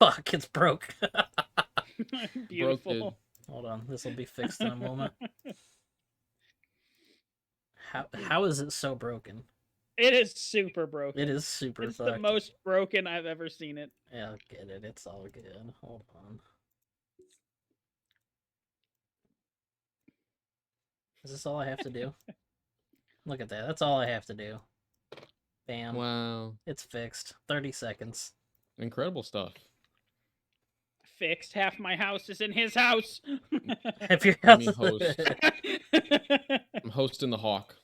Fuck, it's broke. Beautiful. Broken. Hold on, this will be fixed in a moment. How is it so broken? It is super broken. It is super It's the fucked. most broken I've ever seen it. Yeah, I'll get it. It's all good. Hold on. Is this all I have to do? Look at that. That's all I have to do. Bam. Wow. It's fixed. 30 seconds. Incredible stuff. Fixed. Half my house is in his house. If your Let me house host. I'm hosting the hawk.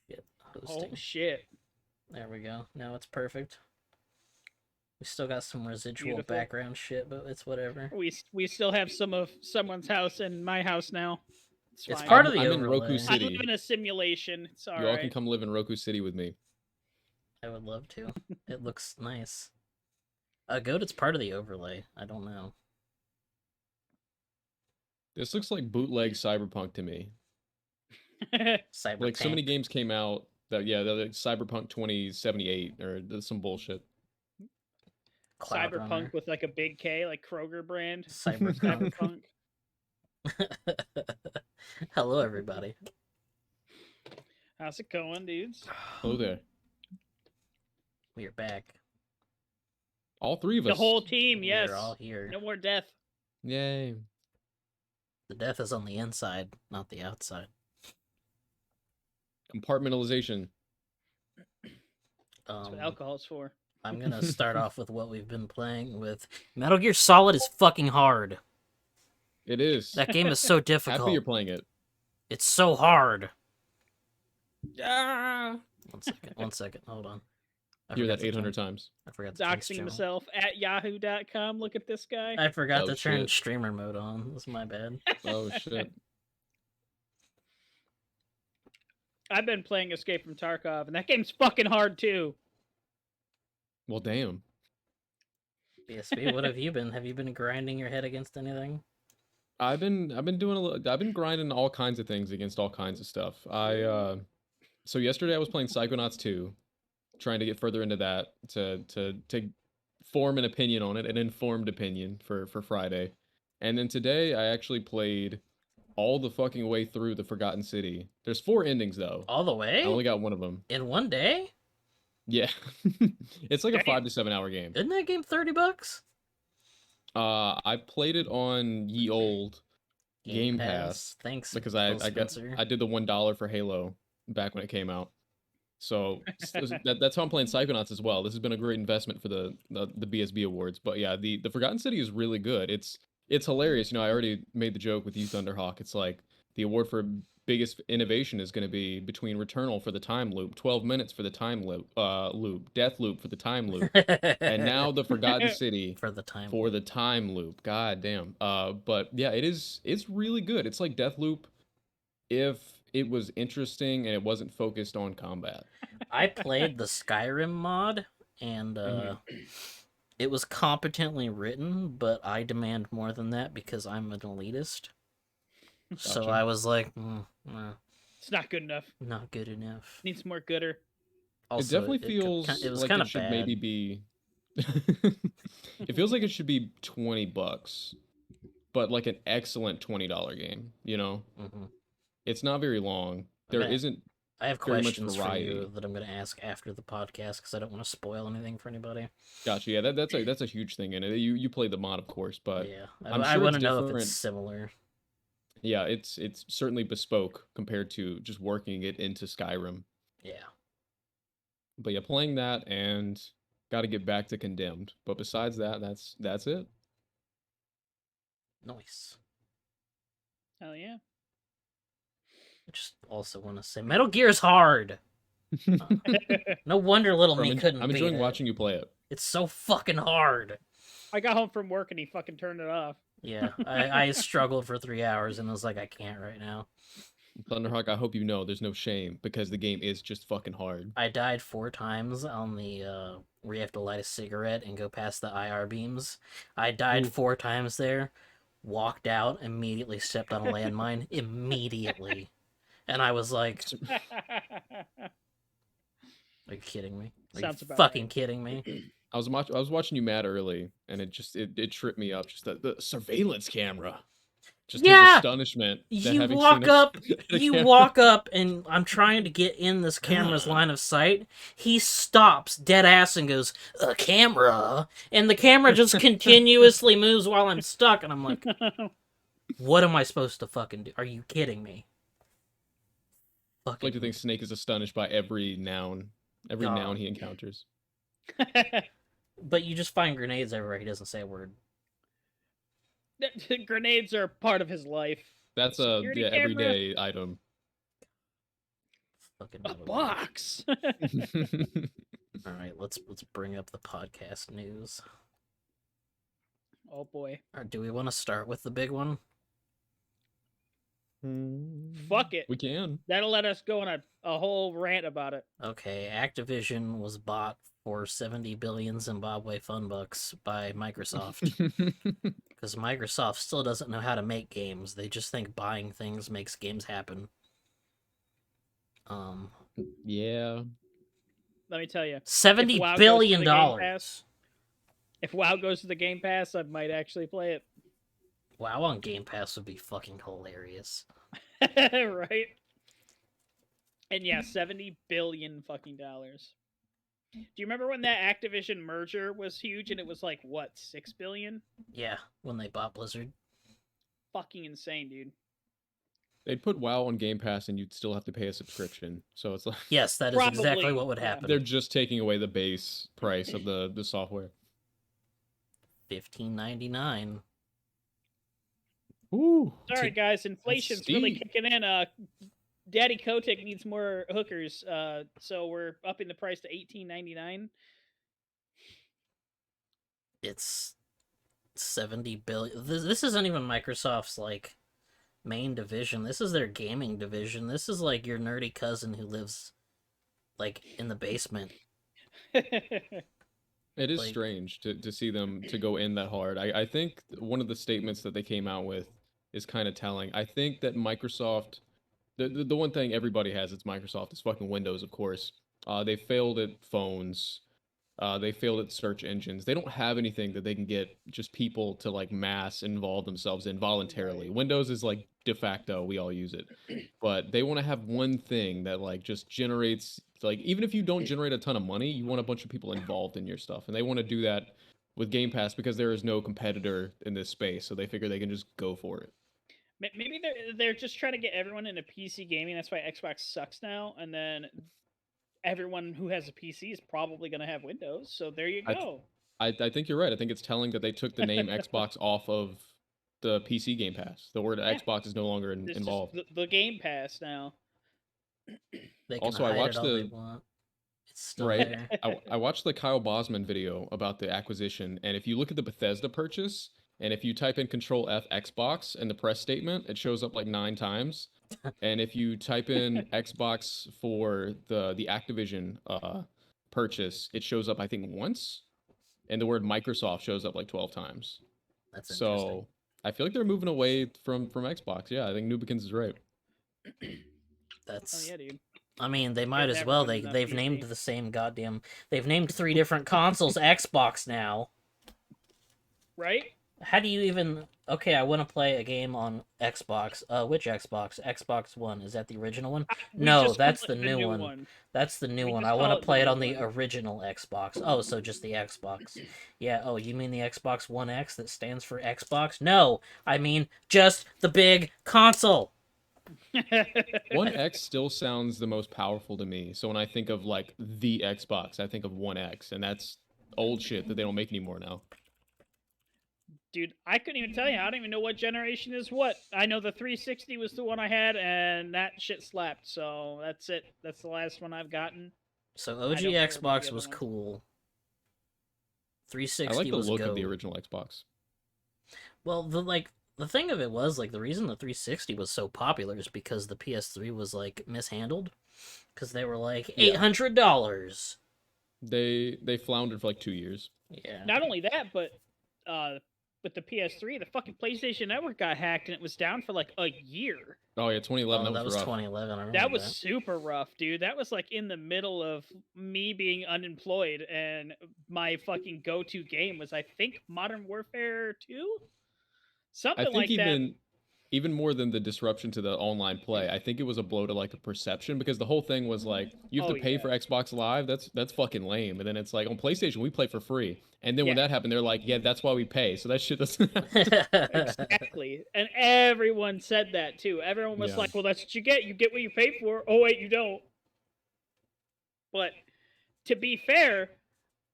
Shit. Oh Hosting. shit. There we go. Now it's perfect. We still got some residual Beautiful. background shit, but it's whatever. We still have some of someone's house in my house now. It's It's fine. part of the I'm in overlay. Roku I City. live in a simulation. It's You all alright. can come live in Roku City with me. I would love to. It looks nice. Goat, it's part of the overlay. I don't know. This looks like bootleg Cyberpunk to me. Cyber Like so many games came out that they're like Cyberpunk 2078 or some bullshit. Cloud Cyberpunk Runner. with like a big K, like Kroger brand. Cyberpunk. Cyberpunk. Hello, everybody. How's it going, dudes? Hello there. We are back. All three of us. The whole team, We yes. are all here. No more death. Yay. The death is on the inside, not the outside. Compartmentalization. That's what alcohol's for. I'm gonna start off with what we've been playing with. Metal Gear Solid is fucking hard. It is. That game is so difficult. Happy you're playing it. It's so hard. Ah. 1 second. Hold on. Hear that 800 times. I forgot to turn Doxing himself at yahoo.com. Look at this guy. I forgot Oh, to turn shit. streamer mode on. That's my bad. Oh shit. I've been playing Escape from Tarkov, and that game's fucking hard too. Well, damn. BSB, what have you been? Have you been grinding your head against anything? I've been doing a little. I've been grinding all kinds of things against all kinds of stuff. So yesterday I was playing Psychonauts 2, trying to get further into that to form an opinion on it, an informed opinion for Friday. And then today I actually played all the fucking way through the Forgotten City. There's 4 endings though. All the way? I only got one of them. In one day? Yeah. It's like a Damn. 5 to 7 hour game. Isn't that game $30? I played it on ye old Game Pass Thanks. because Phil I Spencer. did the $1 for Halo back when it came out. So that's how I'm playing Psychonauts as well. This has been a great investment for the BSB awards. But yeah, the Forgotten City is really good. It's hilarious. You know, I already made the joke with you, Thunderhawk. It's like the award for biggest innovation is going to be between Returnal for the time loop, 12 minutes for the time loop, Death Loop for the time loop, and now the Forgotten City for the time. for the time loop. God damn. But yeah, it's really good. It's like Deathloop if it was interesting and it wasn't focused on combat. I played the Skyrim mod, and it was competently written, but I demand more than that because I'm an elitist. So Gotcha. I was like, It's not good enough. not good enough. Needs more gooder. It definitely feels it was like kind it of should bad. maybe be. It feels like it should be $20, but like an excellent $20 game. You know, Mhm. it's not very long. There Okay. isn't I have very much questions for variety. you that I'm going to ask after the podcast because I don't want to spoil anything for anybody. Gotcha. Yeah, that's a huge thing in it. You played the mod, of course, but Yeah, I'm I sure want to it's know if different. it's similar. Yeah, it's certainly bespoke compared to just working it into Skyrim. Yeah. But yeah, playing that and got to get back to Condemned. But besides that, that's it. Nice. Hell yeah. I just also want to say Metal Gear's hard. No wonder little me couldn't I'm beat enjoying it. watching you play it. It's so fucking hard. I got home from work and he fucking turned it off. Yeah, I struggled for 3 hours and I was like, I can't right now. Thunderhawk, I hope you know there's no shame because the game is just fucking hard. I died 4 times on the where you have to light a cigarette and go past the IR beams. I died Ooh. 4 times there, walked out, immediately stepped on a landmine, immediately. And I was like, are you kidding me? Are Sounds you about fucking right. kidding me? I was watching you mad early, and it tripped me up. Just the surveillance camera. Just his Yeah, astonishment that you having walk seen us up, at a you camera. walk up, and I'm trying to get in this camera's line of sight. He stops dead ass and goes, "A camera," and the camera just continuously moves while I'm stuck, and I'm like, "What am I supposed to fucking do? Are you kidding me?" I like to Fucking think Snake is astonished by every noun God. he encounters. But you just find grenades everywhere. He doesn't say a word. Grenades are part of his life. That's a Security camera? everyday item. Fucking A motor box. All right, let's bring up the podcast news. Oh boy. Or do we want to start with the big one? Fuck it. We can. That'll let us go on a whole rant about it. Okay, Activision was bought for 70 billion Zimbabwe fun bucks by Microsoft. Because Microsoft still doesn't know how to make games. They just think buying things makes games happen. Yeah. Let me tell you. $70 WoW billion goes to the Game dollars. Pass- If WoW goes to the Game Pass, I might actually play it. WoW on Game Pass would be fucking hilarious. Right? And yeah, 70 billion fucking dollars. Do you remember when that Activision merger was huge and it was like what, 6 billion? Yeah, when they bought Blizzard. Fucking insane, dude. They'd put WoW on Game Pass and you'd still have to pay a subscription. So it's like Yes, that is Probably, exactly what would yeah. happen. they're just taking away the base price of the software. $15.99. Ooh. Sorry guys, inflation's really steep. kicking in. Daddy Kotick needs more hookers, so we're upping the price to $18.99. It's 70 billion. This isn't even Microsoft's like main division. This is their gaming division. This is like your nerdy cousin who lives like in the basement. It is Like- strange to see them to go in that hard. I think one of the statements that they came out with is kind of telling. I think that Microsoft, the one thing everybody has, it's Microsoft, is fucking Windows, of course. They failed at phones. They failed at search engines. They don't have anything that they can get just people to like mass involve themselves in voluntarily. Right. Windows is like de facto, we all use it. But they want to have one thing that like just generates, like, even if you don't generate a ton of money, you want a bunch of people involved in your stuff. And they want to do that with Game Pass because there is no competitor in this space. So they figure they can just go for it. Maybe they're just trying to get everyone into PC gaming. That's why Xbox sucks now. And then everyone who has a PC is probably going to have Windows. So there you go. I think you're right. I think it's telling that they took the name Xbox off of the PC Game Pass. The word Yeah. Xbox is no longer It's involved. just the Game Pass now. They can Also, I hide watched it all they the- want. It's still Right. there. I watched the Kyle Bosman video about the acquisition, and if you look at the Bethesda purchase, and if you type in Control F Xbox in the press statement, it shows up like 9 times. And if you type in Xbox for the Activision purchase, it shows up I think once, and the word Microsoft shows up like 12 times. That's interesting. So I feel like they're moving away from Xbox. Yeah, I think Nubikins is right. That's. Oh yeah, dude. I mean, they might as never well. been enough They've PC. named the same goddamn. They've named 3 different consoles Xbox now. Right? How do you even? Okay, I want to play a game on Xbox. Which Xbox? Xbox One. Is that the original one? We No, just that's call it the new one. That's the new We one. just I call want it to the play it new on the one. original Xbox. Oh, so just the Xbox. Yeah. Oh, you mean the Xbox One X that stands for Xbox? No, I mean just the big console. One X still sounds the most powerful to me. So when I think of like the Xbox, I think of One X, and that's old shit that they don't make anymore now. Dude, I couldn't even tell you. I don't even know what generation is what. I know the 360 was the one I had, and that shit slapped. So that's it. That's the last one I've gotten. So I OG don't care about Xbox the was other ones. cool. I 360 like the was look of the goat. original Xbox. Well, the thing of it was like the reason the 360 was so popular is because the PS3 was like mishandled, because they were like Yeah. $800. They floundered for like 2 years. Yeah. Not only that, but with the PS3, the fucking PlayStation Network got hacked, and it was down for like a year. Oh yeah, 2011. Oh, that was rough. 2011. I remember That was super rough, dude. That was like in the middle of me being unemployed, and my fucking go-to game was, I think, Modern Warfare 2? I Something think like even that. even more than the disruption to the online play, I think it was a blow to like the perception because the whole thing was like you have Oh, to pay yeah. for Xbox Live. That's fucking lame. And then it's like on PlayStation we play for free. And then when Yeah. that happened, they're like, yeah, that's why we pay. So that shit doesn't. Exactly. And everyone said that too. Everyone was Yeah. like, well, that's what you get. You get what you pay for. Oh, wait, you don't. But to be fair,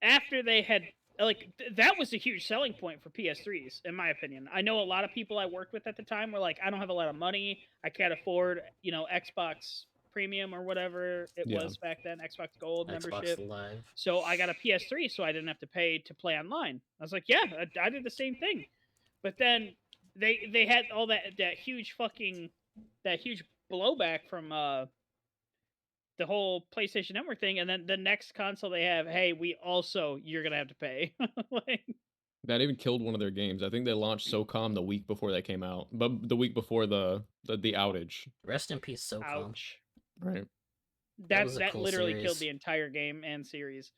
after they had, like, that was a huge selling point for PS3s, in my opinion. I know a lot of people I worked with at the time were like, I don't have a lot of money. I can't afford, Xbox Premium or whatever it Yeah. was back then, Xbox Gold Xbox membership. Live. So I got a PS3, so I didn't have to pay to play online. I was like, yeah, I did the same thing. But then they had all that huge blowback from the whole PlayStation Network thing, and then the next console they have, hey, you're gonna have to pay. Like, That even killed one of their games. I think they launched SOCOM the week before that came out, but the week before the outage. Rest in peace, SOCOM. ouch. Right. That was a That cool literally series. killed the entire game and series.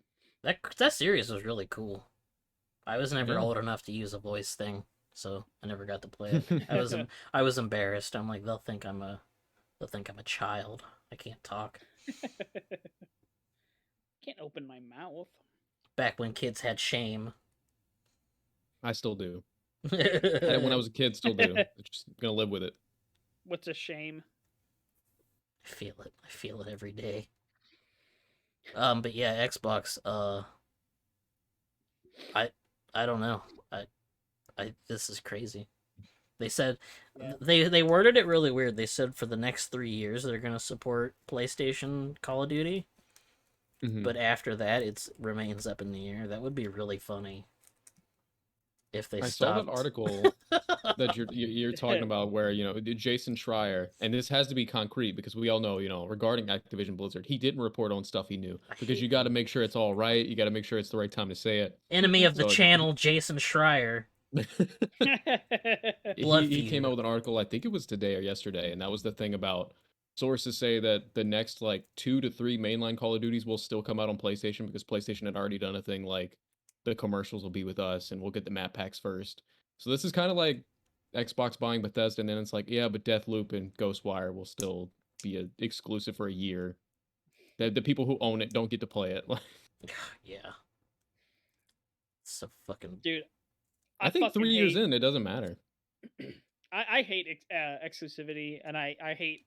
That series was really cool. I was never Yeah. old enough to use a voice thing, so I never got to play it. I was embarrassed. I'm like, they'll think I'm a child. I can't talk. Can't open my mouth. Back when kids had shame. I still do. When I was a kid, still do. I'm just gonna live with it. What's a shame? I feel it. I feel it every day. But yeah, Xbox. I don't know. This is crazy. They said Yeah. they worded it really weird. They said for the next 3 years they're gonna support PlayStation Call of Duty, Mhm. but after that it remains up in the air. That would be really funny if they I stopped. saw that article that you're talking about where Jason Schreier, and this has to be concrete because we all know regarding Activision Blizzard, he didn't report on stuff he knew because you got to make sure it's all right. You got to make sure it's the right time to say it. Enemy of the So- channel, Jason Schreier. Blood he came feud. out with an article, I think it was today or yesterday, and that was the thing about sources say that the next like 2 to 3 mainline Call of Duties will still come out on PlayStation because PlayStation had already done a thing like the commercials will be with us and we'll get the map packs first. So this is kind of like Xbox buying Bethesda, and then it's like, yeah, but Deathloop and Ghostwire will still be a exclusive for a year. The people who own it don't get to play it. Yeah. So fucking Dude, I think fucking 3 years hate- in, it doesn't matter. I hate exclusivity, and I hate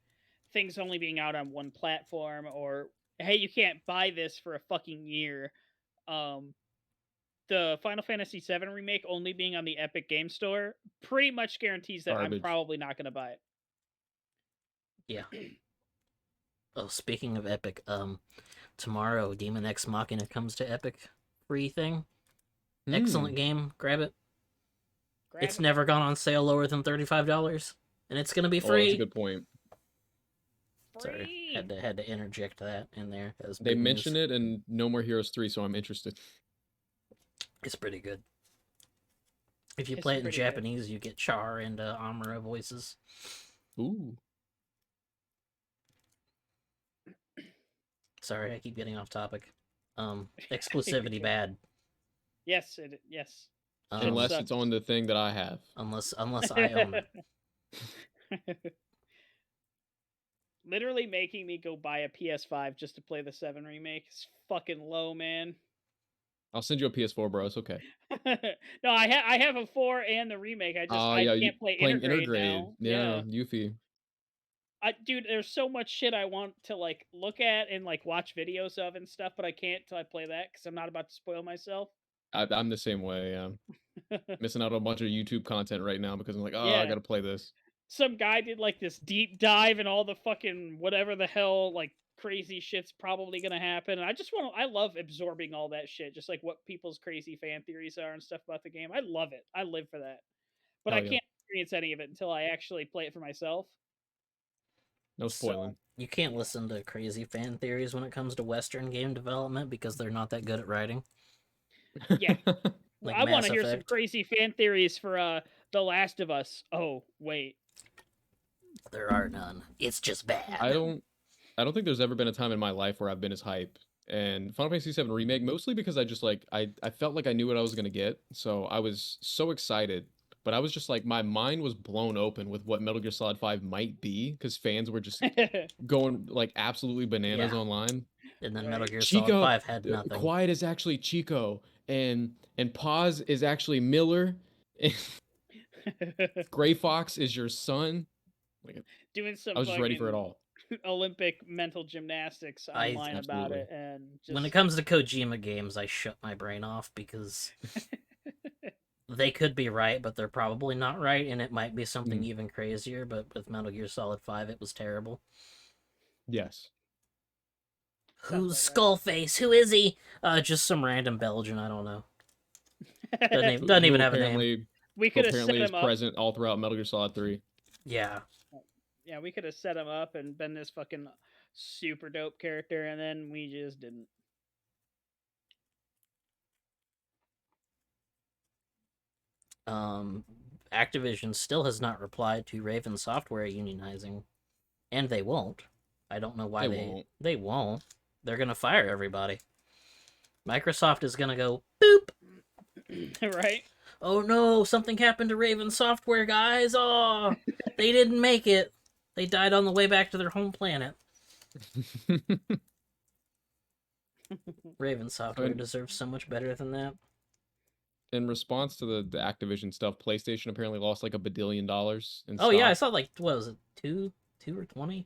things only being out on one platform, or hey, you can't buy this for a fucking year. The Final Fantasy VII remake only being on the Epic Game Store pretty much guarantees that I'm Garbage. probably not going to buy it. yeah. Oh, speaking of Epic, tomorrow Demon X Machina comes to Epic free thing. Excellent game. Grab it. Grab It's it. never gone on sale lower than $35, and it's gonna be Oh, free. that's a good point. Sorry, Free. had to interject that in there. That was They big mentioned news. it in No More Heroes 3, so I'm interested. It's pretty good. If you It's play it in pretty good. Japanese, you get Char and Amuro voices. Ooh. Sorry, I keep getting off topic. Exclusivity bad. Yes, yes. Unless sucks. it's on the thing that I have. unless I own it. Literally making me go buy a PS5 just to play the 7 remake is fucking low, man. I'll send you a PS4, bro. It's okay. No, I have a 4 and the remake. I can't play playing Intergrade now. Yeah, Yuffie. Dude, there's so much shit I want to like look at and like watch videos of and stuff, but I can't till I play that because I'm not about to spoil myself. I'm the same way. Yeah, missing out on a bunch of YouTube content right now because I'm like, oh, I Yeah. gotta play this. Some guy did like this deep dive and all the fucking whatever the hell like crazy shit's probably gonna happen. And I love absorbing all that shit, just like what people's crazy fan theories are and stuff about the game. I love it. I live for that. But Hell I yeah. can't experience any of it until I actually play it for myself. No So- spoiling. You can't listen to crazy fan theories when it comes to Western game development because they're not that good at writing. Yeah. Like I want Mass to hear some Effect. crazy fan theories for The Last of Us. Oh, wait. There are none. It's just bad. I don't think there's ever been a time in my life where I've been as hype. And Final Fantasy VII Remake, mostly because I just like I felt like I knew what I was gonna get, so I was so excited but I was just like, my mind was blown open with what Metal Gear Solid 5 might be, because fans were just going like absolutely bananas Yeah. online. And then Metal Right. Gear Solid Chico, 5 had nothing. Quiet is actually Chico, and Paz is actually Miller, and Gray Fox is your son. Like, Doing I some was just ready for it fucking all. Olympic mental gymnastics I online about Absolutely. it, and When it just comes to Kojima games, I shut my brain off because they could be right, but they're probably not right, and it might be something Mm, even crazier. But with Metal Gear Solid 5, it was terrible. yes. Who's sounds about Skullface? Who is he? Just some random Belgian. I don't know. right. Doesn't Who even have a name. apparently We who could have set apparently is him up. present all throughout Metal Gear Solid 3. Yeah. Yeah, we could have set him up and been this fucking super dope character, and then we just didn't. Activision still has not replied to Raven Software unionizing, and they won't. I don't know why They won't. they won't. They're gonna fire everybody. Microsoft is gonna go boop. Right? Oh no, something happened to Raven Software, guys. Oh, they didn't make it. They died on the way back to their home planet. Raven Software in, deserves so much better than that. in response to the Activision stuff, PlayStation apparently lost like $1 billion in Oh yeah, I stock. saw like what was it, two or 20? It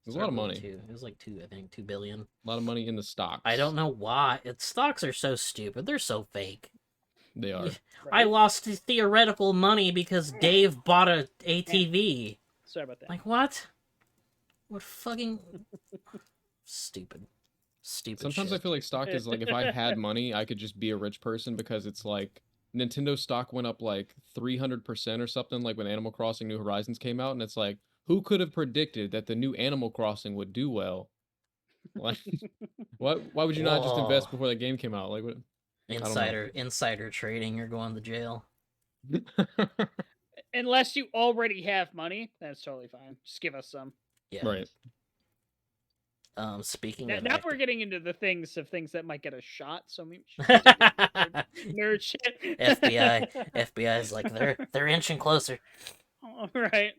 was a lot of money. Two. It was like 2, I think, 2 billion. A lot of money in the stocks. I don't know why. Its stocks are so stupid. They're so fake. They are. I lost theoretical money because Dave bought a ATV. Sorry about that. Like what? What fucking stupid. Sometimes shit. I feel like stock is like, if I had money, I could just be a rich person, because it's like Nintendo stock went up like 300% or something, like when Animal Crossing New Horizons came out, and it's like, who could have predicted that the new Animal Crossing would do well? Like, why would you not just invest Whoa. before that game came out? Like, what? Insider trading, you're going to jail. Unless you already have money, that's totally fine. Just give us some. Yeah. Right. Speaking Now, of now we're getting into the things that might get us shot. So maybe nerd shit. FBI is like they're inching closer. All right.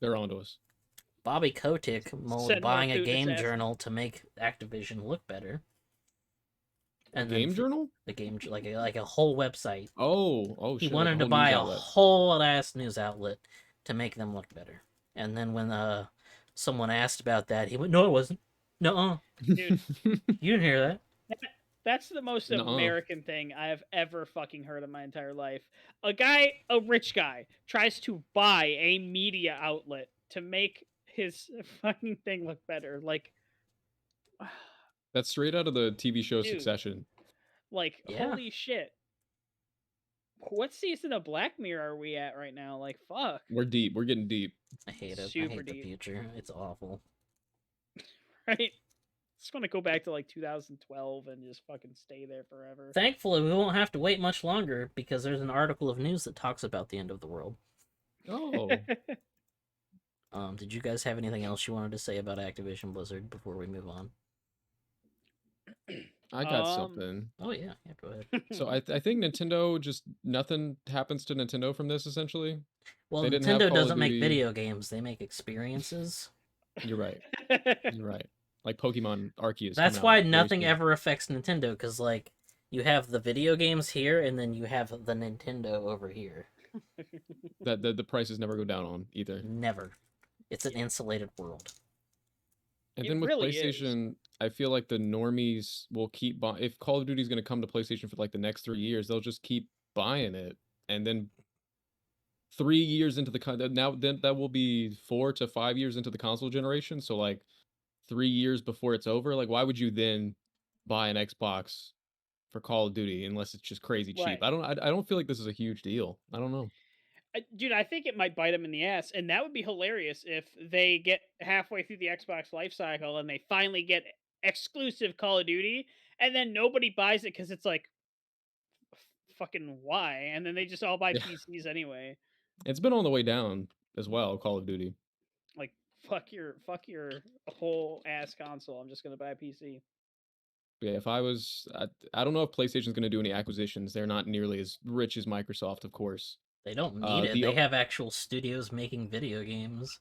They're onto us. Bobby Kotick Sentinel buying a Food game Assassin. journal to make Activision look better. And game journal? The game like a whole website. Oh He shit! wanted like to buy a whole ass news outlet to make them look better. And then when someone asked about that, he went, "No, it wasn't. No, Dude, you didn't hear that." that's the most Nuh-uh. American thing I have ever fucking heard in my entire life. A rich guy, tries to buy a media outlet to make his fucking thing look better. Like, That's straight out of the TV show dude, Succession. like, Yeah. holy shit. What season of Black Mirror are we at right now? Like, fuck. We're deep. We're getting deep. I hate it. I Super hate the deep. future. It's awful. Right? Just want to go back to like 2012 and just fucking stay there forever. Thankfully, we won't have to wait much longer because there's an article of news that talks about the end of the world. Oh. Did you guys have anything else you wanted to say about Activision Blizzard before we move on? I got something. Oh yeah, go ahead. So I think Nintendo, just nothing happens to Nintendo from this, essentially. Well, They didn't have Nintendo Call of doesn't make Duty. video games; they make experiences. You're right. You're right. Like Pokemon Arceus. That's coming why out very nothing soon. ever affects Nintendo, because like you have the video games here, and then you have the Nintendo over here. That the prices never go down on either. Never. It's an insulated world. And It then with really is. PlayStation, I feel like the normies will keep buying. If Call of Duty is going to come to PlayStation for like the next 3 years, they'll just keep buying it, and then 3 years into the then that will be 4 to 5 years into the console generation. So like 3 years before it's over, like why would you then buy an Xbox for Call of Duty unless it's just crazy cheap? Right. I don't feel like this is a huge deal. I don't know. Dude, I think it might bite them in the ass, and that would be hilarious if they get halfway through the Xbox life cycle and they finally get exclusive Call of Duty, and then nobody buys it because it's like, fucking why? And then they just all buy Yeah. PCs anyway. It's been on the way down as well, Call of Duty. Like, fuck your whole ass console. I'm just gonna buy a PC. Yeah, if I was, I don't know if PlayStation's going to do any acquisitions. They're not nearly as rich as Microsoft, of course. They don't need it. The They have actual studios making video games.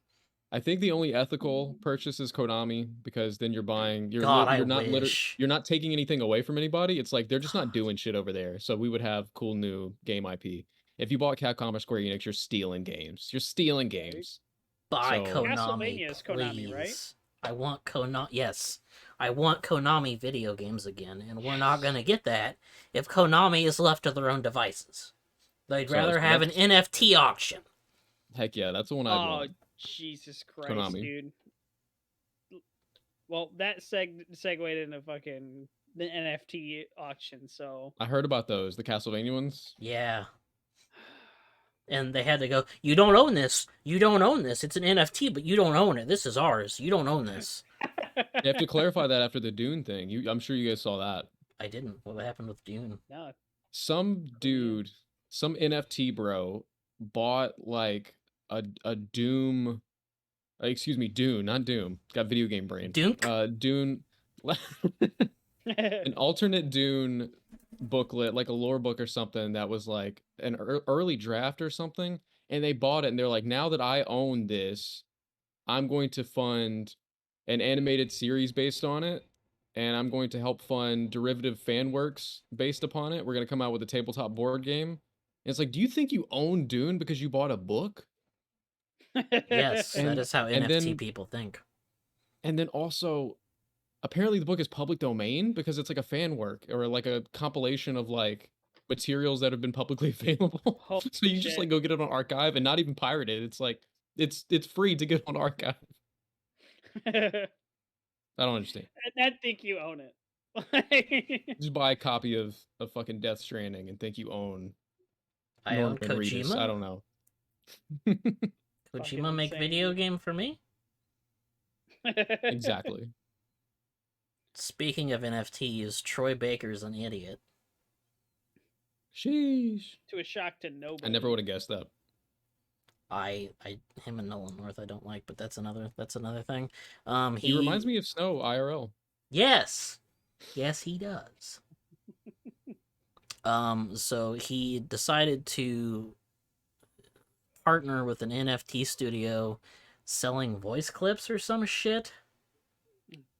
I think the only ethical purchase is Konami, because then you're buying God, I you're not wish. you're not taking anything away from anybody. It's like they're just not doing shit over there. So we would have cool new game IP. If you bought Capcom or Square Enix, you're stealing games. You're stealing games. Buy So Konami, Castlevania is Konami, right? please. I want Konami. Yes, I want Konami video games again, and we're not gonna get that if Konami is left to their own devices. They'd So rather have an that's NFT auction. heck yeah, that's the one I'd Oh, want. Jesus Christ, Konami. dude. Well, that segued into fucking the NFT auction, so. I heard about those, the Castlevania ones. Yeah. And they had to go, you don't own this. You don't own this. It's an NFT, but you don't own it. This is ours. You don't own this. They have to clarify that after the Dune thing. I'm sure you guys saw that. I didn't. What happened with Dune? No. Some dude, some NFT bro, bought like a Doom. Excuse me, Dune, not Doom. Got video game brain. Dunk? Dune. An alternate Dune booklet, like a lore book or something, that was like an early draft or something, and they bought it, and they're like, now that I own this, I'm going to fund an animated series based on it, and I'm going to help fund derivative fan works based upon it. We're going to come out with a tabletop board game. And it's like, do you think you own Dune because you bought a book? Yes, that And- is how and NFT then- people think. And then also, apparently the book is public domain because it's like a fan work or like a compilation of like materials that have been publicly available. Holy So you just shit. like go get it on archive and not even pirate it. It's like it's free to get on archive. And I don't understand. I think you own it. Just buy a copy of fucking Death Stranding and think you own I own Norman Reedus. I Kojima. don't know. Fucking Kojima make insane, video dude. game for me? Exactly. Speaking of NFTs, Troy Baker's an idiot. Sheesh. To a shock to nobody. I never would have guessed that. Him and Nolan North I don't like, but that's another thing. He reminds me of Snow IRL. Yes. Yes, he does. So he decided to partner with an NFT studio selling voice clips or some shit.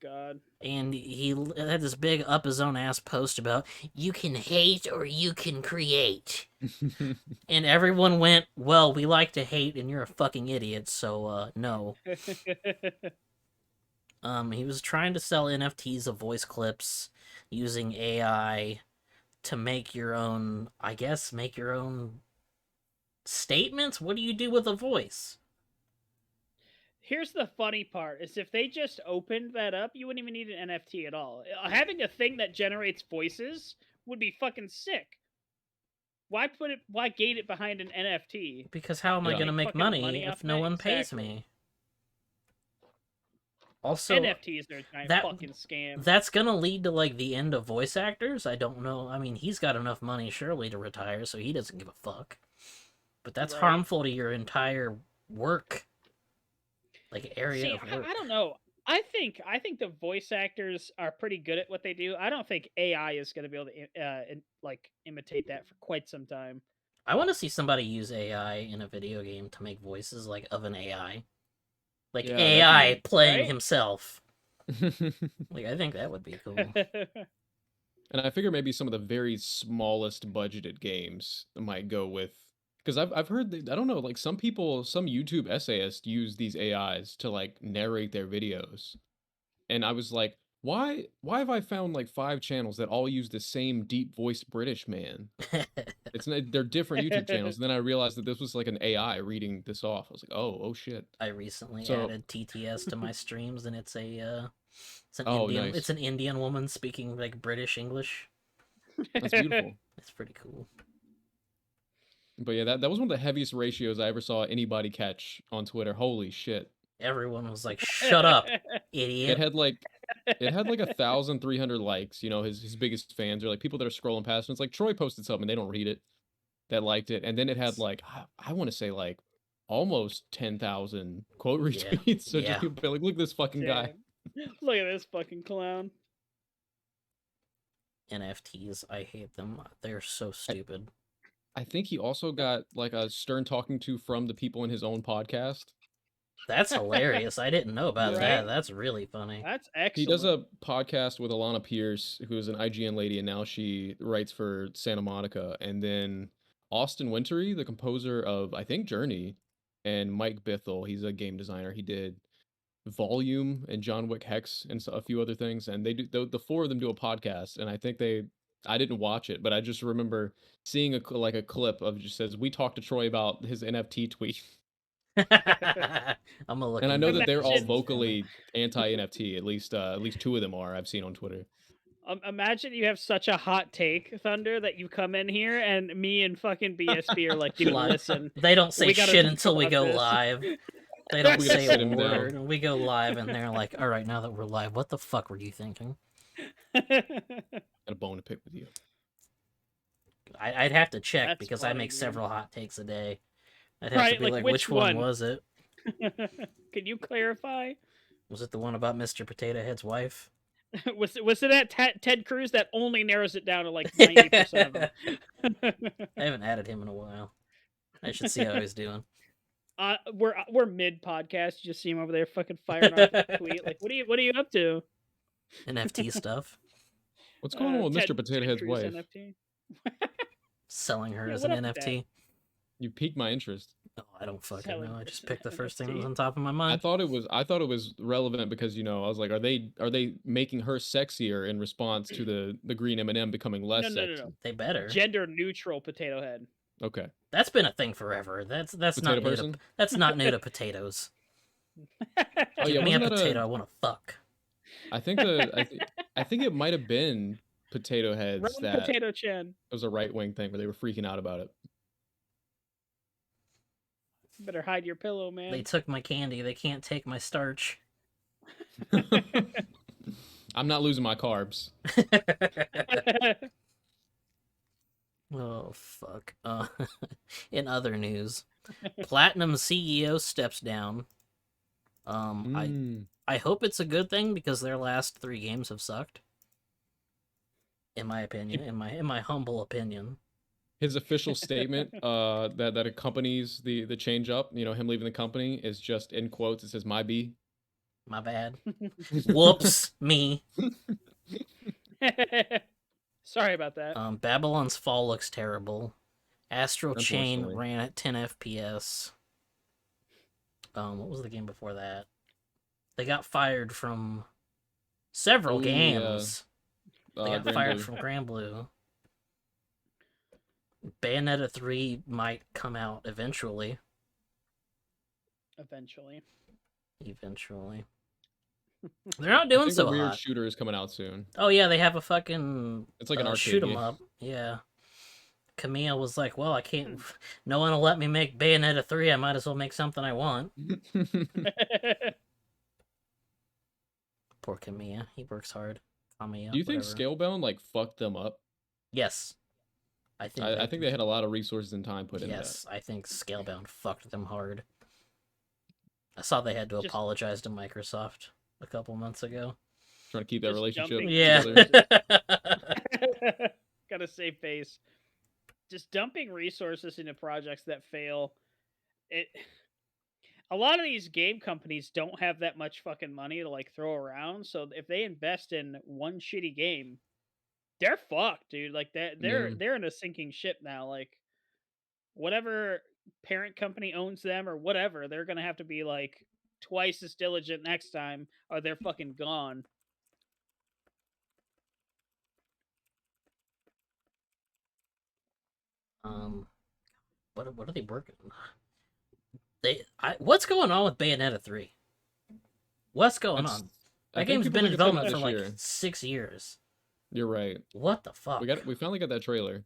God. And he had this big up his own ass post about, you can hate or you can create. And everyone went, well, we like to hate and you're a fucking idiot, so no. He was trying to sell NFTs of voice clips using AI to make your own, I guess, make your own statements. What do you do with a voice? Here's the funny part: is if they just opened that up, you wouldn't even need an NFT at all. Having a thing that generates voices would be fucking sick. Why gate it behind an NFT? Because how am I Yeah. going to make Fucking money money off if no that? one pays Exactly. me? Also, NFTs are a giant that- fucking scam. that's going to lead to, like, the end of voice actors? I don't know. I mean, he's got enough money, surely, to retire, so he doesn't give a fuck. But that's Right. harmful to your entire work, like, area See, of work. I don't know. I think the voice actors are pretty good at what they do. I don't think AI is going to be able to like imitate that for quite some time. I want to see somebody use AI in a video game to make voices, like, of an AI. Like, Yeah, that'd AI be- playing right? himself. Like, I think that would be cool. And I figure maybe some of the very smallest budgeted games might go with, because I've heard that, I don't know, like some people, some YouTube essayists use these AIs to like narrate their videos, and I was like, why have I found like 5 channels that all use the same deep voiced British man? They're different YouTube channels. And then I realized that this was like an AI reading this off. I was like, oh shit. I recently So- added TTS to my streams, and it's an Oh, Indian. nice. It's an Indian woman speaking like British English. That's beautiful. It's pretty cool. But yeah, that was one of the heaviest ratios I ever saw anybody catch on Twitter. Holy shit. Everyone was like, "Shut up, idiot!" It had like 1,300 likes. You know, his biggest fans are like people that are scrolling past. And it's like Troy posted something, they don't read it, that liked it, and then it had like I want to say like almost 10,000 quote Yeah, retweets. So yeah. just people be like, look at this fucking guy. Damn. Look at this fucking clown. NFTs, I hate them. They're so stupid. I think he also got like a stern talking to from the people in his own podcast. That's hilarious. I didn't know about Yeah. that. Right? That's really funny. That's He does excellent. a podcast with Alana Pierce, who is an IGN lady, and now she writes for Santa Monica. And then Austin Wintory, the composer of I think Journey, and Mike Bithell, he's a game designer. He did Volume and John Wick Hex and a few other things. And they do the four of them do a podcast. And I think I didn't watch it, but I just remember seeing like a clip of just says we talked to Troy about his NFT tweet. I'm gonna look And I into know that. that they're all Imagine- vocally anti NFT. At least two of them are. I've seen on Twitter. Imagine you have such a hot take, Thunder, that you come in here and me and fucking BSB are like, dude, Live. listen. They don't say We gotta shit talk until we about go this. live. They don't We gotta say sit a him word. down. We go live, and they're like, "All right, now that we're live, what the fuck were you thinking?" Got a bone to pick with you. I'd have to check That's because I funny, make dude. several hot takes a day. I'd have to Right, be like, like, which which one one?" was it? Can you clarify? Was it the one about Mr. Potato Head's wife? was it at Ted Cruz? That only narrows it down to like 90% of them. I haven't added him in a while. I should see how he's doing. We're mid podcast. You just see him over there fucking firing off a tweet. Like, what are you up to? NFT stuff, What's going on with Ted- Mr. Potato Ted Head's Cruz wife? NFT. selling her Yeah, as what an up with NFT. You piqued my interest. Oh, I don't fucking Selling know. I her just as picked the an first thing that NFT. was on top of my I mind. thought it was relevant because I was like, are they making her sexier in response to the green M&M becoming less No. sexy? They better. Gender neutral potato head. Okay. That's been a thing forever. That's Potato not new to, person? that's not new to potatoes. Oh Give yeah, me a wasn't that potato. I want to fuck. I think I think it might have been Potato Heads Round that potato chin. it was a right-wing thing where they were freaking out about it. Better hide your pillow, They man. took my candy. They can't take my starch. I'm not losing my carbs. Oh fuck. In other news, Platinum CEO steps down. I hope it's a good thing because their last 3 games have sucked. In my opinion, in my humble opinion. His official statement that accompanies the change up, him leaving the company is just in quotes. It says, "My B." My bad. Whoops, me. Sorry about that. Babylon's Fall looks terrible. Astral Chain Unfortunately. ran at 10 FPS. What was the game before that? They got fired from several Oh, games. They got Grand fired Blue. from Grand Blue. Bayonetta 3 might come out eventually. Eventually. They're not I doing think so a weird hot. shooter is coming out soon. Oh yeah, they have a fucking It's like an arcade shoot 'em game. up. Yeah. Camille was like, "Well, I can't. No one will let me make Bayonetta 3. I might as well make something I want." Poor Camille. He works hard. Camille. Do you think whatever. Scalebound like fucked them up? Yes. I think. I think they had a lot of resources and time put into that. Yes, I think Scalebound fucked them hard. I saw they had to Just- apologize to Microsoft a couple months ago. Trying to keep that Just relationship jumping- Yeah. together. Gotta save face. Just dumping resources into projects that fail. A lot of these game companies don't have that much fucking money to like throw around. So if they invest in one shitty game, they're fucked, dude. Like they're in a sinking ship now. Like whatever parent company owns them or whatever, they're gonna have to be like twice as diligent next time, or they're fucking gone. What are they working on? What's going on with Bayonetta 3? What's going That's- on? I That think game's people been in think it's coming out development for this like year. 6 years. You're right. What the fuck? We finally got that trailer.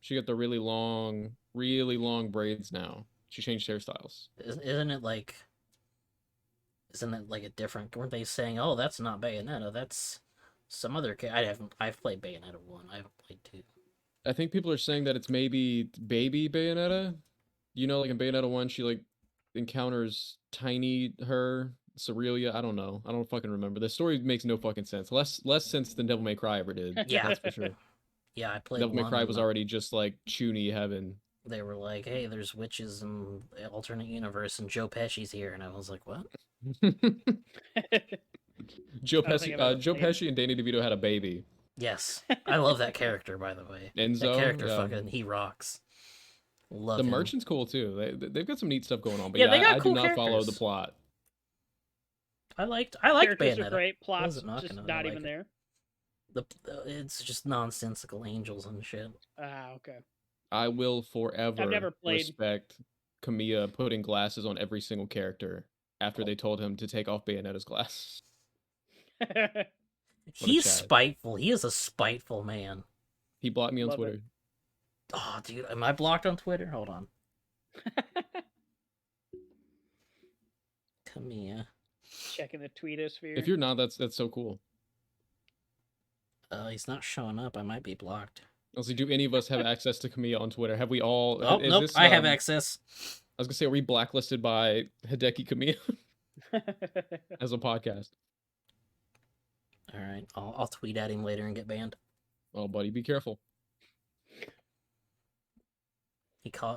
She got the really long braids now. She changed hairstyles. Isn't it like a different? Weren't they saying, "Oh, that's not Bayonetta. That's some other." I've played Bayonetta 1. I haven't played 2. I think people are saying that it's maybe baby Bayonetta. Like in Bayonetta 1, she like encounters tiny her Cerealia. I don't know. I don't fucking remember. The story makes no fucking sense. Less sense than Devil May Cry ever did. Yeah. That's for sure. Yeah, I played Devil May one. Cry And was already just like Chuny heaven. they were like, "Hey, there's witches in the alternate universe, and Joe Pesci's here," and I was like, "What?" Joe I don't think I've ever Joe played. Pesci and Danny DeVito had a baby. Yes, I love that character. By the way, that Enzo, character yeah. fucking he rocks. Love The him. merchant's cool too. They've got some neat stuff going on. But Yeah, yeah, they got I cool do not follow the characters. plot. I liked Characters Bayonetta. are great. What was Plots it not just gonna not like even there. it's just nonsensical angels and shit. Ah, okay. I will forever never played. respect Kamiya putting glasses on every single character after they told him to take off Bayonetta's glasses. He's Chad. spiteful. He is a spiteful man. He blocked me on Love it. Twitter. Oh, dude, am I blocked on Twitter? Hold on. Kamiya. Checking the tweetosphere. If you're not, that's so cool. He's not showing up. I might be blocked. Also, do any of us have access to Kamiya on Twitter? Have we all? Oh, is nope. this, I have access. I was gonna say, are we blacklisted by Hideki Kamiya as a podcast? All right, I'll tweet at him later and get banned. Oh, buddy, be careful.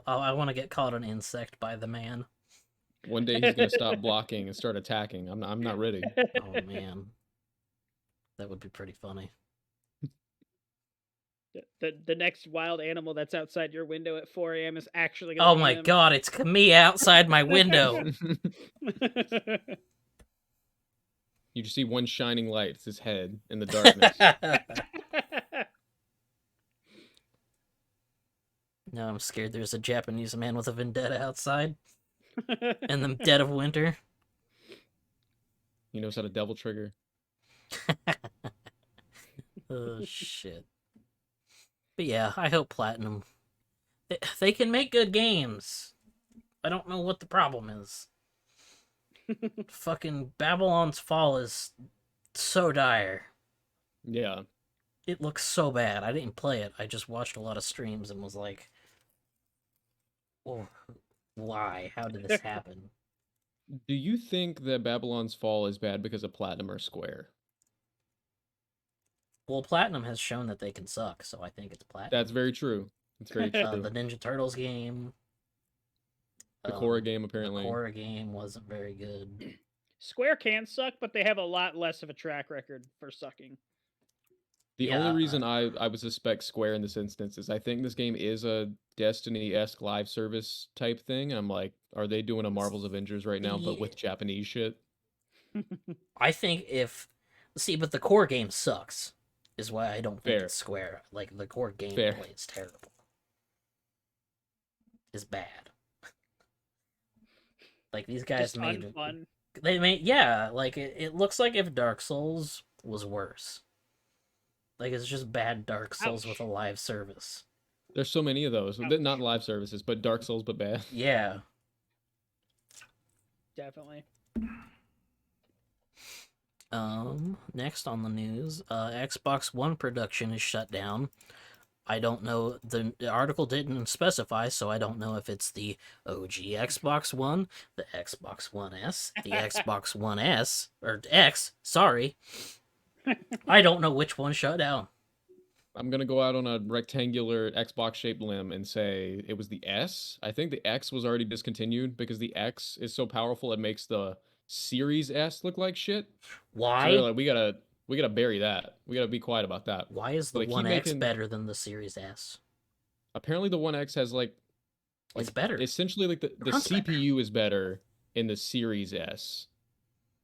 I want to get called an insect by the man. One day he's gonna stop blocking and start attacking. I'm not ready. Oh man, that would be pretty funny. The next wild animal that's outside your window at 4 a.m. is actually Oh going to be my him. god, it's Kamiya outside my window. You just see one shining light. It's his head in the darkness. No, I'm scared there's a Japanese man with a vendetta outside in the dead of winter. He knows how to devil trigger. Oh, shit. But yeah, I hope Platinum... They can make good games. I don't know what the problem is. Fucking Babylon's Fall is so dire. Yeah. It looks so bad. I didn't play it. I just watched a lot of streams and was like, oh, why? How did this happen? Do you think that Babylon's Fall is bad because of Platinum or Square? Well, Platinum has shown that they can suck, so I think it's Platinum. That's very true. It's very true. The Ninja Turtles game. The Korra game, apparently. The Korra game wasn't very good. Square can suck, but they have a lot less of a track record for sucking. The only reason I would suspect Square in this instance is I think this game is a Destiny-esque live service type thing. I'm like, are they doing a Marvel's Avengers right now, but with Japanese shit? I think but the core game sucks, is why I don't think Fair. it's Square. Like, the core Fair. gameplay is terrible. It's bad. Like, these guys Just made... unfun. They made... Yeah, like, it looks like if Dark Souls was worse. Like, it's just bad Dark Souls with a live service. There's so many of those. Ouch. Not live services, but Dark Souls, but bad. Yeah. Definitely. Next on the news, Xbox One production is shut down. I don't know, the article didn't specify, so I don't know if it's the OG Xbox One, the Xbox One S, the Xbox One S, or X, sorry. I don't know which one shut down. I'm going to go out on a rectangular Xbox-shaped limb and say it was the S. I think the X was already discontinued because the X is so powerful it makes the Series S look like shit. Why? So they're like, we gotta bury that. We gotta be quiet about that. Why is the But they keep One X making- better than the Series S? Apparently the One X has like It's better. essentially like the Runs better. CPU is better in the Series S.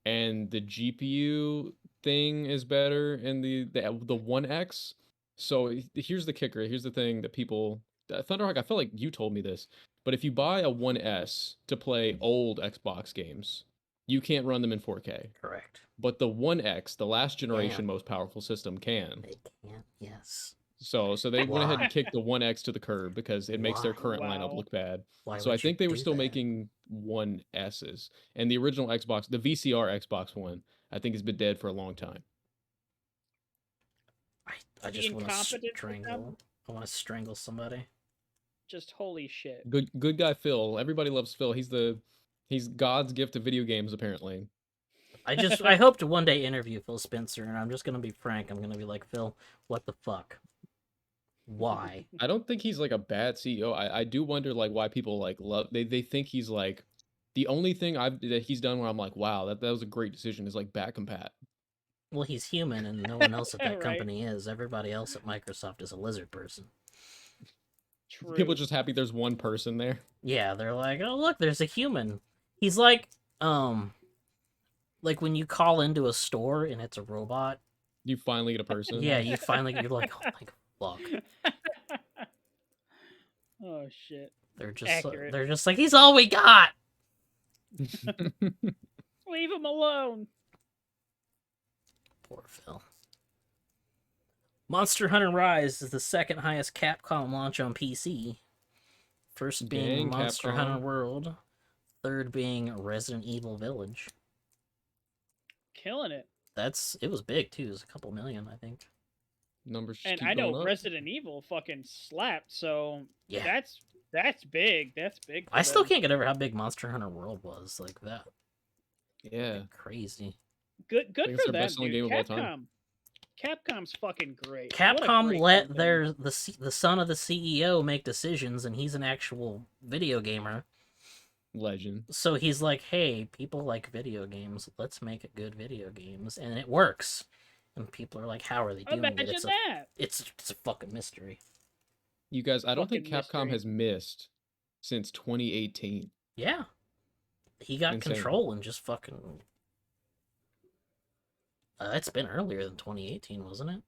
And the GPU thing is better in the One X. So here's the kicker. Here's the thing that people Thunderhawk, I feel like you told me this, but if you buy a One S to play old Xbox games, you can't run them in 4K. Correct. But the One X, the last generation Yeah. most powerful system, can. They can't, yes. So they went ahead Why? and kicked the One X to the curb because it makes their Why? current lineup Wow. look bad. Why So I would you think they were do still that? making One S's. And the original Xbox, the VCR Xbox One, I think has been dead for a long time. I just want to incompetent with them? strangle. I want to strangle somebody. Just holy shit. Good guy Phil. Everybody loves Phil. He's God's gift to video games, apparently. I hope to one day interview Phil Spencer, and I'm just gonna be frank. I'm gonna be like, Phil, what the fuck? Why? I don't think he's like a bad CEO. I do wonder like why people like love they think he's like the only thing that he's done where I'm like, wow, that was a great decision is like back compat. Well, he's human, and no one else at that Right. company is. Everybody else at Microsoft is a lizard person. True. People are just happy there's one person there. Yeah, they're like, oh look, there's a human. He's like when you call into a store and it's a robot. You finally get a person. Yeah, you're like, oh my fuck. Oh shit. They're Accurate. just like, he's all we got. Leave him alone. Poor Phil. Monster Hunter Rise is the second highest Capcom launch on PC. First being Dang, Monster Capcom. Hunter World. Third being Resident Evil Village. Killing it. It was big too. It was a couple million, I think. Numbers just And keep I know going up. Resident Evil fucking slapped, so Yeah. that's big. That's big. I still can't get over how big Monster Hunter World was. Like that. Yeah. Crazy. Good think it's for their them, best-selling dude. game of all time. Capcom's fucking great. What a Capcom great let company. the son of the CEO make decisions, and he's an actual video gamer. Legend. So he's like, hey, people like video games. Let's make good video games. And it works. And people are like, how are they doing it? Imagine that. It's a fucking mystery. You guys, I don't think Fucking Capcom mystery. has missed since 2018. Yeah. He got Insane. control and just fucking... it's been earlier than 2018, wasn't it?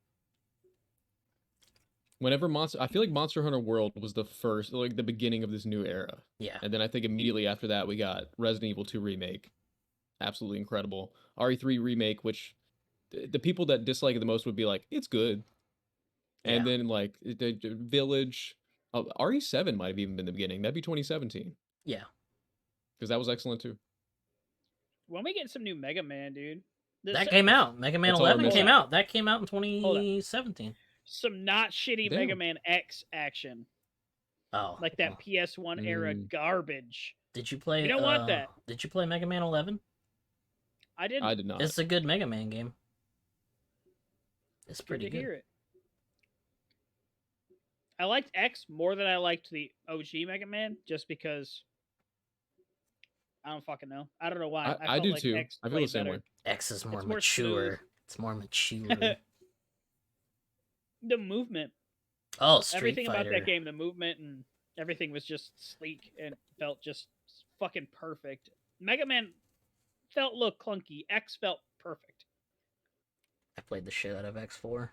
Whenever I feel like Monster Hunter World was the first, like the beginning of this new era. Yeah. And then I think immediately after that, we got Resident Evil 2 Remake. Absolutely incredible. RE3 Remake, which the people that dislike it the most would be like, it's good. And Yeah. then like the Village, RE7 might have even been the beginning. That'd be 2017. Yeah. Because that was excellent too. When we get some new Mega Man, dude. That came out. Mega Man That's all I'm 11 missing. came out. That came out in 2017. Some not shitty Damn. Mega Man X action. Oh. Like that well, PS1 era garbage. Did you play... You don't want that. Did you play Mega Man 11? I didn't. I did not. It's a good Mega Man game. It's Good pretty to good. hear it. I liked X more than I liked the OG Mega Man, just because I don't fucking know. I don't know why. I felt do like too. X I feel the played same better. way. X is more It's more mature. smooth. It's more mature. The movement, Oh, Street everything Fighter. about that game, the movement and everything was just sleek and felt just fucking perfect. Mega Man felt a little clunky. X felt perfect. I played the shit out of X4.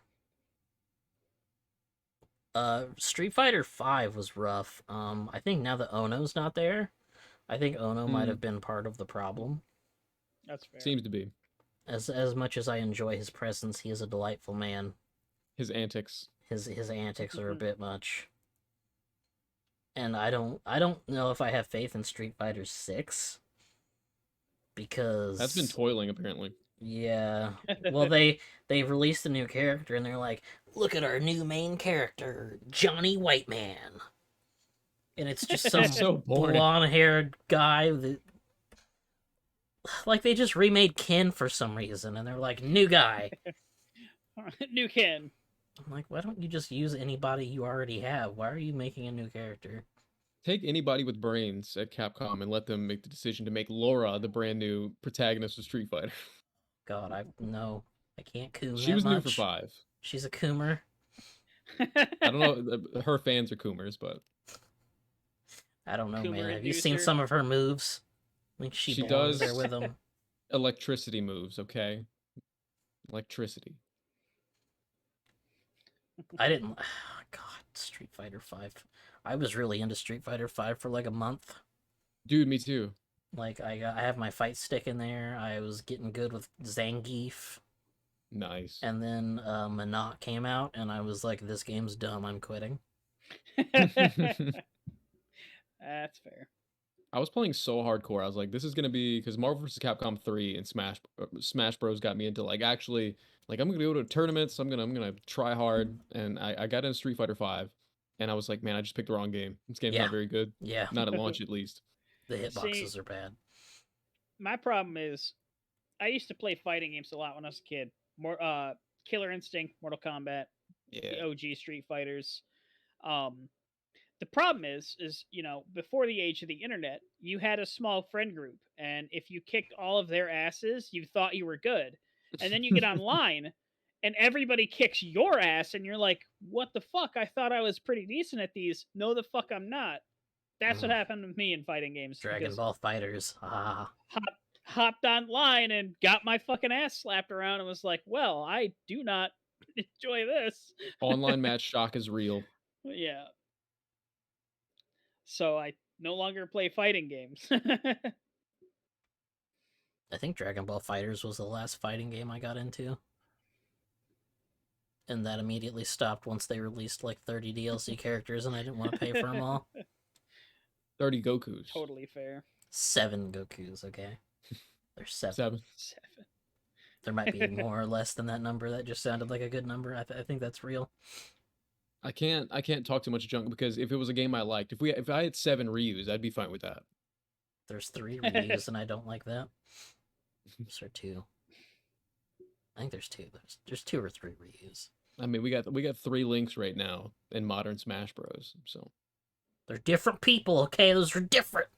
Street Fighter 5 was rough. I think now that Ono's not there, I think Ono might have been part of the problem. That's fair. Seems to be. As much as I enjoy his presence, he is a delightful man. His antics. His antics are a bit much. And I don't know if I have faith in Street Fighter 6 because That's been toiling apparently. yeah. Well, they released a new character and they're like, "Look at our new main character, Johnny Whiteman." And it's just some So boring. blonde-haired guy that like they just remade Ken for some reason and they're like, "New guy." New Ken. I'm like, "Why don't you just use anybody you already have? Why are you making a new character?" Take anybody with brains at Capcom and let them make the decision to make Laura the brand new protagonist of Street Fighter. God, I can't coom She that was new much. for 5. She's a coomer. I don't know. Her fans are Coomers, but I don't know, Coomer man. Have you seen inducer. some of her moves? I think she belongs does. there with them. electricity moves, okay? Electricity. I didn't. God, Street Fighter 5. I was really into Street Fighter 5 for like a month. Dude, me too. Like I have my fight stick in there. I was getting good with Zangief, Nice. and then Monat came out, and I was like, "This game's dumb. I'm quitting." That's fair. I was playing so hardcore. I was like, this is gonna be because Marvel vs. Capcom 3 and Smash Bros got me into like actually like I'm gonna go to tournaments. I'm gonna try hard, and I got into Street Fighter 5, and I was like, man, I just picked the wrong game. This game's Yeah. not very good. Yeah, Not at launch, at least. the hitboxes See- are bad. My problem is I used to play fighting games a lot when I was a kid. More Killer Instinct, Mortal Kombat, the Yeah. OG Street Fighters. Um, the problem is before the age of the internet, you had a small friend group, and if you kicked all of their asses, you thought you were good, and then you get online, and everybody kicks your ass, and you're like, "What the fuck? I thought I was pretty decent at these. No, the fuck, I'm not." That's what happened to me in fighting games Dragon because Ball Fighters. Ah. hopped online and got my fucking ass slapped around and was like, "Well, I do not enjoy this." Online match shock is real. Yeah. So I no longer play fighting games. I think Dragon Ball Fighters was the last fighting game I got into. And that immediately stopped once they released like 30 DLC characters and I didn't want to pay for them all. 30 Gokus. Totally fair. 7 Gokus, okay? There's 7. 7. 7. There might be more or less than that number. That just sounded like a good number. I think that's real. I can't talk too much junk because if it was a game I liked, if I had 7 Ryus, I'd be fine with that. There's 3 Ryus and I don't like that. Or 2. I think there's 2. There's 2 or 3 Ryus. I mean, we got 3 Links right now in modern Smash Bros. So they're different people, okay? Those are different.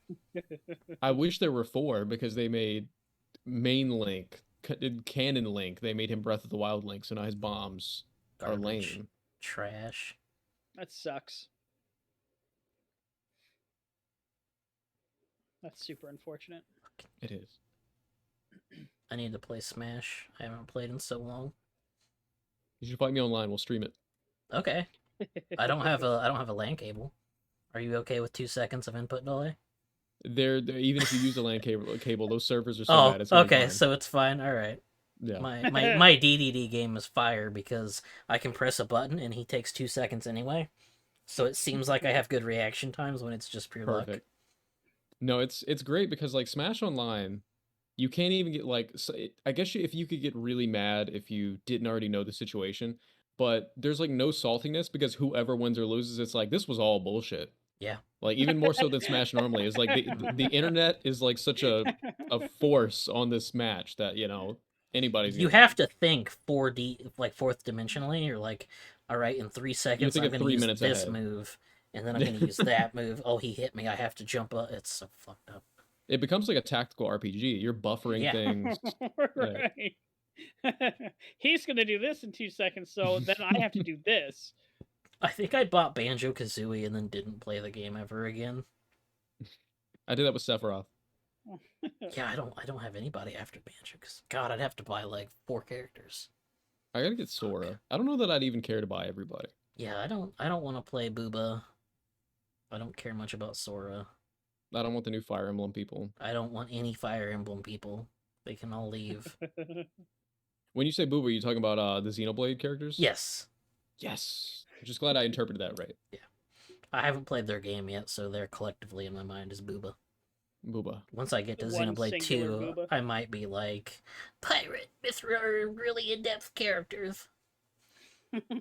I wish there were 4 because they made main Link, canon Link. They made him Breath of the Wild Link, so now his bombs are lame. Trash. That sucks. That's super unfortunate. It is. I need to play Smash. I haven't played in so long. You should find me online. We'll stream it. Okay. I don't have a LAN cable. Are you okay with 2 seconds of input delay? They're even if you use a LAN cable, those servers are so bad. It's okay, fine. so it's fine. All right. Yeah. My DDD game is fire because I can press a button and he takes 2 seconds anyway. So it seems like I have good reaction times when it's just pure luck. No, it's great because like Smash Online, you can't even get like. I guess if you could get really mad if you didn't already know the situation, but there's like no saltiness because whoever wins or loses, it's like this was all bullshit. Yeah. Like even more so than Smash normally is like the internet is like such a force on this match that anybody's. You have to think 4D like fourth dimensionally. You're like, all right, in 3 seconds I'm gonna use this move, and then I'm gonna use that move. Oh, he hit me. I have to jump up. It's so fucked up. It becomes like a tactical RPG. You're buffering things. Right. He's gonna do this in 2 seconds, so then I have to do this. I think I bought Banjo-Kazooie and then didn't play the game ever again. I did that with Sephiroth. Yeah, I don't have anybody after Banjo, because God, I'd have to buy like 4 characters. I gotta get Sora. I don't know that I'd even care to buy everybody. Yeah, I don't want to play Booba. I don't care much about Sora. I don't want the new Fire Emblem people. I don't want any Fire Emblem people. They can all leave. When you say Booba, are you talking about the Xenoblade characters? Yes. Yes. I'm just glad I interpreted that right. Yeah. I haven't played their game yet, so they're collectively in my mind as Booba. Booba. Once I get to Xenoblade 2, Booba. I might be like, Pirate, Mithra are really in-depth characters.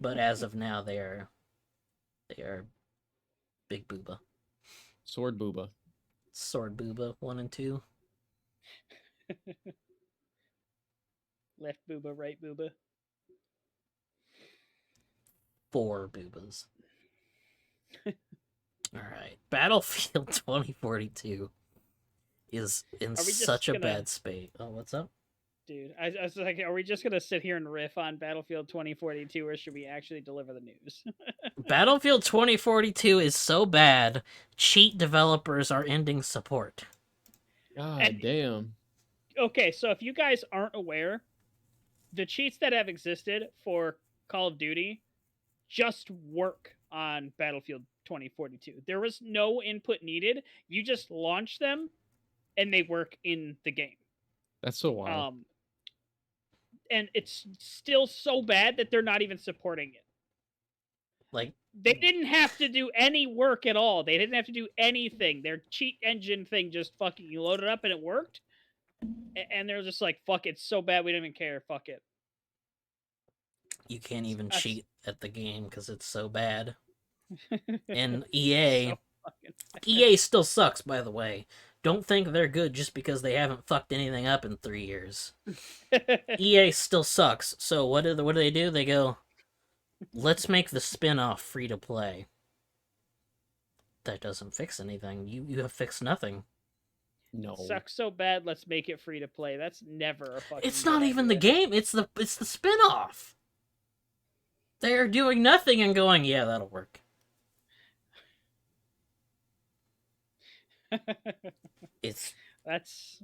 But as of now, they are Big Booba. Sword Booba. Sword Booba 1 and 2. Left Booba, right Booba. 4 Boobas. Alright. Battlefield 2042 is in such a bad spate. Oh, what's up? Dude, I was like, are we just going to sit here and riff on Battlefield 2042, or should we actually deliver the news? Battlefield 2042 is so bad, cheat developers are ending support. God damn. Okay, so if you guys aren't aware, the cheats that have existed for Call of Duty just work on Battlefield 2042. There was no input needed. You just launch them, and they work in the game. That's so wild. And it's still so bad that they're not even supporting it. Like, they didn't have to do any work at all. They didn't have to do anything. Their cheat engine thing just fucking loaded up and it worked. And they're just like, fuck, it's so bad we don't even care. Fuck it. You can't even cheat at the game because it's so bad. And EA... EA still sucks, by the way. don't think they're good just because they haven't fucked anything up in 3 years. EA still sucks. So what do they do? They go, let's make the spin-off free to play. That doesn't fix anything. You have fixed nothing. No. Sucks so bad, let's make it free to play. That's never a fucking It's not good even the idea. game. It's the spin-off. They're doing nothing and going, yeah, that'll work. It's That's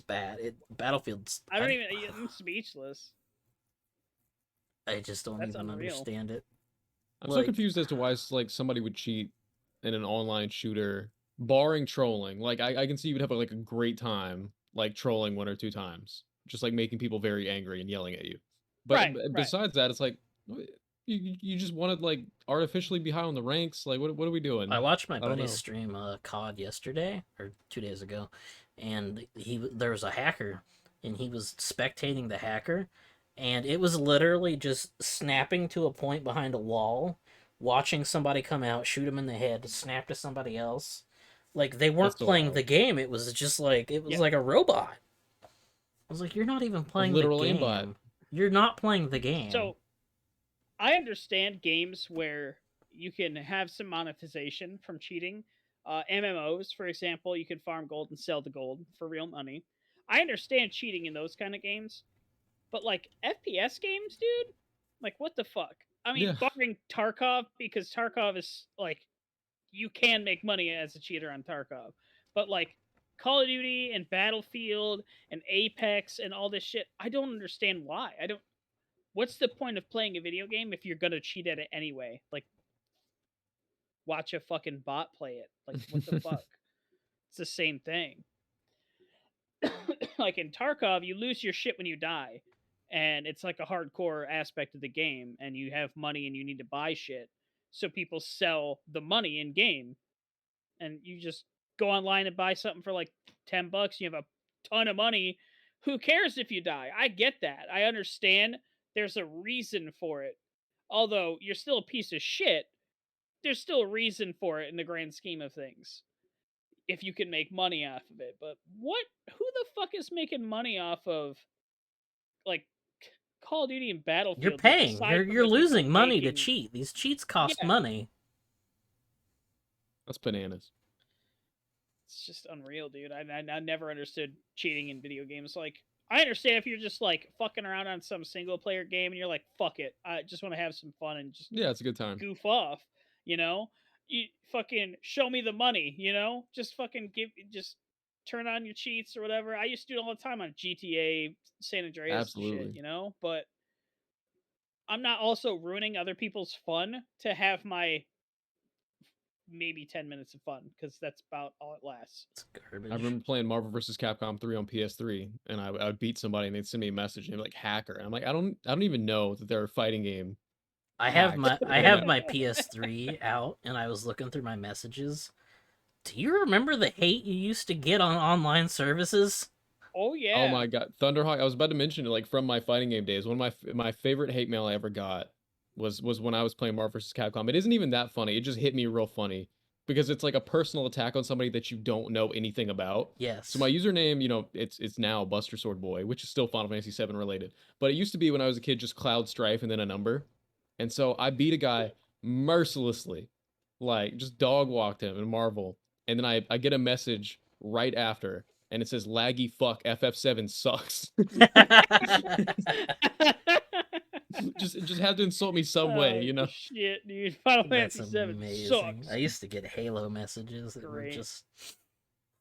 bad. Battlefield's. I don't even. I'm speechless. I just don't That's even unreal. understand it. I'm so Like- confused as to why like somebody would cheat in an online shooter, barring trolling. Like I can see you would have like a great time like trolling 1 or 2 times, just like making people very angry and yelling at you. But Right. besides that, it's like you just want to like artificially be high on the ranks. Like what are we doing? I watched my I don't buddy know. stream COD yesterday or 2 days ago, and there was a hacker, and he was spectating the hacker, and it was literally just snapping to a point behind a wall, watching somebody come out, shoot him in the head, snap to somebody else. Like they weren't That's so playing wild. the game. It was just like Yeah. like a robot. I was like, you're not even playing the literal game. aimbot. You're not playing the game. So, I understand games where you can have some monetization from cheating. MMOs, for example, you can farm gold and sell the gold for real money. I understand cheating in those kind of games, but like FPS games, dude, like what the fuck? I mean, Yeah. barring Tarkov, because Tarkov is like you can make money as a cheater on Tarkov, but like Call of Duty and Battlefield and Apex and all this shit, I don't understand why. I don't. What's the point of playing a video game if you're gonna cheat at it anyway? Like, watch a fucking bot play it. Like, what the fuck? It's the same thing. Like in Tarkov, you lose your shit when you die, and it's like a hardcore aspect of the game, and you have money and you need to buy shit, so people sell the money in game, and you just go online and buy something for like $10. You have a ton of money. Who cares if you die? I get that. I understand. There's a reason for it. Although you're still a piece of shit, there's still a reason for it in the grand scheme of things. If you can make money off of it. But who the fuck is making money off of like Call of Duty and Battlefield? you're paying. aside from You're the people losing money to making- cheat. These cheats cost Yeah. money. That's bananas. It's just unreal, dude. I never understood cheating in video games. Like, I understand if you're just like fucking around on some single player game and you're like, fuck it, I just want to have some fun and just Yeah, it's a good time. goof off, you know? You fucking show me the money, you know? Just fucking just turn on your cheats or whatever. I used to do it all the time on GTA, San Andreas, and Absolutely. shit, you know? But I'm not also ruining other people's fun to have my maybe 10 minutes of fun, because that's about all it lasts. It's garbage. I remember playing Marvel vs. Capcom 3 on PS3, and I would beat somebody, and they'd send me a message, and they'd be like hacker, and I'm like, I don't even know that they're a fighting game. I have hacked. my PS3 out, and I was looking through my messages. Do you remember the hate you used to get on online services? Oh yeah. Oh my god, Thunderhawk! I was about to mention it, like from my fighting game days. One of my favorite hate mail I ever got was when I was playing Marvel vs. Capcom. It isn't even that funny. It just hit me real funny because it's like a personal attack on somebody that you don't know anything about. Yes. So my username, it's now Buster Sword Boy, which is still Final Fantasy VII related. But it used to be when I was a kid just Cloud Strife and then a number. And so I beat a guy mercilessly, like just dog walked him in Marvel. And then I get a message right after, and it says laggy fuck FF7 sucks. just had to insult me some way, you know. Shit, dude. Final That's Fantasy VII amazing. sucks. I used to get Halo messages that were Great. just.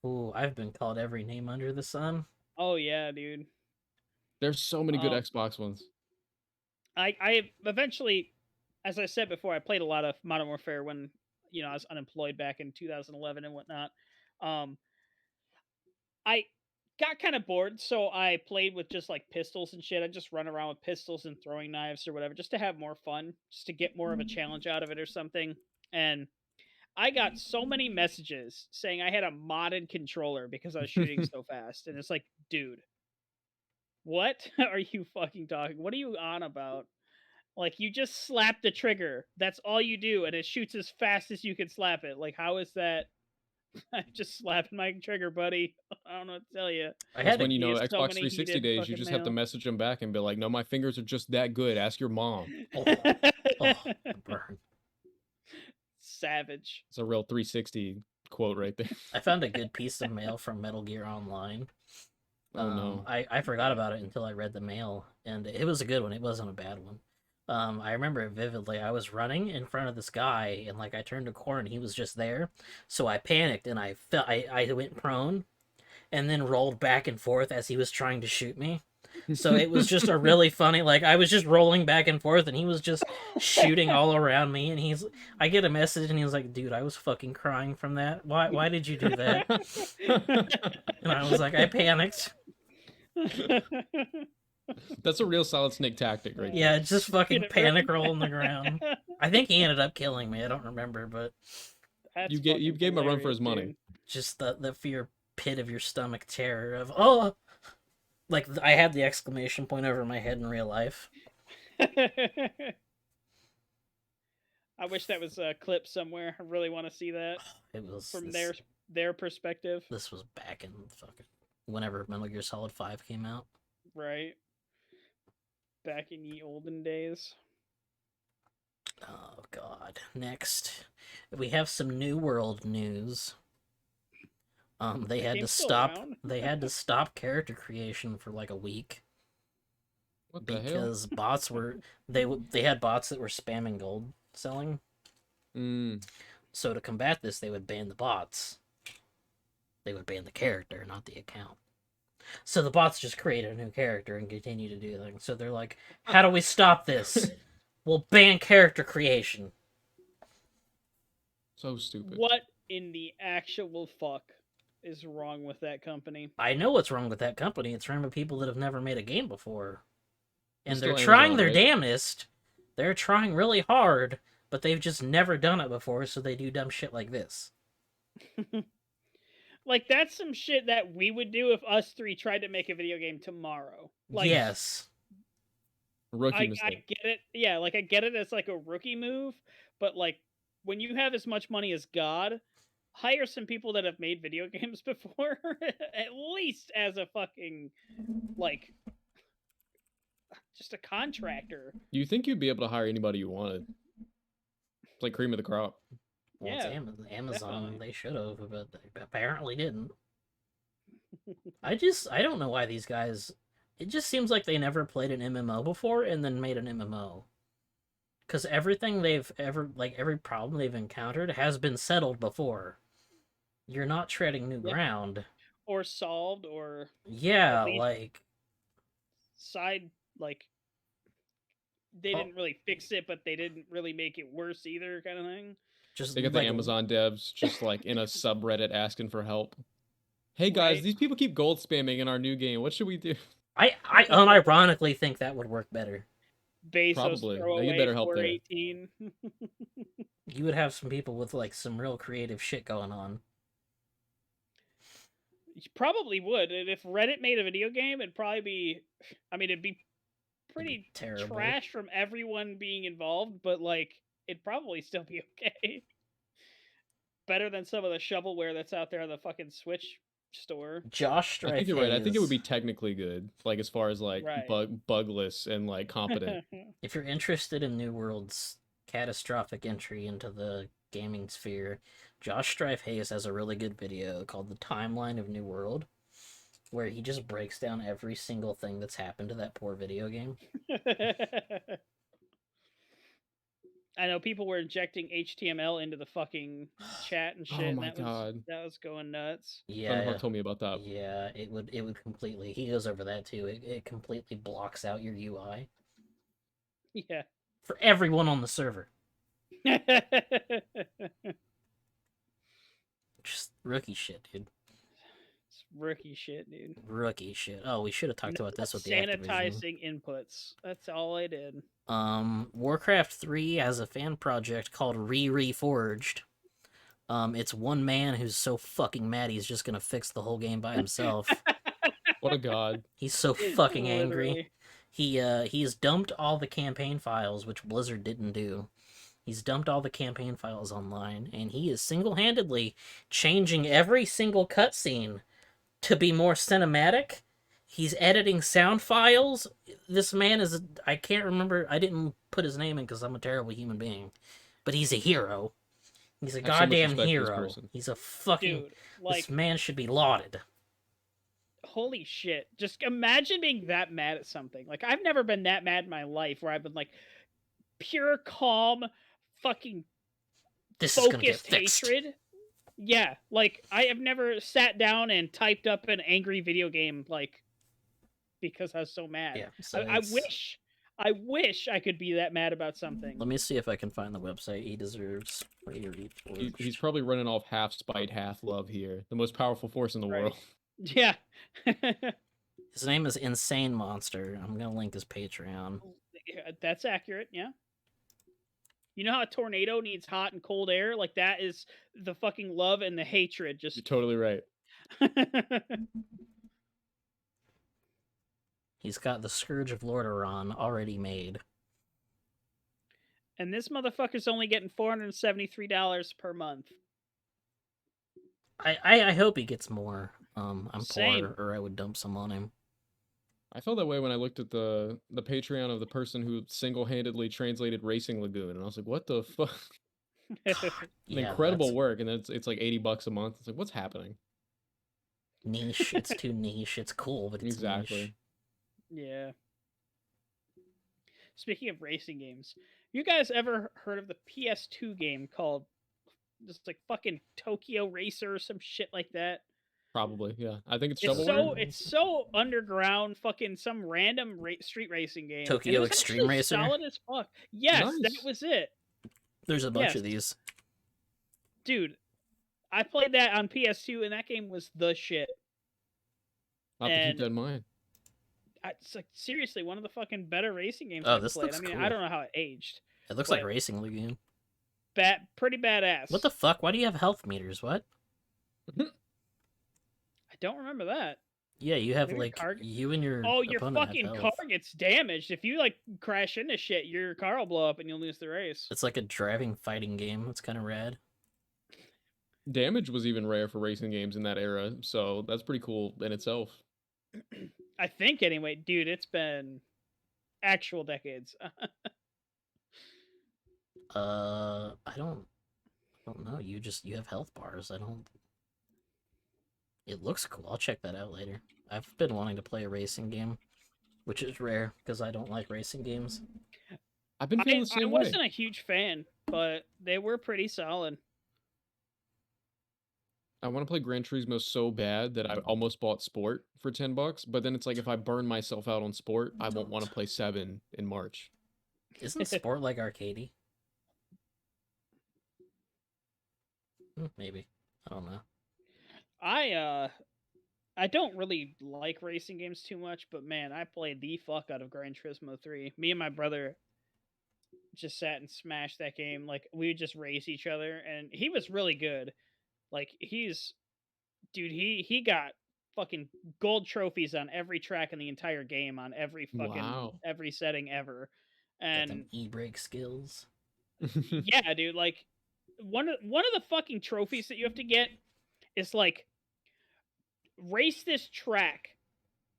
Ooh, I've been called every name under the sun. Oh yeah, dude. There's so many good Um, Xbox ones. I eventually, as I said before, I played a lot of Modern Warfare when I was unemployed back in 2011 and whatnot. I got kind of bored, so I played with just like pistols and shit. I just run around with pistols and throwing knives or whatever, just to have more fun, just to get more of a challenge out of it or something. And I got so many messages saying I had a modded controller because I was shooting so fast, and it's like, dude, what are you fucking talking? What are you on about? Like, you just slap the trigger. That's all you do, and it shoots as fast as you can slap it. Like, how is that I'm just slapping my trigger, buddy. I don't know what to tell you. I That's had to, when you know He has so Xbox many 360 heated days. You fucking just have to mail. message them back and be like, "No, my fingers are just that good. Ask your mom." oh, the burn. Savage. It's a real 360 quote right there. I found a good piece of mail from Metal Gear Online. Oh no. I forgot about it until I read the mail, and it was a good one. It wasn't a bad one. I remember it vividly. I was running in front of this guy, and like I turned a corner, and he was just there. So I panicked, and I went prone, and then rolled back and forth as he was trying to shoot me. So it was just a really funny, like I was just rolling back and forth, and he was just shooting all around me. And I get a message, and he was like, "Dude, I was fucking crying from that. Why did you do that?" And I was like, I panicked. That's a real Solid Snake tactic right Yeah, just fucking Get it panic right. roll on the ground. I think he ended up killing me. I don't remember, but That's You gave him a run for hilarious, his money. dude. just the fear pit of your stomach terror of oh, like I had the exclamation point over my head in real life. I wish that was a clip somewhere. I really want to see that It was from this, their perspective. This was back in fucking whenever Metal Gear Solid 5 came out. Right. Back in ye olden days. Oh god. Next, we have some New World news. They had to game's still stop. around? They had to stop character creation for like a week What the hell? because bots were they had bots that were spamming gold selling. Mm. So to combat this, they would ban the bots. They would ban the character, not the account. So the bots just create a new character and continue to do things. So they're like, "How do we stop this? We'll ban character creation." So stupid. What in the actual fuck is wrong with that company? I know what's wrong with that company. It's wrong with people that have never made a game before. And It's they're still trying Amazon, their right? damnedest. They're trying really hard, but they've just never done it before, so they do dumb shit like this. Like, that's some shit that we would do if us three tried to make a video game tomorrow. Like, Yes. Rookie I mistake. get it. Yeah, like I get it as like a rookie move, but like when you have as much money as God, hire some people that have made video games before, at least as a fucking like just a contractor. You think you'd be able to hire anybody you wanted? It's like cream of the crop. Well, Yeah, it's Amazon. definitely. They should have, but they apparently didn't. I don't know why these guys. It just seems like they never played an MMO before and then made an MMO. Because everything they've ever, like every problem they've encountered has been settled before. You're not treading new Yeah. ground. Or solved, or Yeah, at least like side like they Oh. didn't really fix it, but they didn't really make it worse either, kind of thing. just They got like the Amazon devs just like in a subreddit asking for help. Hey guys, Right. these people keep gold spamming in our new game. What should we do? I unironically think that would work better. Bezos Probably. They throwaway get better help there. 418. You would have some people with like some real creative shit going on. You probably would. And if Reddit made a video game, it'd probably be. I mean, it'd be pretty terrible. trash from everyone being involved, but like, it'd probably still be okay. Better than some of the shovelware that's out there on the fucking Switch store. Josh I Strife think you're right. I think it would be Hayes. technically good, like as far as like Right. bugless and like competent. If you're interested in New World's catastrophic entry into the gaming sphere, Josh Strife Hayes has a really good video called The Timeline of New World, where he just breaks down every single thing that's happened to that poor video game. I know people were injecting HTML into the fucking chat and shit. Oh and my that God. that was going nuts. Yeah, Thunderhawk told me about that. yeah, it would completely. He goes over that too. It completely blocks out your UI Yeah. for everyone on the server. Just rookie shit, dude. It's rookie shit, dude. Rookie shit. Oh, we should have talked about this with the Activision. Sanitizing inputs. That's all I did. Warcraft 3 has a fan project called Reforged. It's one man who's so fucking mad he's just gonna fix the whole game by himself. What a god. He's so fucking angry. He's dumped all the campaign files, which Blizzard didn't do. He's dumped all the campaign files online, and he is single-handedly changing every single cutscene to be more cinematic. He's editing sound files. This man is, I can't remember, I didn't put his name in because I'm a terrible human being, but he's a hero. He's a I have so much goddamn respect for this hero. person. He's a fucking, Dude, like, this man should be lauded. holy shit. Just imagine being that mad at something. Like, I've never been that mad in my life where I've been like, pure calm, fucking This is gonna get focused fixed. hatred. Yeah, like, I have never sat down and typed up an angry video game, like, because I was so mad. Yeah, so I wish I could be that mad about something. Let me see if I can find the website. He deserves He's probably running off half spite, half love here. The most powerful force in the Right. world. Yeah. His name is Insane Monster. I'm gonna link his Patreon. Yeah, that's accurate, yeah. You know how a tornado needs hot and cold air? Like, that is the fucking love and the hatred. You're Just totally right. He's got the Scourge of Lordaeron already made. And this motherfucker's only getting $473 per month. I hope he gets more. I'm Same. poor, or I would dump some on him. I felt that way when I looked at the Patreon of the person who single-handedly translated Racing Lagoon, and I was like, "What the fuck?" Yeah, Incredible that's work, and then it's like $80 a month. It's like, what's happening? niche. It's too niche. It's cool, but it's Exactly. niche. Yeah. Speaking of racing games, you guys ever heard of the PS2 game called just like fucking Tokyo Racer or some shit like that? Probably, yeah. I think it's It's shovelware. it's so underground, fucking some random street racing game. And it Tokyo was Extreme actually Racer? solid as fuck. Yes, that Nice. was it. There's a bunch Yes. of these. Dude, I played that on PS2 and that game was the shit. I'll have to keep And that in mind. it's like seriously one of the fucking better racing games Oh, I've this played. looks I mean, cool. I don't know how it aged. It looks But- like Racing Lagoon. Pretty badass. What the fuck? Why do you have health meters? What? I don't remember that. Yeah, you have Maybe like car- you and your Oh, your opponent fucking have car health. gets damaged. If you like crash into shit, your car will blow up and you'll lose the race. It's like a driving fighting game. It's kind of rad. Damage was even rare for racing games in that era, so that's pretty cool in itself. I think anyway, dude. It's been actual decades. I don't know. You have health bars. I don't. It looks cool. I'll check that out later. I've been wanting to play a racing game, which is rare because I don't like racing games. I've been feeling the I same way. wasn't a huge fan, but they were pretty solid. I want to play Gran Turismo so bad that I almost bought Sport for $10, but then it's like if I burn myself out on Sport, I won't want to play 7 in March. Isn't sport like arcadey? Maybe. I don't know. I don't really like racing games too much, but man, I played the fuck out of Gran Turismo 3. Me and my brother just sat and smashed that game. Like, we would just race each other, and he was really good. Like, dude, he got fucking gold trophies on every track in the entire game, on every fucking Wow. every setting ever. Got And them e-brake skills. yeah, dude, like one of the fucking trophies that you have to get is like race this track,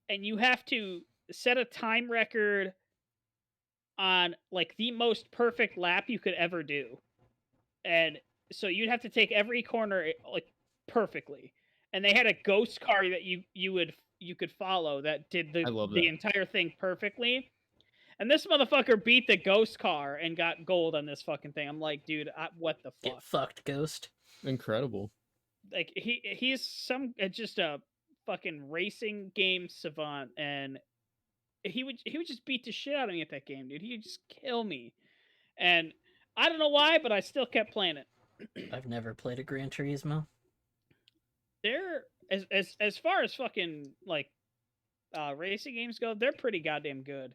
and you have to set a time record on like the most perfect lap you could ever do. And so you'd have to take every corner like perfectly. And they had a ghost car that you could follow that did I love the that. entire thing perfectly. And this motherfucker beat the ghost car and got gold on this fucking thing. I'm like, dude, what the fuck? Get fucked, Ghost. Incredible. Like he's just a fucking racing game savant, and he would just beat the shit out of me at that game, dude. He would just kill me, and I don't know why, but I still kept playing it. I've never played a Gran Turismo. They're as far as fucking like racing games go, they're pretty goddamn good.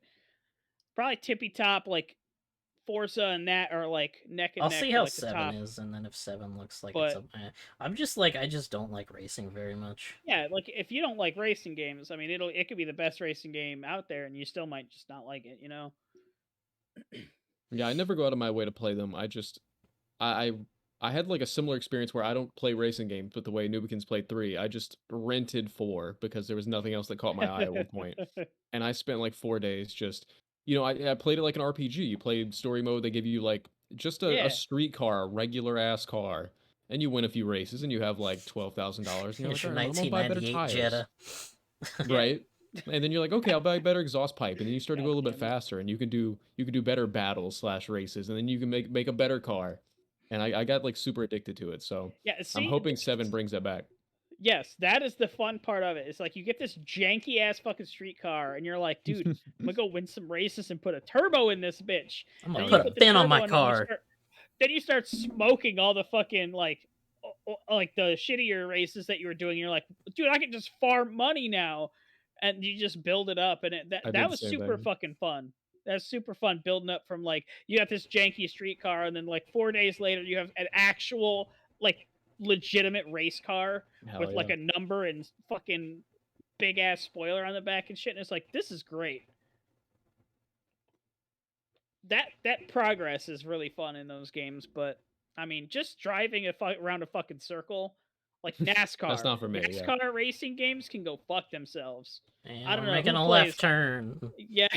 Probably tippy top like Forza and that are like neck and I'll neck see for, how like, the 7 top. is, and then if 7 looks like But- it's up, I'm just like I just don't like racing very much. Yeah, like if you don't like racing games, I mean it could be the best racing game out there, and you still might just not like it, you know. Yeah, I never go out of my way to play them. I I had like a similar experience where I don't play racing games, but the way Nubikins played 3, I just rented 4 because there was nothing else that caught my eye at one point. And I spent like 4 days just, I played it like an RPG. You played story mode, they give you like just a Yeah. street car, a regular ass car, and you win a few races and you have like $12,000 and you're It's like, your all right, well, I'm gonna buy better 1998 tires. Jetta. Yeah. Right? And then you're like, okay, I'll buy a better exhaust pipe, and then you start to go God a little bit damn it. faster, and you can do better battles / races, and then you can make a better car. And I got like super addicted to it, so Yeah. I'm See, hoping 7 brings that back. yes, that is the fun part of it. It's like you get this janky ass fucking street car, and you're like, dude, I'm gonna go win some races and put a turbo in this bitch. I'm And gonna then put you a put the fin on turbo my in, and car. then you start smoking all the fucking like the shittier races that you were doing. You're like, dude, I can just farm money now, and you just build it up, and I did that the was same super thing. fucking fun. That's super fun building up from like you got this janky street car, and then like 4 days later you have an actual like legitimate race car with Hell like yeah. a number and fucking big ass spoiler on the back and shit. And it's like this is great. That progress is really fun in those games, but I mean, just driving around a fucking circle, like That's NASCAR. not for me, yeah. NASCAR racing games can go fuck themselves. And I we're don't know making who a left plays. turn. Yeah,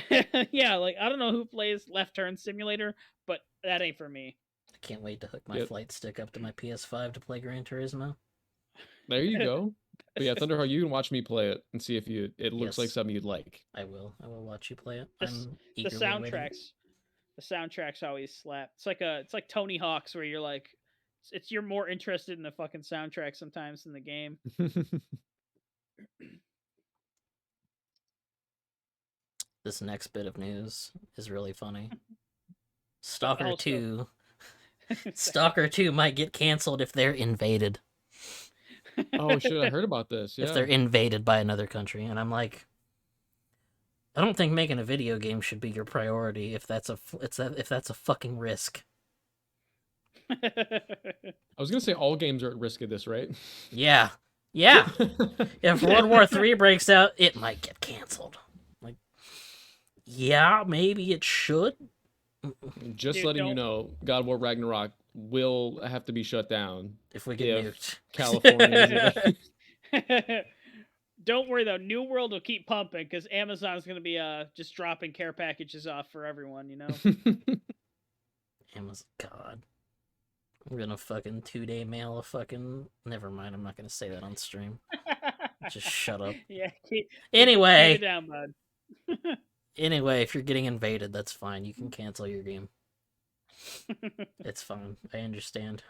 yeah. Like I don't know who plays Left Turn Simulator, but that ain't for me. I can't wait to hook my Yep. flight stick up to my PS5 to play Gran Turismo. There you go. But yeah, Thunderheart, you can watch me play it and see if it looks like Yes, something you'd like. I will. I will watch you play it. the I'm the eagerly waiting. soundtracks always slap. It's like Tony Hawk's where you're like, you're more interested in the fucking soundtrack sometimes than the game. This next bit of news is really funny. Stalker also- 2. Stalker 2 might get canceled if they're invaded. Oh shit, I heard about this. If they're Yeah. invaded by another country. And I'm like, I don't think making a video game should be your priority if that's if that's a fucking risk. I was gonna say all games are at risk of this, right? Yeah. Yeah. If World War III breaks out, it might get canceled. Like, yeah, maybe it should. Just Dude, letting you don't- know, God of War Ragnarok will have to be shut down If we get if nuked. California is Don't worry though, New World will keep pumping because Amazon's gonna be just dropping care packages off for everyone, you know. Amazon, God. I'm gonna fucking 2-day mail a fucking. Never mind, I'm not gonna say that on stream. Just shut up. Yeah. Keep Anyway. it down, bud. Anyway, if you're getting invaded, that's fine. You can cancel your game. It's fine. I understand.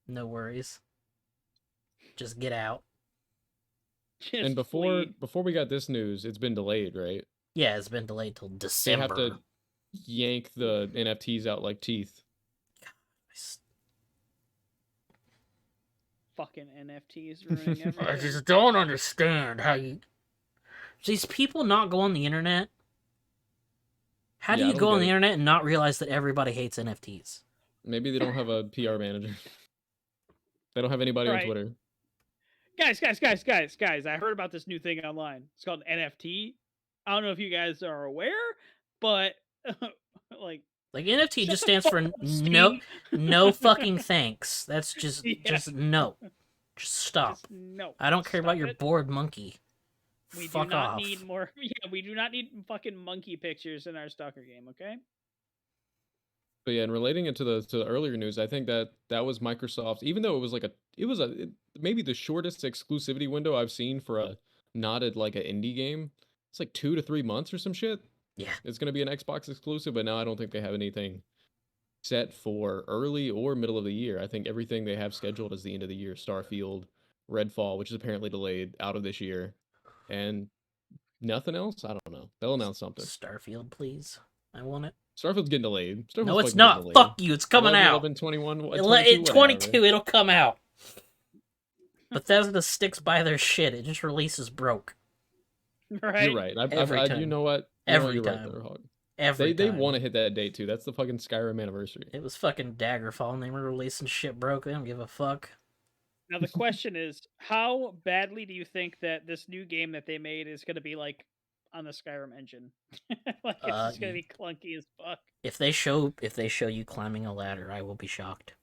No worries. Just get out. Just And before flee. we got this news, it's been delayed, right? Yeah, it's been delayed till They December. have to yank the NFTs out like teeth. Fucking NFTs ruining everything. I just don't understand how you. These people not go on the internet. How do Yeah, I you don't go on get the it. internet and not realize that everybody hates NFTs? Maybe they don't have a PR manager. They don't have anybody on Right. Twitter. Guys, I heard about this new thing online. It's called NFT. I don't know if you guys are aware, but like NFT shut just the stands fuck for up, no, Steam. no fucking thanks. That's just, Yeah. just no. Just stop. Just no. I don't care about Stop your it. board monkey. We Fuck do not off. need more. Yeah, we do not need fucking monkey pictures in our stalker game. Okay. But yeah, and relating it to the earlier news, I think that was Microsoft. Even though maybe the shortest exclusivity window I've seen for a not at like an indie game. It's like 2 to 3 months or some shit. Yeah. It's gonna be an Xbox exclusive, but now I don't think they have anything set for early or middle of the year. I think everything they have scheduled is the end of the year. Starfield, Redfall, which is apparently delayed out of this year, and nothing else. I don't know. They'll announce something. Starfield, please. I want it. Starfield's getting delayed. Starfield's No, it's fucking not. getting delayed. Fuck you. It's coming 11, out. 11, 21, 22, 22, it'll come out. Bethesda sticks by their shit. It just releases broke. Right. You're right. Every you time. know what? Every You're time. right there, Hog. Every They time. want to hit that date too. That's the fucking Skyrim anniversary. It was fucking Daggerfall, and they were releasing shit broke. They don't give a fuck. Now the question is, how badly do you think that this new game that they made is going to be like on the Skyrim engine. Like it's just gonna be clunky as fuck. If they show you climbing a ladder, I will be shocked.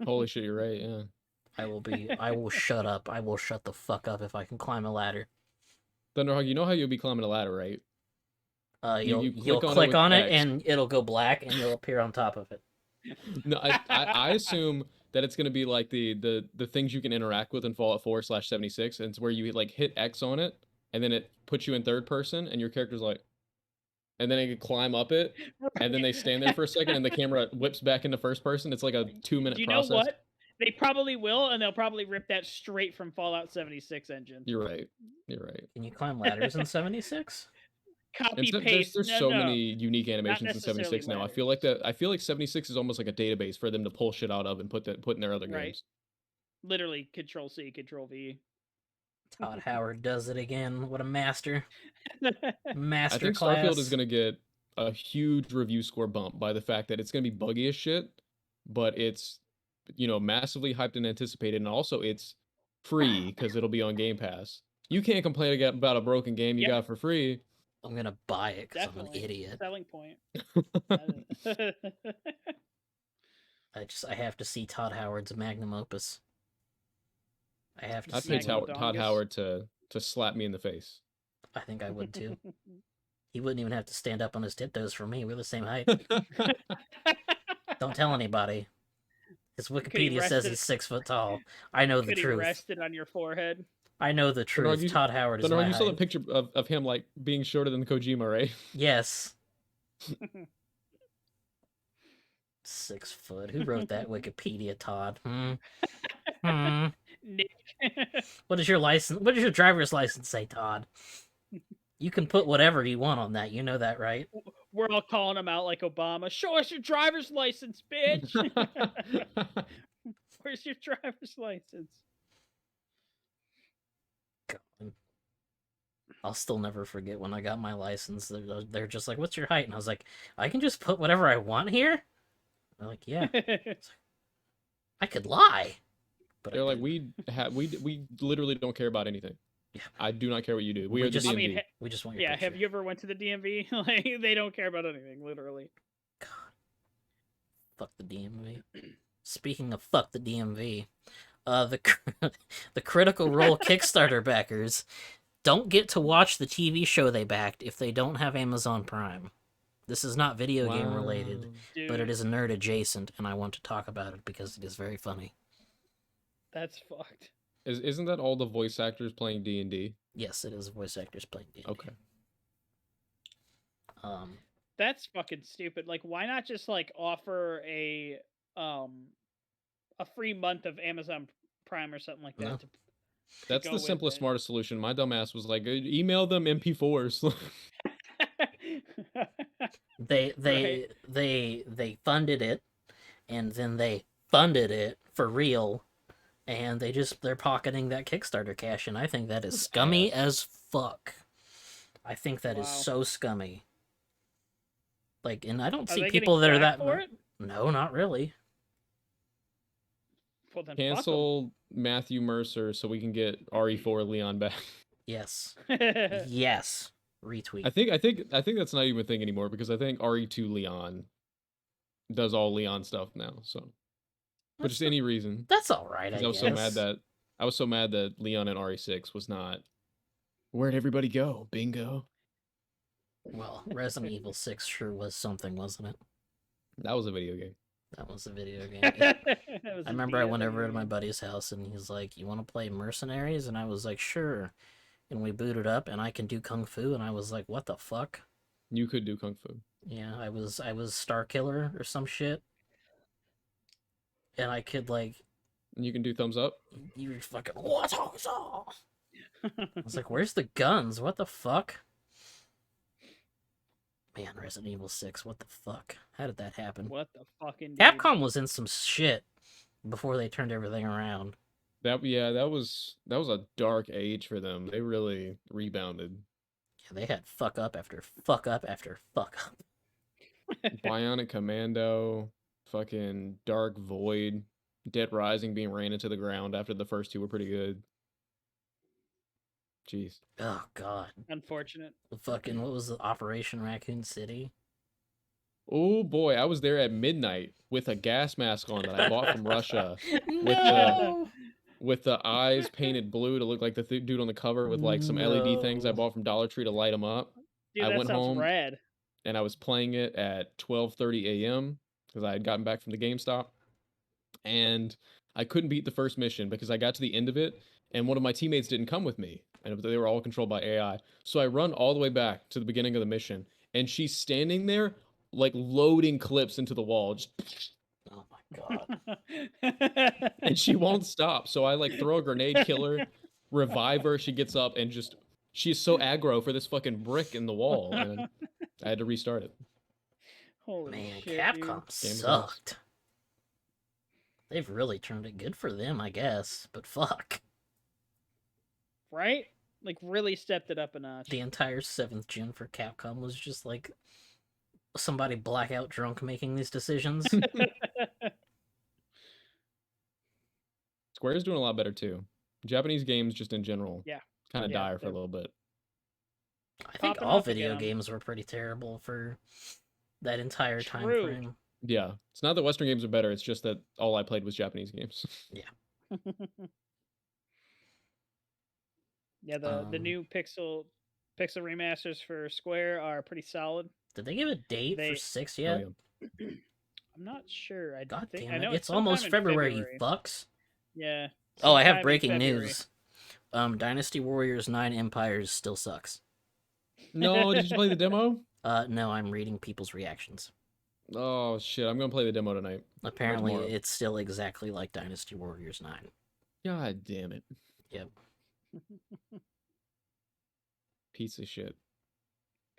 Holy shit, you're right. Yeah. I will shut up. I will shut the fuck up if I can climb a ladder. Thunderhog, you know how you'll be climbing a ladder, right? You'll click on it and it'll go black and you'll appear on top of it. No, I assume that it's gonna be like the things you can interact with in Fallout 4/76, and it's where you like hit X on it, and then it puts you in third person, and your character's like, and then they can climb up it, and then they stand there for a second, and the camera whips back into first person. It's like a 2-minute Do you process. know what? They probably will, and they'll probably rip that straight from Fallout 76 engine. You're right. You're right. Can you climb ladders in 76? Copy And paste. there's so many unique animations in necessarily 76 now. ladders. I feel like 76 is almost like a database for them to pull shit out of and put in their other Right. games. Literally, Control C, Control V. Todd Howard does it again. What a master. I Master think class. Starfield is going to get a huge review score bump by the fact that it's going to be buggy as shit, but it's, massively hyped and anticipated, and also it's free because it'll be on Game Pass. You can't complain about a broken game you got for free. I'm gonna buy it because I'm an Definitely. idiot. Selling point. I have to see Todd Howard's magnum opus. I have to I'd see pay it. Todd Howard to slap me in the face. I think I would too. He wouldn't even have to stand up on his tiptoes for me. We're the same height. Don't tell anybody. His Wikipedia says he's 6 foot tall. I know the Could he truth. rest it on your forehead? I know the truth. Todd Howard is my You saw height. the picture of him like being shorter than Kojima, right? Yes. 6 foot. Who wrote that Wikipedia, Todd? Nick. What does your license? What does your driver's license say, Todd? You can put whatever you want on that. You know that, right? We're all calling him out like Obama. Show us your driver's license, bitch. Where's your driver's license? God. I'll still never forget when I got my license. They're just like, "What's your height?" And I was like, "I can just put whatever I want here." They're like, "Yeah." I could lie. But They're like, we literally don't care about anything. Yeah. I do not care what you do. We are just, the DMV. We just want your Yeah, picture. have you ever went to the DMV? Like, they don't care about anything, literally. God. Fuck the DMV. Speaking of fuck the DMV, the Critical Role Kickstarter backers don't get to watch the TV show they backed if they don't have Amazon Prime. This is not video game related, but it is nerd adjacent, and I want to talk about it because it is very funny. That's fucked. Isn't that all the voice actors playing D&D? Yes, it is voice actors playing D&D. Okay. That's fucking stupid. Like, why not just like offer a free month of Amazon Prime or something like that? No. That's the simplest, smartest solution. My dumbass was like, email them MP4s. They funded it, and then they funded it for real. And they're pocketing that Kickstarter cash, and I think that is scummy as fuck. I think that is so scummy. Like, and I don't see people that are that. For it? No, not really. Well, then cancel Matthew Mercer so we can get RE4 Leon back. Yes. Yes. Retweet. I think that's not even a thing anymore because I think RE2 Leon does all Leon stuff now. So. For just any reason. That's all right. I was so mad that Leon and RE6 was not. Where'd everybody go? Bingo. Well, Resident Evil 6 sure was something, wasn't it? That was a video game. That was a video game. I remember I went over to my buddy's house and he's like, "You want to play Mercenaries?" And I was like, "Sure." And we booted up and I can do Kung Fu and I was like, "What the fuck?" You could do Kung Fu. Yeah, I was Star Killer or some shit. And I could like. And you can do thumbs up. You fucking what? I was like, "Where's the guns? What the fuck?" Man, Resident Evil 6. What the fuck? How did that happen? What the fucking? Capcom was in some shit before they turned everything around. That was a dark age for them. They really rebounded. Yeah, they had fuck up after fuck up after fuck up. Bionic Commando. Fucking Dark Void, Dead Rising being ran into the ground after the first two were pretty good. Jeez. Oh god. Unfortunate. The fucking what was the Operation Raccoon City? Oh boy, I was there at midnight with a gas mask on that I bought from Russia, with the No. with the eyes painted blue to look like the dude on the cover, with like some LED things I No. bought from Dollar Tree to light them up. Dude, I that went sounds home rad. and I was playing it at 12:30 a.m. because I had gotten back from the GameStop, and I couldn't beat the first mission because I got to the end of it and one of my teammates didn't come with me, and they were all controlled by AI. So I run all the way back to the beginning of the mission, and she's standing there like loading clips into the wall, just, Oh my god. and she won't stop. So I like throw a grenade, kill her, revive her. She gets up and just she's so aggro for this fucking brick in the wall, and I had to restart it. Holy Man, shit, Capcom dude. Game was nuts. sucked. They've really turned it good for them, I guess. But fuck. Right? Like, really stepped it up a notch. The entire 7th gen for Capcom was just like somebody blackout drunk making these decisions. Square's doing a lot better too. Japanese games just in general, Yeah. kind of Yeah, dire for a they're- little bit. I think Popping all up video again. games were pretty terrible for that entire time True. frame. Yeah, it's not that Western games are better. It's just that all I played was Japanese games. Yeah, the Um, new pixel remasters for Square are pretty solid. Did they give a date for They- 6 Oh yet? yeah. I'm not sure. I God think damn I it. know It's sometime almost in February, you fucks. Yeah. Oh, I have sometime in breaking February. news. Dynasty Warriors 9 Empires still sucks. No, did you play the demo? No, I'm reading people's reactions. Oh shit, I'm gonna play the demo tonight. Apparently, tomorrow. it's still exactly like Dynasty Warriors 9. God damn it. Yep. Piece of shit.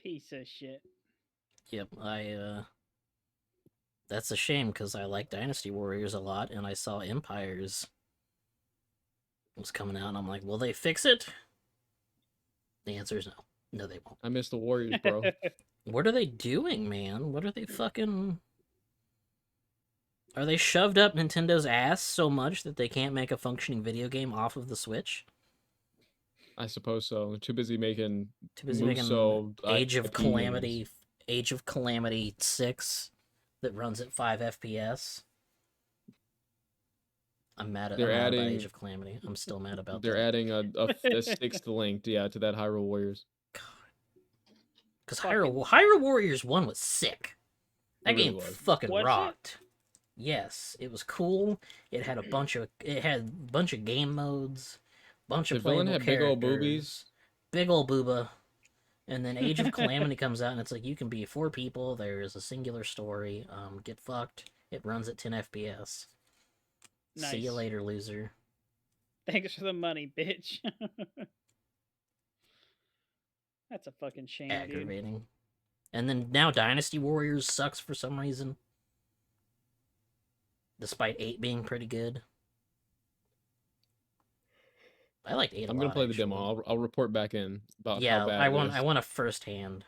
Piece of shit. Yep, that's a shame because I like Dynasty Warriors a lot, and I saw Empires was coming out, and I'm like, will they fix it? The answer is no. No, they won't. I miss the Warriors, bro. What are they doing, man? What are they fucking... Are they shoved up Nintendo's ass so much that they can't make a functioning video game off of the Switch? I suppose so. They're too busy making Too busy Muso making Age of IP Calamity, games. Age of Calamity 6 that runs at 5 FPS. I'm mad They're about adding- Age of Calamity. I'm still mad about They're that. adding a sixth link, yeah, to that Hyrule Warriors. Because Fucking- Hyrule Warriors 1 was sick. That It really game was. fucking Was it? rocked. Yes, it was cool. It had a bunch of game modes, bunch The of villain playable had big old characters, boobies. big old booba. And then Age of Calamity comes out, and it's like you can be 4 people. There is a singular story. Get fucked. It runs at 10 FPS. See you Nice. later, loser. Thanks for the money, bitch. That's a fucking shame, dude. Aggravating. And then now Dynasty Warriors sucks for some reason. Despite 8 being pretty good. I liked 8 a I'm lot, gonna play the actually. demo. I'll report back in about Yeah, how bad I it want is. I want a first hand.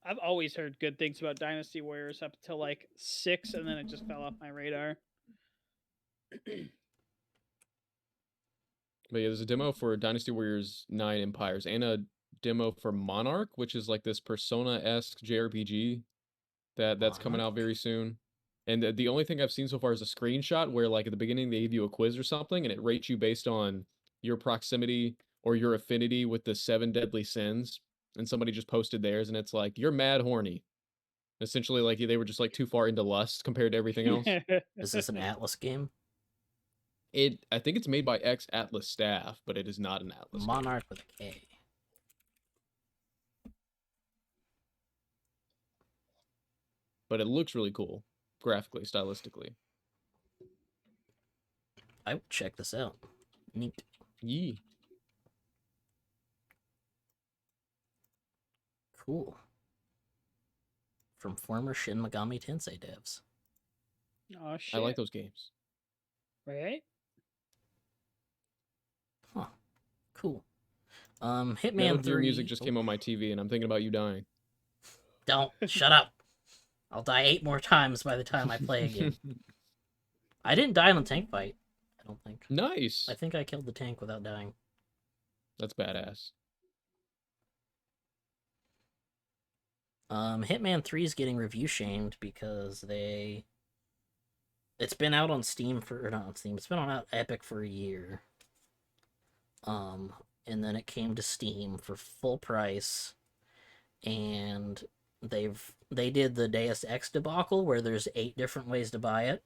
I've always heard good things about Dynasty Warriors up until like 6, and then it just fell off my radar. But yeah, there's a demo for Dynasty Warriors 9 Empires and a demo for Monarch, which is like this Persona-esque JRPG that's coming out Monarch? very soon. And the only thing I've seen so far is a screenshot where like at the beginning they give you a quiz or something and it rates you based on your proximity or your affinity with the 7 deadly sins. And somebody just posted theirs and it's like, you're mad horny. Essentially, like they were just like too far into lust compared to everything else. Is this an Atlas game? I think it's made by ex Atlas staff, but it is not an Atlas game. Monarch with a K. But it looks really cool, graphically, stylistically. I would check this out. Neat. Yee. Cool. From former Shin Megami Tensei devs. Oh shit! I like those games. Right? Cool. Metal Hitman Gear 3. music just came on my TV, and I'm thinking about you dying. Don't. Shut up. I'll die 8 more times by the time I play again. I didn't die in the tank fight, I don't think. Nice. I think I killed the tank without dying. That's badass. Hitman 3 is getting review shamed because it's been out on Steam or not on Steam. It's been on Epic for a year. And then it came to Steam for full price, and they did the Deus Ex debacle where there's 8 different ways to buy it,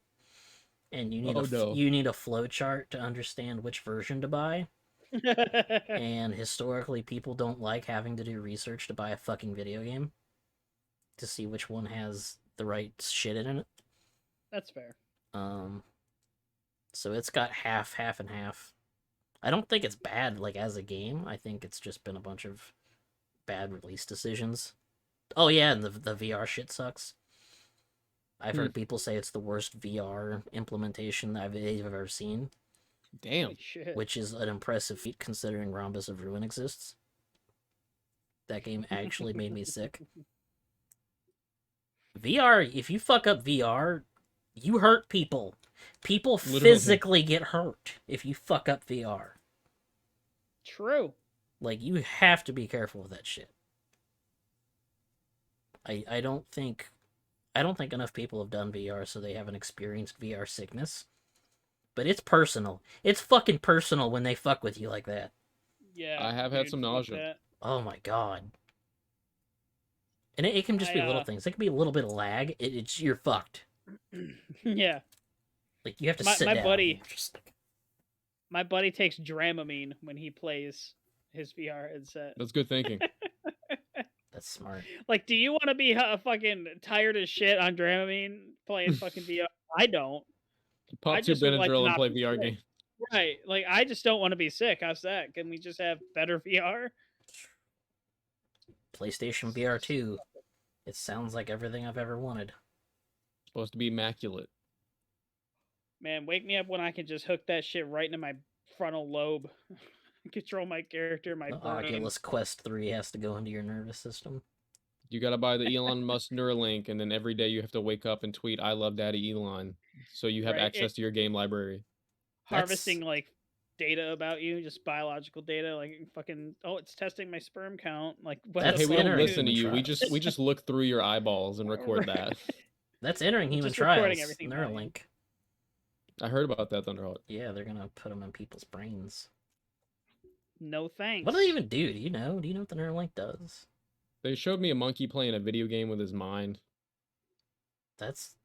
and you need a flow chart to understand which version to buy. And historically, people don't like having to do research to buy a fucking video game to see which one has the right shit in it. That's fair. So it's got half, and half. I don't think it's bad, like, as a game. I think it's just been a bunch of bad release decisions. Oh, yeah, and the VR shit sucks. I've heard people say it's the worst VR implementation they've ever seen. Damn. Holy shit. Which is an impressive feat considering Rhombus of Ruin exists. That game actually made me sick. VR, if you fuck up VR, you hurt people. People Literally. physically get hurt if you fuck up VR. True. Like, you have to be careful with that shit. I don't think enough people have done VR so they haven't experienced VR sickness. But it's personal. It's fucking personal when they fuck with you like that. Yeah. I have had some nausea. That. Oh my god. And it can just be little things. It can be a little bit of lag. You're fucked. Yeah. Like, you have to sit down. My buddy takes Dramamine when he plays his VR headset. That's good thinking. That's smart. Like, do you want to be fucking tired as shit on Dramamine playing fucking VR? I don't. Pop your Benadryl and play VR game. Right. Like, I just don't want to be sick. How's that? Can we just have better VR? PlayStation VR 2. It sounds like everything I've ever wanted. Supposed to be immaculate. Man, wake me up when I can just hook that shit right into my frontal lobe. Control my character, my The brain. Oculus Quest 3 has to go into your nervous system. You gotta buy the Elon Musk Neuralink, and then every day you have to wake up and tweet, "I love Daddy Elon," so you have access to your game library. Harvesting like data about you, just biological data, like fucking. Oh, it's testing my sperm count. Like, what Hey, we don't listen to you. trials. We just look through your eyeballs and record that. That's entering human just trials. recording everything Neuralink. I heard about that, Thunderhawk. Yeah, they're gonna put them in people's brains. No thanks. What do they even do? Do you know? Do you know what the Neuralink does? They showed me a monkey playing a video game with his mind. That's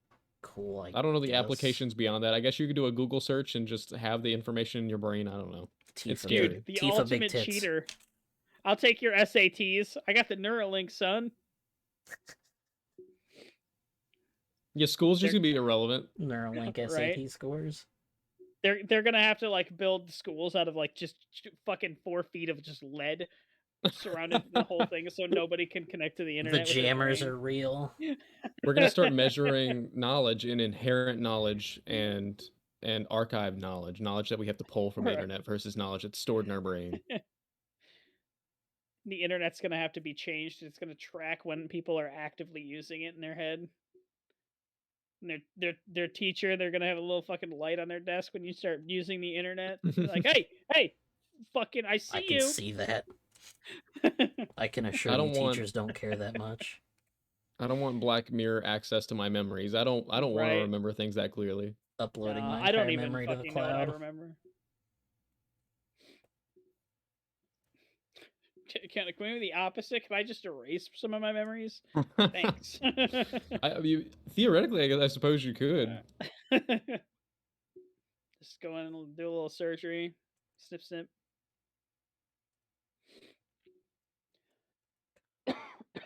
cool. I don't know the applications beyond that. I guess you could do a Google search and just have the information in your brain. I don't know. It's scary. Dude, the ultimate cheater. I'll take your SATs. I got the Neuralink, son. Yeah, school's just gonna be irrelevant. Neuralink SAT scores. They're gonna have to like build schools out of like just fucking 4 feet of just lead surrounding the whole thing, so nobody can connect to the internet. The jammers are real. We're gonna start measuring knowledge in inherent knowledge and archive knowledge that we have to pull from the internet versus knowledge that's stored in our brain. The internet's gonna have to be changed. It's gonna track when people are actively using it in their head. And their teacher, they're gonna have a little fucking light on their desk when you start using the internet. Like, hey, fucking, I can see that. I can assure you, teachers don't care that much. I don't want Black Mirror access to my memories. I don't want to remember things that clearly. Uploading my entire memory to the cloud. Know what I remember. Can we do the opposite? Can I just erase some of my memories? Thanks. I mean, theoretically, I suppose you could. Just go in and do a little surgery. Snip, snip.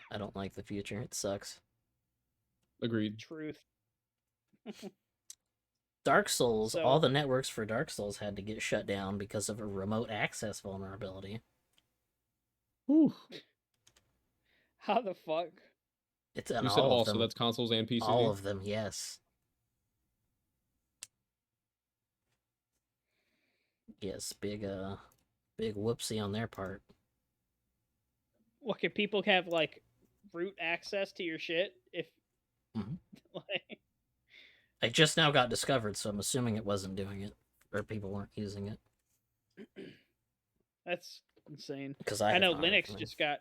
I don't like the future. It sucks. Agreed. Truth. Dark Souls, all the networks for Dark Souls had to get shut down because of a remote access vulnerability. Whew. How the fuck? It's on you said all, so that's consoles and PC. All of them, yes. Yes, big whoopsie on their part. What, can people have like root access to your shit if like I just now got discovered, so I'm assuming it wasn't doing it or people weren't using it. That's insane. Because I have know not heard Linux from him. just got.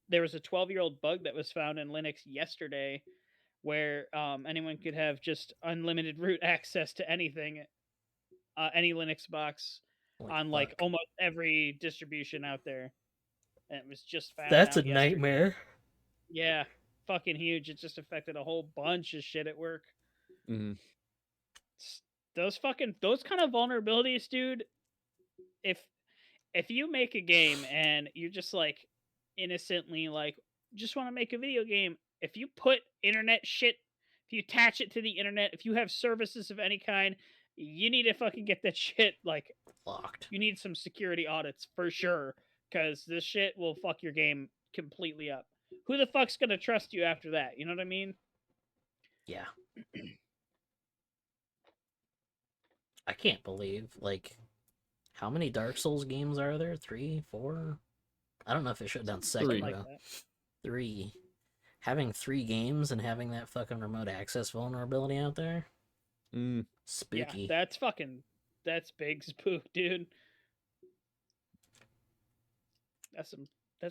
There was a 12-year-old bug that was found in Linux yesterday, where anyone could have just unlimited root access to anything, any Linux box Holy on like fuck. almost every distribution out there. And it was just found That's a out yesterday. nightmare. Yeah, fucking huge. It just affected a whole bunch of shit at work. hmm Those kind of vulnerabilities, dude. If you make a game and you're just like innocently like just want to make a video game, if you put internet shit, if you attach it to the internet, if you have services of any kind, you need to fucking get that shit like Locked. you need some security audits for sure, because this shit will fuck your game completely up. Who the fuck's gonna trust you after that? You know what I mean? Yeah. I can't believe, like, how many Dark Souls games are there? 3, 4? I don't know if it should have done second, Three. Like bro. that. 3. Having 3 games and having that fucking remote access vulnerability out there? Mm. Spooky. Yeah, that's big spook, dude. That's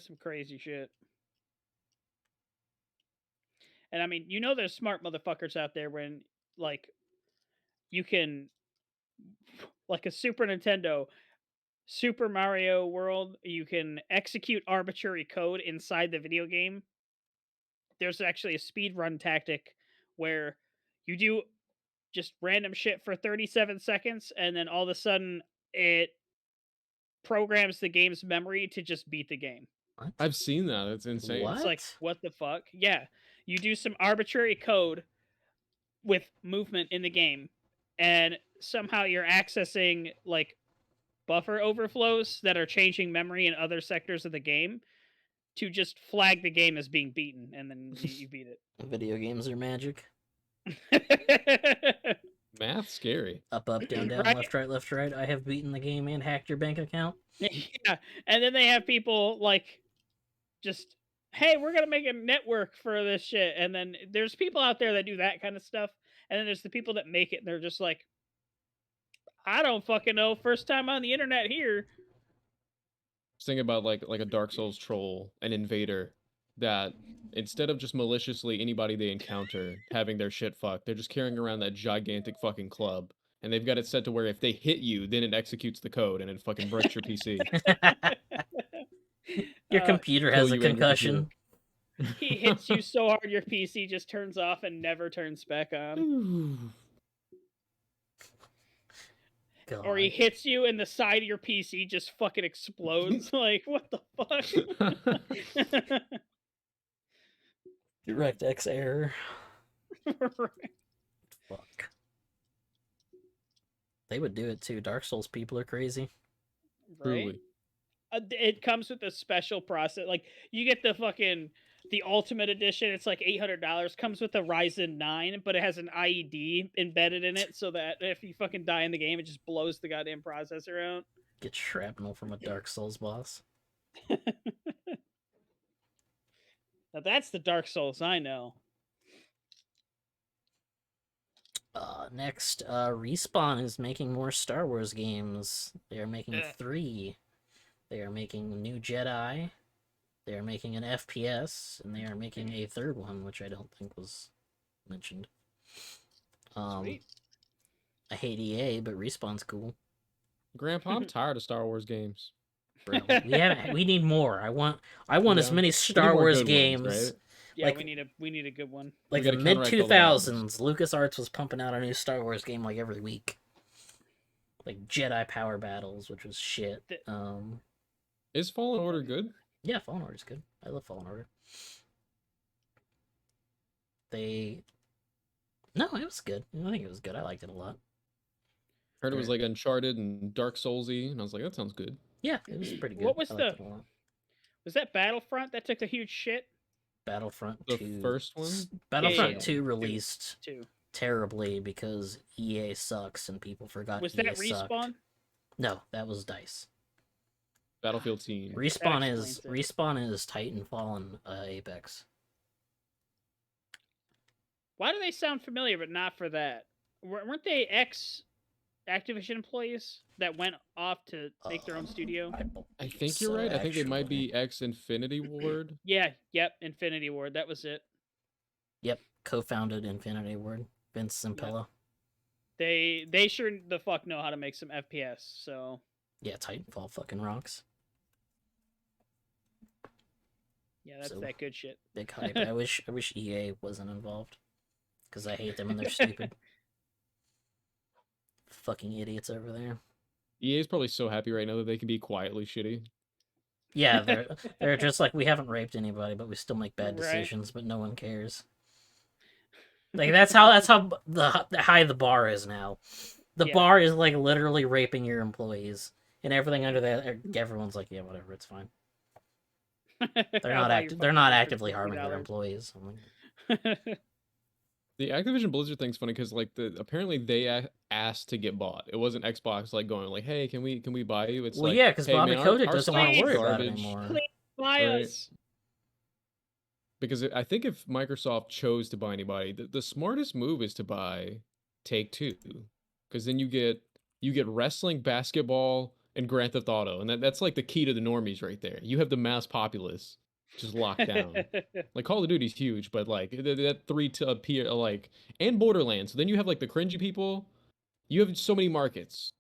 some crazy shit. And I mean, there's smart motherfuckers out there when like you can like a Super Nintendo, Super Mario World, you can execute arbitrary code inside the video game. There's actually a speed run tactic where you do just random shit for 37 seconds and then all of a sudden it programs the game's memory to just beat the game. What? I've seen that. It's insane. What? It's like, what the fuck? Yeah. You do some arbitrary code with movement in the game, and somehow you're accessing like buffer overflows that are changing memory in other sectors of the game to just flag the game as being beaten, and then you beat Video games are magic. it. Math scary. Up, up, down, down, Right? left, right. I have beaten the game and hacked your bank account. Yeah. And then they have people like just, hey, we're gonna make a network for this shit. And then there's people out there that do that kind of stuff. And then there's the people that make it and they're just like, I don't fucking know. First time on the internet here. Just think about like a Dark Souls troll, an invader, that instead of just maliciously anybody they encounter having their shit fucked, they're just carrying around that gigantic fucking club. And they've got it set to where if they hit you, then it executes the code and it fucking breaks your PC. Your Uh, computer Kill has a you and your computer. concussion. he hits you so hard your PC just turns off and never turns back on. God. Or he hits you and the side of your PC just fucking explodes. Like, what the fuck? DirectX error. Right. Fuck. They would do it too. Dark Souls people are crazy. Truly. It comes with a special process. Like, you get the ultimate edition. It's like $800. Comes with a Ryzen 9, but it has an IED embedded in it, so that if you fucking die in the game, it just blows the goddamn processor out. Get shrapnel from a Dark Souls boss. Now that's the Dark Souls I know. Next, Respawn is making more Star Wars games. They are making 3. They are making a new Jedi. They are making an FPS, and they are making a third one, which I don't think was mentioned. Sweet. I hate EA, but Respawn's cool. Grandpa, I'm tired of Star Wars games. Bro, we need more. I want as Yeah. many We need Star more Wars good ones, games. right? Yeah, Like- we need a good one. Like We the gotta mid counteract all the bad ones. 2000s, LucasArts was pumping out a new Star Wars game like every week. Like Jedi Power Battles, which was shit. Is Fallen Order good? Yeah, Fallen Order's good. I love Fallen Order. No, it was good. I think it was good. I liked it a lot. Heard it was like Uncharted and Dark Soulsy, and I was like, that sounds good. Yeah, it was pretty good. What was I liked it a lot. Was that Battlefront that took a huge shit? Battlefront The 2. first one? Battlefront Yeah. 2 released Too. terribly because EA sucks and people forgot Was EA that sucked. Respawn? No, that was DICE. Battlefield Team. Respawn is explains Titanfall and Apex. Why do they sound familiar but not for that? Weren't they ex Activision employees that went off to make their own studio? I think you're right. I think they might be ex Infinity Ward. Yeah, yep, Infinity Ward. That was it. Yep, co-founded Infinity Ward, Vince Zampella. They sure the fuck know how to make some FPS. So yeah, Titanfall fucking rocks. Yeah, that's So, that good shit. Big hype. I wish EA wasn't involved, because I hate them and they're stupid. Fucking idiots over there. EA's probably so happy right now that they can be quietly shitty. Yeah, they're just like, we haven't raped anybody, but we still make bad Right. decisions, but no one cares. Like that's how the high the bar is now. The Yeah. bar is like literally raping your employees, and everything under that, everyone's like, yeah, whatever, it's fine. They're not actively harming their employees. I'm like, The Activision Blizzard thing's funny because like apparently they asked to get bought. It wasn't Xbox like going like, hey, can we buy you? It's well, like, yeah, because hey, Bobby man, Kotick our doesn't want to stock's worry about it garbage. anymore. Please buy Right. us. Because I think if Microsoft chose to buy anybody, the smartest move is to buy Take-Two, because then you get wrestling, basketball, and Grand Theft Auto, and that's like the key to the normies right there. You have the mass populace just locked down. Like Call of Duty's huge, but like that three to appear like and Borderlands. So then you have like the cringy people. You have so many markets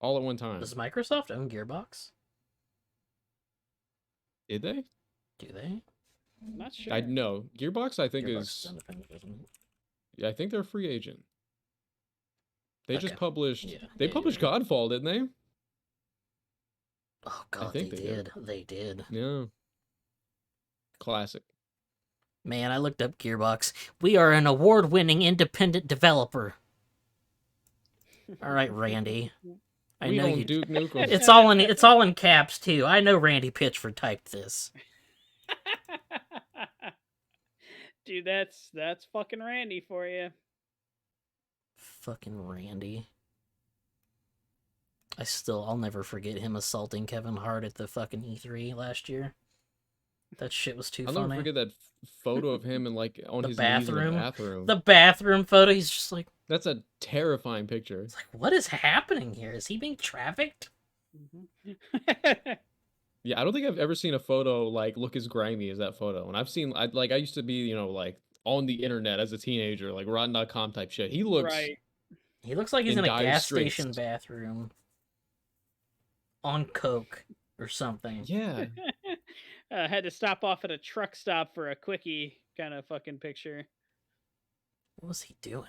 all at one time. Does Microsoft own Gearbox? Did they? Do they? I'm not sure. I know Gearbox. I think Gearbox is independent, isn't it? yeah. I think they're a free agent. They just Okay. published. Yeah, They yeah, published yeah. Godfall, didn't they? Oh god, think they they did. did. They did. Yeah. Classic. Man, I looked up Gearbox. We are an award-winning independent developer. All right, Randy. I We know own you. Duke Nukem. It's all in caps too. I know Randy Pitchford typed this. Dude, that's fucking Randy for you. Fucking Randy. I'll never forget him assaulting Kevin Hart at the fucking E3 last year. That shit was too I'll funny. never forget that photo of him and like on The his knees in bathroom. the bathroom. The bathroom photo, he's just like, That's a terrifying picture. it's like, what is happening here? Is he being trafficked? Yeah, I don't think I've ever seen a photo like look as grimy as that photo. And I've seen I used to be, like on the internet as a teenager, like rotten.com type shit. He looks Right. He looks like he's in in a dire gas straits. station bathroom on coke or something. Yeah. Had to stop off at a truck stop for a quickie kind of fucking picture. What was he doing?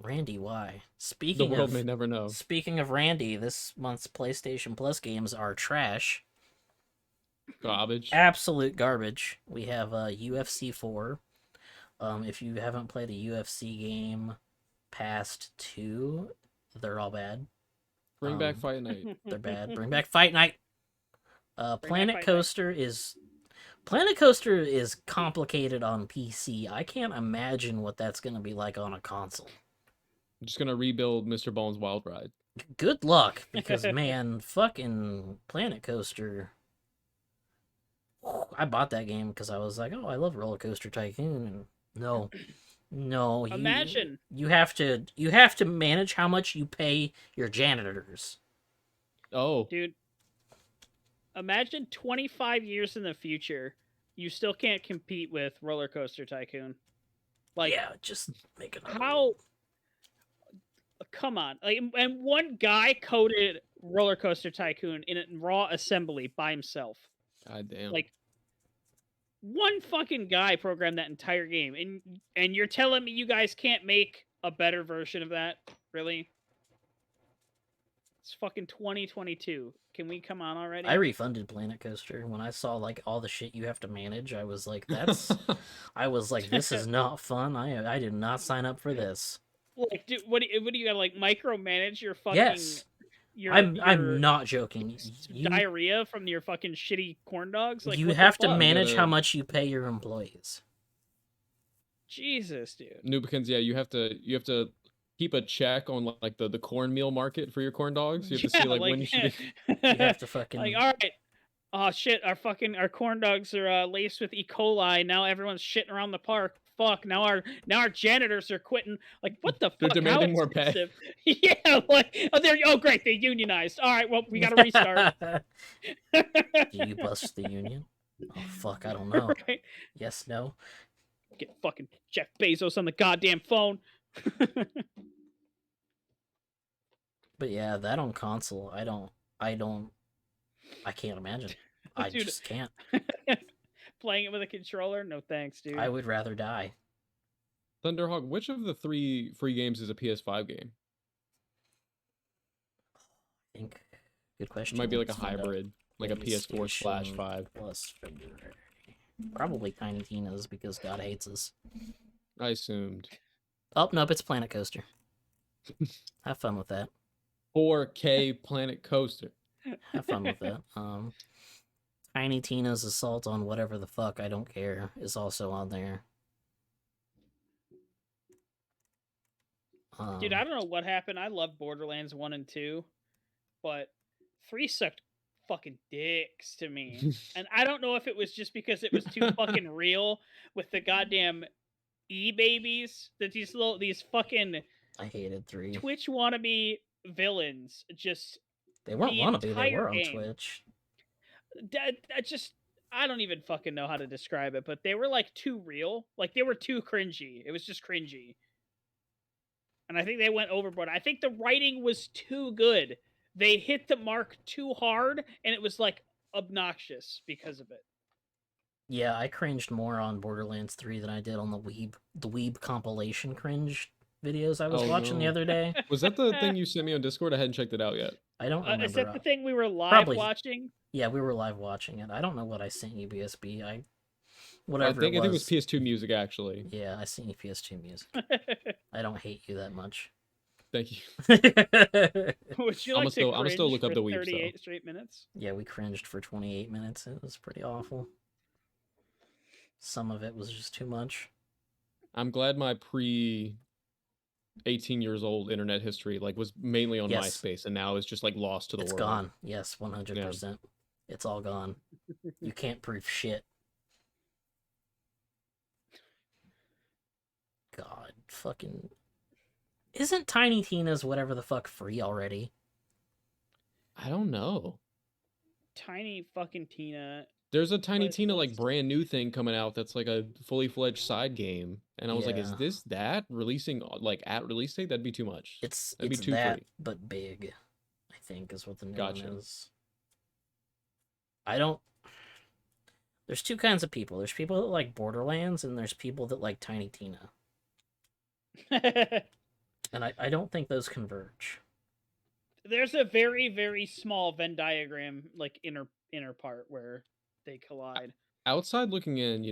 Randy, why? The Speaking world of may never know. Speaking of Randy, this month's PlayStation Plus games are trash. Garbage. Absolute garbage. We have UFC 4. If you haven't played a UFC game past 2, they're all bad. Bring back Fight Night. They're bad. Bring back Fight Night. Planet Fight Coaster is complicated on PC. I can't imagine what that's going to be like on a console. I'm just gonna rebuild Mr. Bones Wild Ride. Good luck, because man, fucking Planet Coaster. I bought that game because I was like, oh, I love Roller Coaster Tycoon, and no, Imagine. you have to manage how much you pay your janitors. Oh, Dude, imagine 25 years in the future, you still can't compete with Roller Coaster Tycoon. Like, Yeah, just make it. how? Come on. Like, and one guy coded Roller Coaster Tycoon in raw assembly by himself. god damn. Like, one fucking guy programmed that entire game, and you're telling me you guys can't make a better version of that? Really? It's fucking 2022. Can we come on already? I refunded Planet Coaster when I saw like all the shit you have to manage. I was like, this is not fun. I did not sign up for this. Like, dude, what do you gotta like micromanage your fucking? Yes. I'm not joking. Diarrhea from your fucking shitty corn dogs. Like, you what the have to fuck? manage gotta- how much you pay your employees. Jesus, dude. Noobkins, yeah, you have to keep a check on like the cornmeal market for your corn dogs. You have to see like when you should be... You have to fucking like, all right. Oh shit, our corn dogs are laced with E. coli. Now everyone's shitting around the park. fuck. Now our janitors are quitting. Like, what the They're fuck? How demanding more pay. expensive? Yeah, like oh great, they unionized. All right, well we got to restart. Do you bust the union? Oh fuck, I don't know. Right? Yes, no. Get fucking Jeff Bezos on the goddamn phone. But yeah, that on console, I can't imagine. I Dude, just can't. playing it with a controller? No thanks, dude. I would rather die. Thunderhawk, which of the 3 free games is a PS5 game? I think. Good It question. might be like a Let's find out. hybrid, like a PS4/5. PlayStation Plus February. Probably Tiny Tina's because God hates us. I assumed. Oh nope, it's Planet Coaster. Have fun with that. 4K Planet Coaster. Have fun with that. Tiny Tina's Assault on whatever the fuck, I don't care, is also on there. Dude, I don't know what happened. I love Borderlands 1 and 2, but 3 sucked fucking dicks to me. And I don't know if it was just because it was too fucking real with the goddamn e-babies that these fucking I hated 3. Twitch wannabe villains just They weren't the wannabe, they entire were on game. Twitch. I don't even fucking know how to describe it, but they were like too real. Like they were too cringy. It was just cringy. And I think they went overboard. I think the writing was too good. They hit the mark too hard, and it was like obnoxious because of it. Yeah, I cringed more on Borderlands 3 than I did on the Weeb compilation cringe videos I was watching the no. other day. Was that the thing you sent me on Discord? I hadn't checked it out yet. I don't remember. Is that the thing we were live Probably. watching? Yeah, we were live watching it. I don't know what I sent you, BSB. I Whatever think it it was. was PS2 music, actually. Yeah, I sent you PS2 music. I don't hate you that much. Thank you. Would you I'ma like still- to I'ma still cringe look up for the weebs, though. 38 straight minutes? Yeah, we cringed for 28 minutes. It was pretty awful. Some of it was just too much. I'm glad my 18 years old internet history was mainly on Yes. MySpace, and now is just lost to the It's world. gone. Yes, 100%. It's all gone. You can't prove shit. God, fucking... Isn't Tiny Tina's whatever the fuck free already? I don't know. Tiny fucking Tina. There's a Tiny But Tina let's- brand new thing coming out that's like a fully fledged side game, and I was like, is Yeah. this that releasing at release date? That'd be too much. It's That'd be too that, free. but big, I think, is what the new Gotcha. one is. I don't... There's two kinds of people. There's people that like Borderlands, and there's people that like Tiny Tina. And I don't think those converge. There's a very, very small Venn diagram, inner part where they collide. Outside looking in,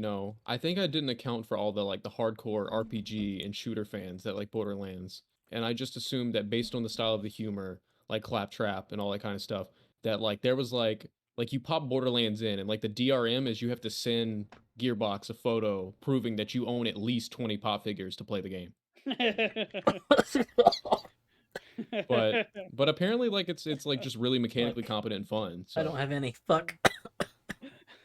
I think I didn't account for all the the hardcore RPG and shooter fans that like Borderlands, and I just assumed that based on the style of the humor, like Claptrap and all that kind of stuff, that there was you pop Borderlands in, and the DRM is you have to send Gearbox a photo proving that you own at least 20 pop figures to play the game. But apparently it's just really mechanically competent and fun. So I don't have any. Fuck.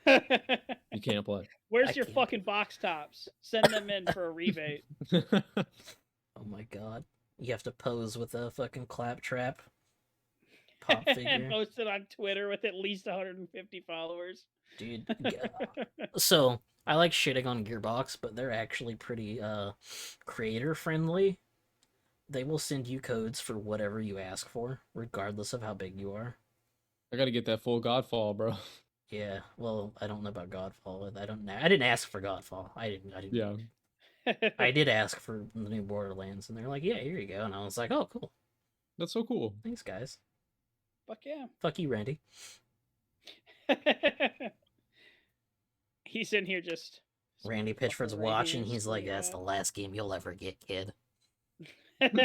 you can't play. Where's I your can't. fucking box tops? Send them in for a rebate. Oh my god. You have to pose with a fucking Claptrap pop And figure. post it on Twitter with at least 150 followers. Dude. So, I like shitting on Gearbox, but they're actually pretty creator friendly. They will send you codes for whatever you ask for, regardless of how big you are. I gotta get that full Godfall, bro. Yeah, well, I don't know about Godfall. I didn't ask for Godfall. I didn't. Yeah. I did ask for the new Borderlands, and they're like, "Yeah, here you go." And I was like, "Oh, cool. That's so cool. Thanks, guys. Fuck yeah. Fuck you, Randy." He's in here just. Randy Pitchford's fucking watching. radios He's like, coming "That's the out. last game you'll ever get, kid." Putting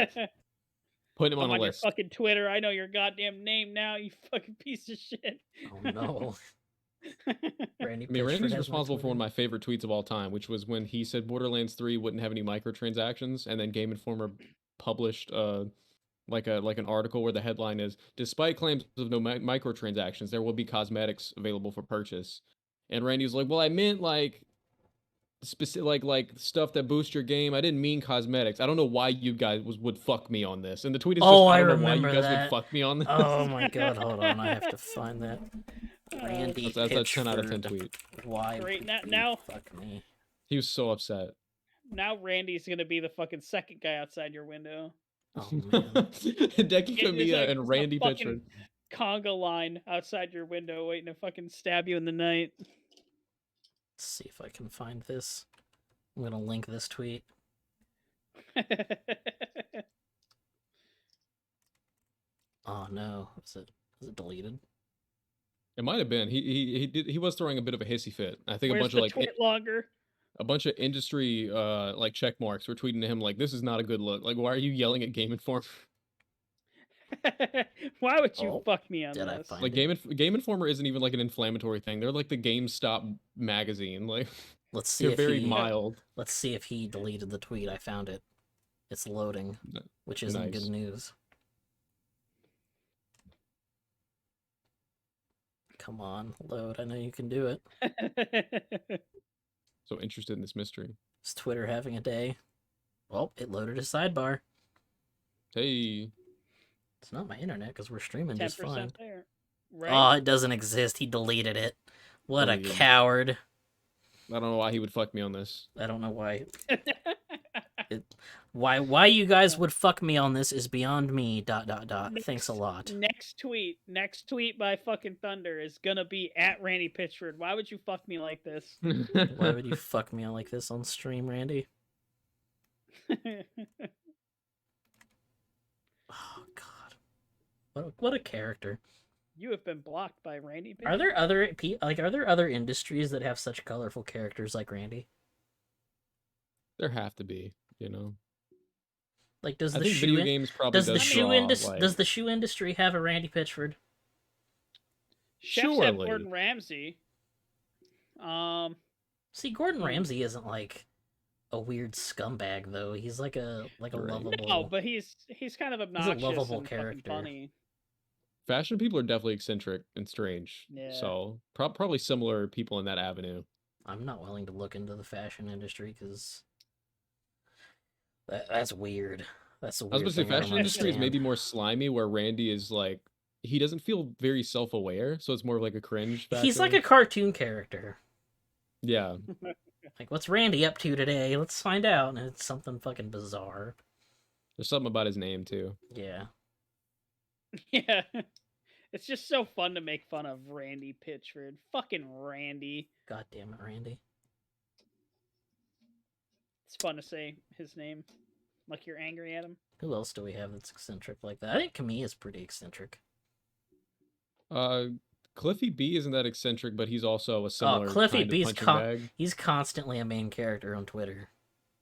him I'm on a on your list. fucking Twitter. I know your goddamn name now, you fucking piece of shit. Oh no. Randy I mean, Pitchford Randy's has responsible for one of Twitter. my favorite tweets of all time, which was when he said Borderlands 3 wouldn't have any microtransactions, and then Game Informer published an article where the headline is, "Despite claims of no microtransactions, there will be cosmetics available for purchase." And Randy was like, "Well, I meant specific like stuff that boosts your game. I didn't mean cosmetics. I don't know why you guys would fuck me on this. And the tweet is just, Oh, I I don't know why you remember guys would that. fuck me on this. Oh my god, hold on, I have to find that. Randy That's a 10 out of 10 Pitchford. tweet. Why Great, would now- you fuck me? He was so upset. Now Randy's gonna be the fucking second guy outside your window. Oh man. Deki Yeah, there's Kamiya like- and there's a Randy fucking- Pitchford. Conga line outside your window waiting to fucking stab you in the night. Let's see if I can find this. I'm gonna link this tweet. Oh no, is it deleted? It might have been. He was throwing a bit of a hissy fit. I think Where's a bunch the of like tweet longer? a bunch of industry like check marks were tweeting to him like, this is not a good look. Like, why are you yelling at Game Informer? Why would you Oh, fuck me on did I this? find Like Game Informer isn't even like an inflammatory thing. They're like the GameStop magazine. Like Let's see they're if very he mild. let's see if he deleted the tweet. I found it. It's loading, which isn't Nice. good news. Come on, load. I know you can do it. So interested in this mystery. Is Twitter having a day? Well, it loaded a sidebar. Hey, It's not my internet because we're streaming just fine. 10% there. Oh, Right? it doesn't exist. He deleted it. What a Deleted. coward. I don't know why he would fuck me on this. I don't know why. Why you guys would fuck me on this is beyond me. ... Thanks a lot. Next tweet by fucking Thunder is gonna be at Randy Pitchford. Why would you fuck me like this? Why would you fuck me like this on stream, Randy? Oh god. What a character. You have been blocked by Randy Pitchford. Are there other industries that have such colorful characters like Randy? There have to be, you know. Like does I the think shoe video in- games probably does the shoe draw, industry like- does the shoe industry have a Randy Pitchford? Chefs have Surely. Gordon Ramsay. See, Gordon Hmm. Ramsay isn't like a weird scumbag though. He's like a Right. lovable. No, but he's kind of obnoxious lovable and character. fucking funny. Fashion people are definitely eccentric and strange. Yeah. So probably similar people in that avenue. I'm not willing to look into the fashion industry because that's weird. That's a weird I was going to say thing I don't fashion industry is understand. maybe more slimy, where Randy is like he doesn't feel very self-aware, so it's more of like a cringe factor. He's like a cartoon character. yeah. Like, what's Randy up to today? Let's find out. And it's something fucking bizarre. There's something about his name too. Yeah. Yeah. It's just so fun to make fun of Randy Pitchford. Fucking Randy. God damn it, Randy. It's fun to say his name. Like you're angry at him. Who else do we have that's eccentric like that? I think Kamiya's pretty eccentric. Cliffy B isn't that eccentric, but he's also a similar Cliffy kind of B's punching con- bag. He's constantly a main character on Twitter.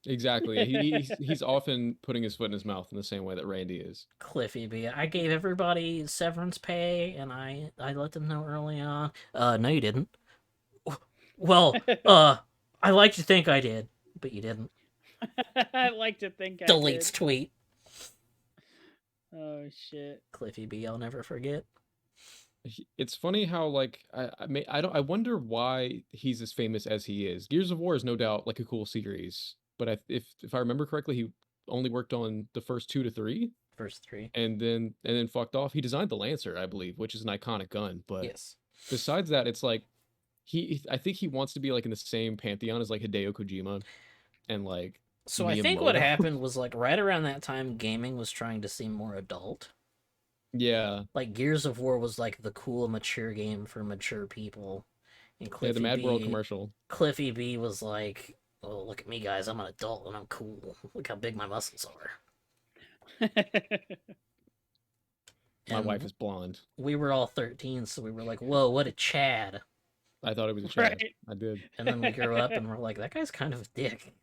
Exactly. Yeah, he's often putting his foot in his mouth in the same way that Randy is. Cliffy B. I gave everybody severance pay, and I let them know early on. No, you didn't. Well, I like to think I did, but you didn't. I like to think I Deletes did. tweet. Oh shit. Cliffy B. I'll never forget. It's funny how like I wonder why he's as famous as he is. Gears of War is no doubt like a cool series, but if I remember correctly, he only worked on the first 2 to 3, First 3. and then fucked off. He designed the Lancer, I believe, which is an iconic gun. But Yes. besides that, it's like I think he wants to be like in the same pantheon as like Hideo Kojima, and like So I think what Miyamoto. happened was like right around that time, gaming was trying to seem more adult. yeah, Like Gears of War was like the cool, mature game for mature people. And yeah, the Mad World commercial. Cliffy B was like, "Oh, look at me, guys! I'm an adult and I'm cool. Look how big my muscles are." My And wife is blonde. We were all 13, so we were like, "Whoa, what a Chad!" I thought it was a Chad. Right. I did. And then we grew up and we're like, "That guy's kind of a dick."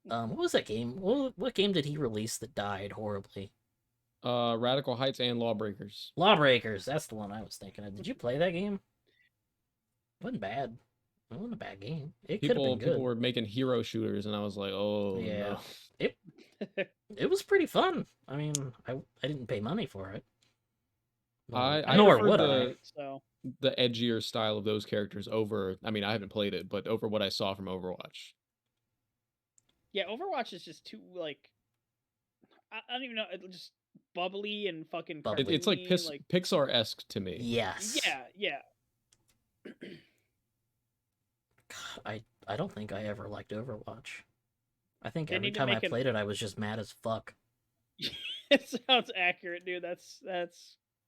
What was that game? What game did he release that died horribly? Radical Heights and Lawbreakers. Lawbreakers. That's the one I was thinking of. Did you play that game? It wasn't bad. It wasn't a bad game. It could have been good. People were making hero shooters, and I was like, oh Yeah. no. It was pretty fun. I mean, I didn't pay money for it. I Nor prefer would I. the So the edgier style of those characters over. I mean, I haven't played it, but over what I saw from Overwatch. yeah, Overwatch is just too like I don't even know, just bubbly and fucking Bubbly. It's like cartoony. Like Pixar-esque to me. Yes. yeah. I don't think I ever liked Overwatch. I think They every need to time I make an. played it, I was just mad as fuck. It sounds accurate, dude. That's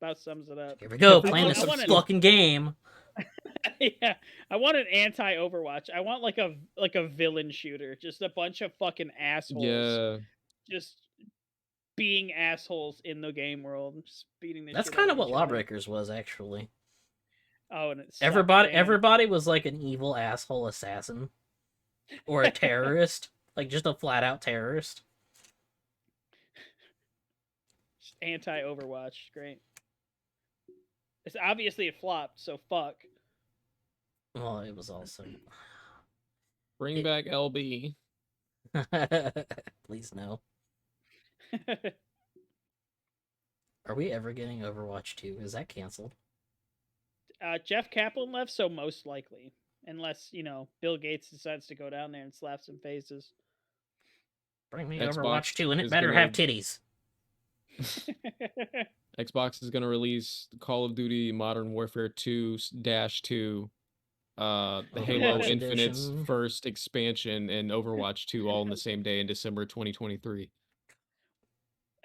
about sums it up. Here we go, I playing want- this I want fucking game. Yeah, I want an anti-Overwatch. I want like a villain shooter, just a bunch of fucking assholes, Yeah. just being assholes in the game world, just beating the That's shit kind out of of what each other. Lawbreakers was, actually. Oh, and it sucked, Everybody, damn. everybody was like an evil asshole assassin, or a terrorist, like just a flat out terrorist. Just anti-Overwatch. Great. It's obviously a flop, so fuck. Well, it was also. Bring back LB. Please no. Are we ever getting Overwatch 2? Is that canceled? Jeff Kaplan left, so most likely, unless Bill Gates decides to go down there and slap some faces. Bring me Xbox Overwatch 2, and it is better gonna- have titties. Xbox is going to release Call of Duty Modern Warfare 2-2, the Halo Overwatch Infinite's Edition. first expansion, and Overwatch 2 all in the same day in December 2023.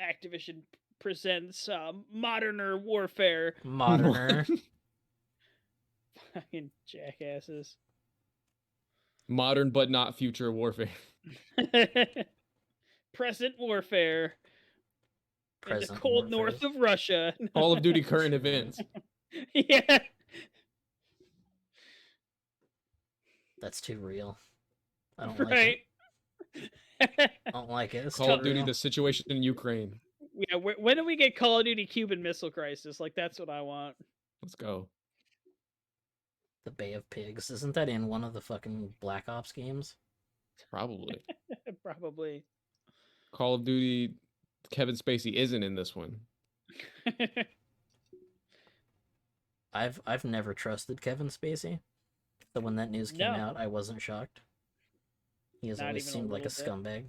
Activision presents Moderner Warfare. Moderner. Fucking jackasses. Modern but not future warfare. Present warfare. In the Present cold Warfare. north of Russia. Call of Duty current events. Yeah. That's too real. I don't like Right. it. I don't like it. It's Call too of Duty real. the situation in Ukraine. Yeah, when do we get Call of Duty Cuban Missile Crisis? Like, that's what I want. Let's go. The Bay of Pigs. Isn't that in one of the fucking Black Ops games? Probably. Probably. Call of Duty Kevin Spacey isn't in this one. I've never trusted Kevin Spacey. So when that news came No. out, I wasn't shocked. He has Not always even a seemed like a little bit. scumbag.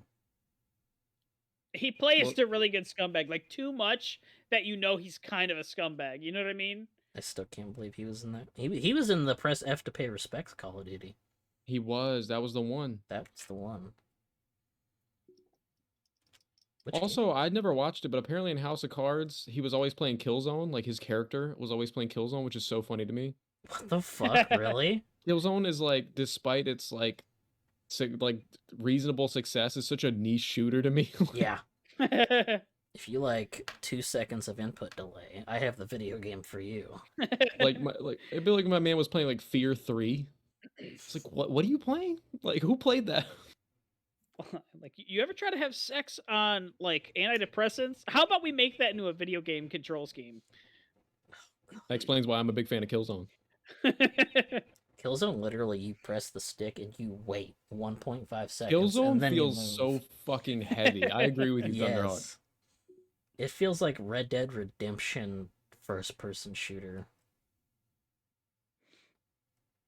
He plays Well- the really good scumbag, like too much that he's kind of a scumbag. You know what I mean? I still can't believe he was in that. He was in the Press F to Pay Respects Call of Duty. He was. That was the one. That was the one. Which Also, I'd never watched it, but apparently in House of Cards, he was always playing Killzone. Like his character was always playing Killzone, which is so funny to me. what the fuck, really? Killzone is like, despite its like reasonable success, is such a niche shooter to me. Yeah. If you like 2 seconds of input delay, I have the video game for you. like it'd be like my man was playing like Fear 3. It's like what are you playing? Like who played that? Like, you ever try to have sex on like antidepressants? How about we make that into a video game control scheme? That explains why I'm a big fan of Killzone. Killzone, literally, you press the stick and you wait 1.5 seconds. and Killzone then you feels so move. fucking heavy. I agree with you, Thunderhawk. Yes. It feels like Red Dead Redemption first-person shooter.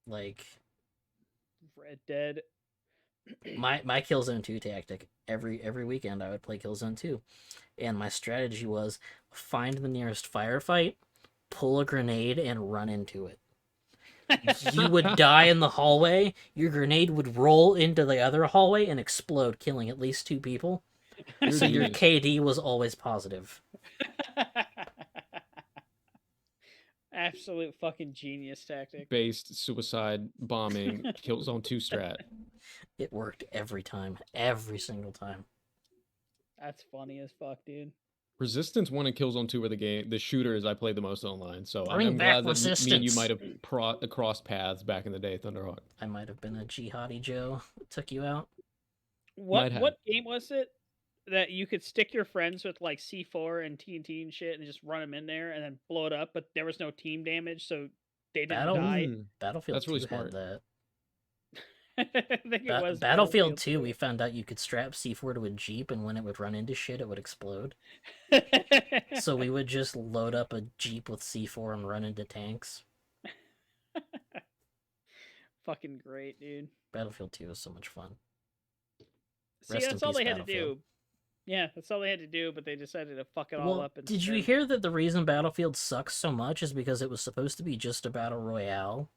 Like Red Dead. my Killzone 2 tactic. Every weekend I would play Killzone 2, and my strategy was find the nearest firefight, pull a grenade, and run into it. You would die in the hallway. Your grenade would roll into the other hallway and explode, killing at least 2 people. You're a So your genius. KD was always positive. Absolute fucking genius tactic. Based suicide bombing Killzone 2 strat. It worked every time, every single time. That's funny as fuck, dude. Resistance 1 and Killzone 2 were the shooters I played the most online. So Bring I'm back glad that me and you Resistance. might have crossed paths back in the day, Thunderhawk. I might have been a jihadi Joe that took you out. What have. what game was it that you could stick your friends with like C4 and TNT and shit and just run them in there and then blow it up, but there was no team damage, so they didn't Battle- die. Mm, Battlefield That's really 2 had smart. that. I think it was Battlefield 2, we found out you could strap C4 to a Jeep, and when it would run into shit, it would explode. 2. So we would just load up a Jeep with C4 and run into tanks. Fucking great, dude. Battlefield 2 was so much fun. See, Rest in that's all peace, they had to Battlefield. do. Yeah, that's all they had to do, but they decided to fuck it all Well, up. did you hear that the reason Battlefield sucks so much is because it was supposed to be just a battle royale?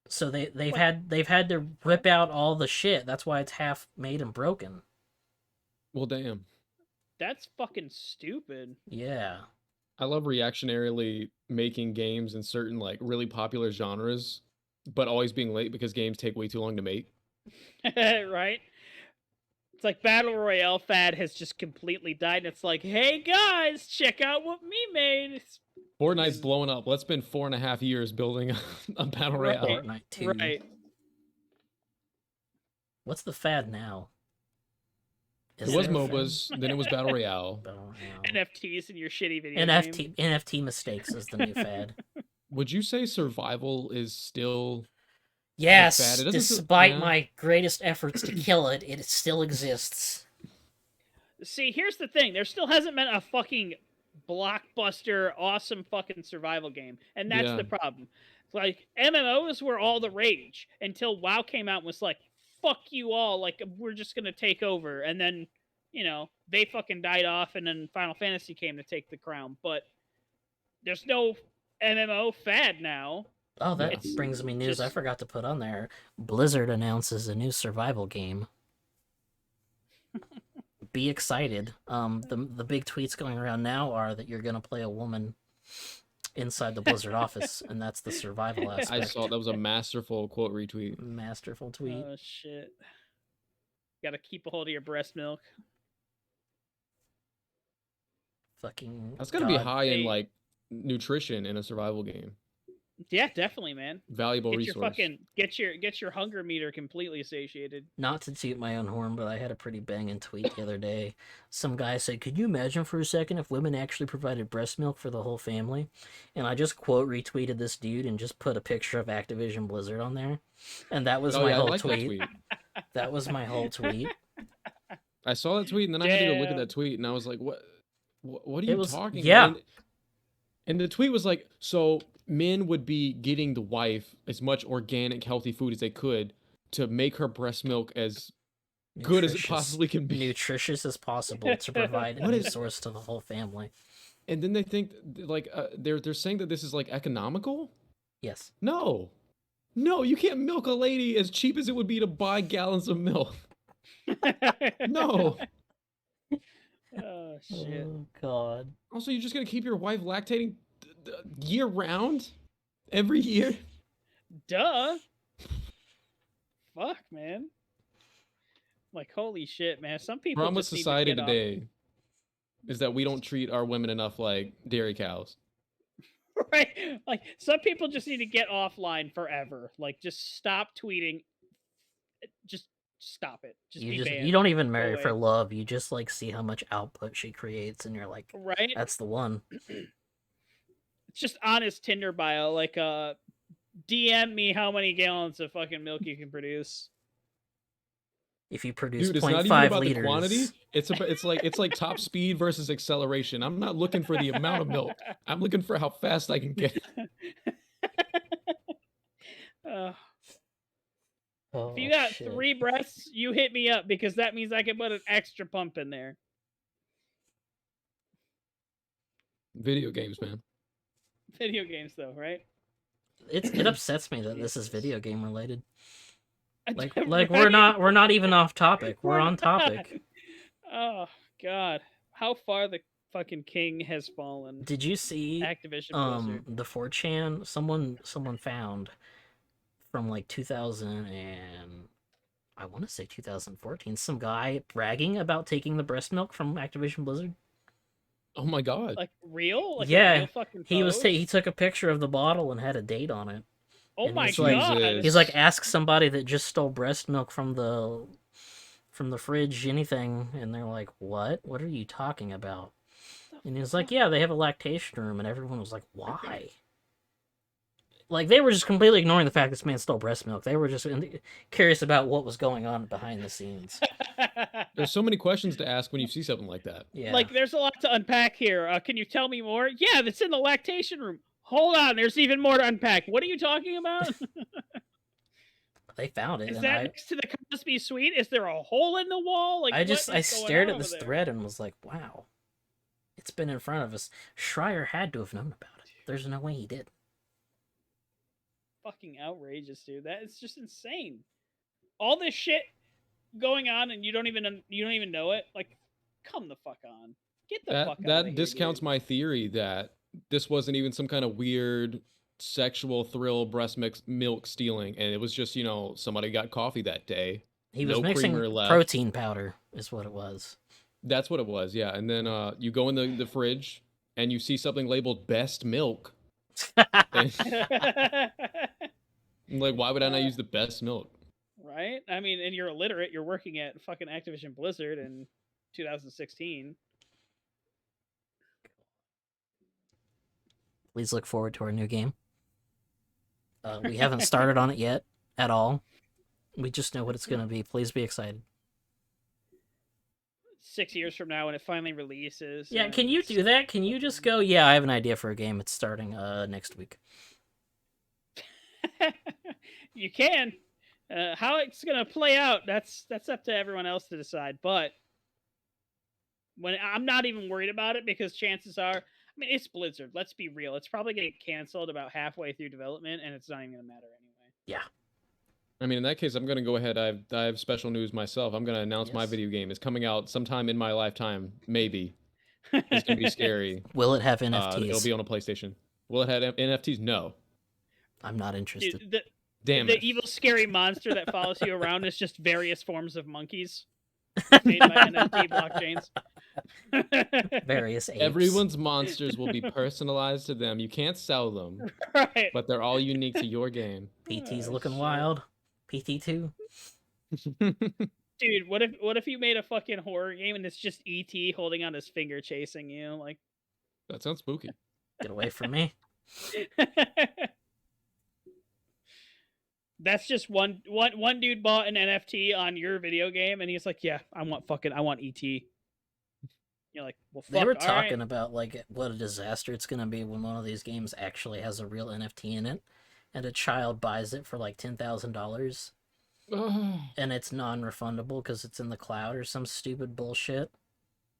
So they've had to rip out all the shit. That's why it's half made and broken. Well, damn. That's fucking stupid. Yeah. I love reactionarily making games in certain like really popular genres, but always being late because games take way too long to make. Right? It's like Battle Royale fad has just completely died, and it's like, hey guys, check out what me made. Fortnite's blowing up. Let's spend 4.5 years building a battle royale. Fortnite 2. Right. What's the fad now? It was there a fad? MOBAs, then it was battle royale. Battle royale. NFTs in your shitty video game. NFT mistakes is the new fad. Would you say survival is still Yes, fad? It doesn't despite yeah. my greatest efforts to kill it, it still exists. See, here's the thing. There still hasn't been a fucking blockbuster, awesome fucking survival game. And that's Yeah. the problem. Like, MMOs were all the rage until WoW came out and was like, fuck you all, like, we're just gonna take over. And then, you know, they fucking died off, and then Final Fantasy came to take the crown. But there's no MMO fad now. Oh, that It's brings me news I just- forgot to put on there. Blizzard announces a new survival game. Be excited. The big tweets going around now are that you're gonna play a woman inside the Blizzard office, and that's the survival aspect. I saw that was a masterful quote retweet. Masterful tweet. Oh, shit. Gotta keep a hold of your breast milk. Fucking. That's gotta be God. high in Hey. like nutrition in a survival game. Yeah, definitely, man. Valuable Get resource. get your hunger meter completely satiated. Not to toot my own horn, but I had a pretty banging tweet the other day. Some guy said, "Could you imagine for a second if women actually provided breast milk for the whole family?" And I just quote retweeted this dude and just put a picture of Activision Blizzard on there, and that was my I whole like that tweet. That was my whole tweet. I saw that tweet and then I had to go look at Damn. that tweet and I was like, what are you talking yeah. about? And the tweet was like, so men would be getting the wife as much organic, healthy food as they could to make her breast milk as good as it possibly can be. Nutritious as possible to provide a What is- resource to the whole family. And then they think like they're saying that this is like economical? Yes. No. No, you can't milk a lady as cheap as it would be to buy gallons of milk. No. Oh shit. Oh God. Also, you're just gonna keep your wife lactating year round? Every year? Duh. Fuck, man. Like, holy shit, man. Some people Problem with just need to society get off- today is that we don't treat our women enough like dairy cows. Right? Like, some people just need to get offline forever. Like, just stop tweeting. Just stop it. Just be banned. You don't even marry Go for away. love. You just like see how much output she creates, and you're like, Right? that's the one. It's just honest Tinder bio. Like, DM me how many gallons of fucking milk you can produce. If you produce Dude, it's not 0.5 even about liters, the quantity. It's like top speed versus acceleration. I'm not looking for the amount of milk. I'm looking for how fast I can get. Uh, oh, if you got shit. 3 breasts, you hit me up because that means I can put an extra pump in there. Video games, man. Video games, though, right? it upsets me that this is video game related. Like Right? we're not even off topic. We're on topic. Oh God, how far the fucking king has fallen. Did you see Activision Blizzard. the 4chan someone found from like 2000 and I want to say 2014 some guy bragging about taking the breast milk from Activision Blizzard? Oh my god. Like real? Like a Yeah, real fucking he pose? took a picture of the bottle and had a date on it. Oh and my he's like- God! He's like, ask somebody that just stole breast milk from the fridge, anything, and they're like, what? What are you talking about? And he's like, yeah, they have a lactation room, and everyone was like, why? Like, they were just completely ignoring the fact this man stole breast milk. They were just curious about what was going on behind the scenes. There's so many questions to ask when you see something like that. Yeah. Like, there's a lot to unpack here. Can you tell me more? Yeah, that's in the lactation room. Hold on, there's even more to unpack. What are you talking about? They found it. Is and that next to the Cosby Suite? Is there a hole in the wall? Like, I what just, is I going stared on at this over there? thread and was like, wow. It's been in front of us. Schreier had to have known about it. There's no way he did. Fucking outrageous, dude. That is just insane. All this shit going on and you don't even know it. Like, come the fuck on. Get the fuck out of That here, discounts dude. my theory that this wasn't even some kind of weird sexual thrill milk stealing, and it was just, you know, somebody got coffee that day. He was No mixing creamer left. protein powder, is what it was. That's what it was, yeah. And then you go in the fridge and you see something labeled best milk. And I'm like, why would I not use the best milk? Right? I mean, and you're illiterate. You're working at fucking Activision Blizzard in 2016. Please look forward to our new game. We haven't started on it yet at all. We just know what it's going to be. Please be excited. 6 years from now when it finally releases. Yeah, can you do that? Can you just go, yeah, I have an idea for a game. It's starting next week. You can. How it's gonna play out, that's up to everyone else to decide. But when I'm not even worried about it because chances are, I mean, it's Blizzard. Let's be real. It's probably gonna get canceled about halfway through development, and it's not even gonna matter anyway. Yeah. I mean, in that case, I'm gonna go ahead. I have special news myself. I'm gonna announce my Yes. video game is coming out sometime in my lifetime. Maybe it's gonna be scary. Will it have NFTs? It'll be on a PlayStation. Will it have NFTs? No. I'm not interested. Dude, Damn the it. evil, scary monster that follows you around is just various forms of monkeys made by NFT blockchains. Various apes. Everyone's monsters will be personalized to them. You can't sell them, Right. but they're all unique to your game. PT's Oh, looking shit. wild. PT2. Dude, what if you made a fucking horror game and it's just ET holding on his finger chasing you? Like, That sounds spooky. Get away from me. That's just one dude bought an NFT on your video game and he's like, yeah, I want ET. You're like, well, fuck. They were all talking right. about like what a disaster it's gonna be when one of these games actually has a real NFT in it, and a child buys it for like $10,000, and it's non-refundable because it's in the cloud or some stupid bullshit.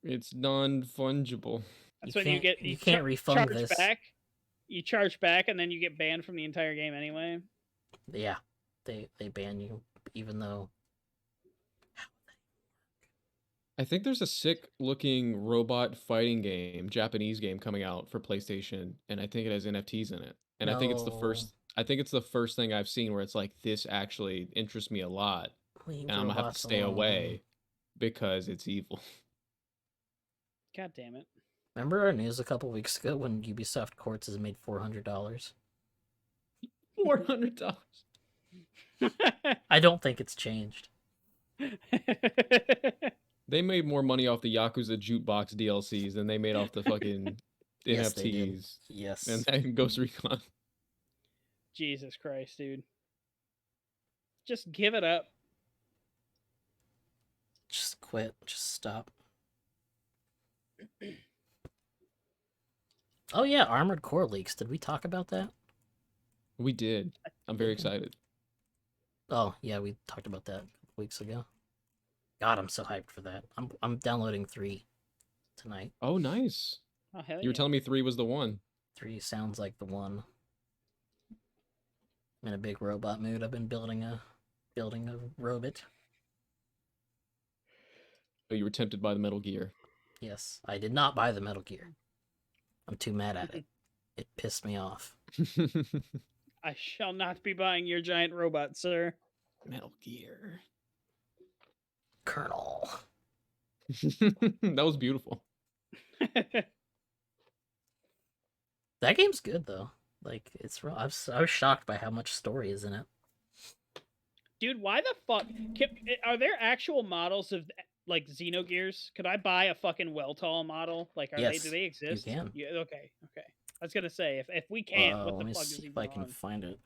It's non-fungible. That's You when you can't- get you can't refund charge this. back. You charge back and then you get banned from the entire game anyway. Yeah, they ban you even though. I think there's a sick-looking robot fighting game, Japanese game coming out for PlayStation, and I think it has NFTs in it. And I think it's the No. first. I think it's the first thing I've seen where it's like this actually interests me a lot, Leave and I'm gonna have to robots stay alone. away because it's evil. God damn it. Remember our news a couple weeks ago when Ubisoft Quartz has made $400? $400. I don't think it's changed. They made more money off the Yakuza Jukebox DLCs than they made off the fucking Yes, they did. NFTs Yes. and that Ghost Recon. Jesus Christ, dude. Just give it up. Just quit. Just stop. Oh yeah, Armored Core leaks. Did we talk about that? We did. I'm very excited. Oh yeah, we talked about that a couple weeks ago. God, I'm so hyped for that. I'm downloading 3 tonight. Oh, nice. Oh, hell You were yeah. telling me 3 was the one. 3 sounds like the one. I'm in a big robot mood. I've been building a robot. Oh, you were tempted by the Metal Gear. Yes, I did not buy the Metal Gear. I'm too mad at it. It pissed me off. I shall not be buying your giant robot, sir. Metal Gear. Colonel. That was beautiful. That game's good though. Like I was shocked by how much story is in it. Dude, why the fuck? Are there actual models of like Xenogears? Could I buy a fucking Weltall model? Like, Yes, do they exist? can. Yeah, okay. I was gonna say if we can't, what Let the me fuck see is if even I can on? find it.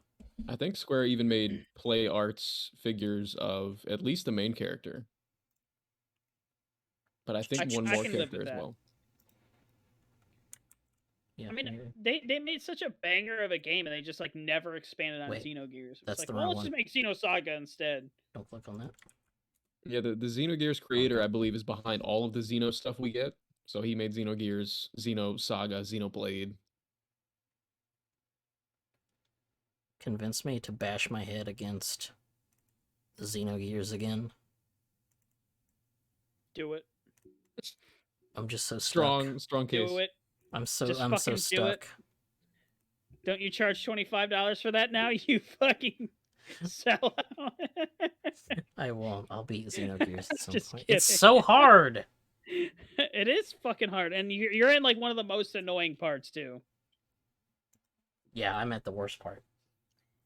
I think Square even made play arts figures of at least the main character, but I think one I more can live character with as that. well. Yeah. I mean, here. they made such a banger of a game, and they just like never expanded on Wait, Xenogears. It's that's like, the well, wrong let's one. just make Xenosaga instead. Don't click on that. Yeah, the Xenogears creator, I believe, is behind all of the Xeno stuff we get. So he made Xenogears, Xenosaga, Xenoblade. Convince me to bash my head against the Xenogears again. Do it. I'm just so stuck. Strong case. Do it. I'm so Just fucking do stuck. it. Don't you charge $25 for that now? You fucking sell out. I won't. I'll beat Xenogears at some Just point. kidding. It's so hard. It is fucking hard, and you're in like one of the most annoying parts too. Yeah, I'm at the worst part.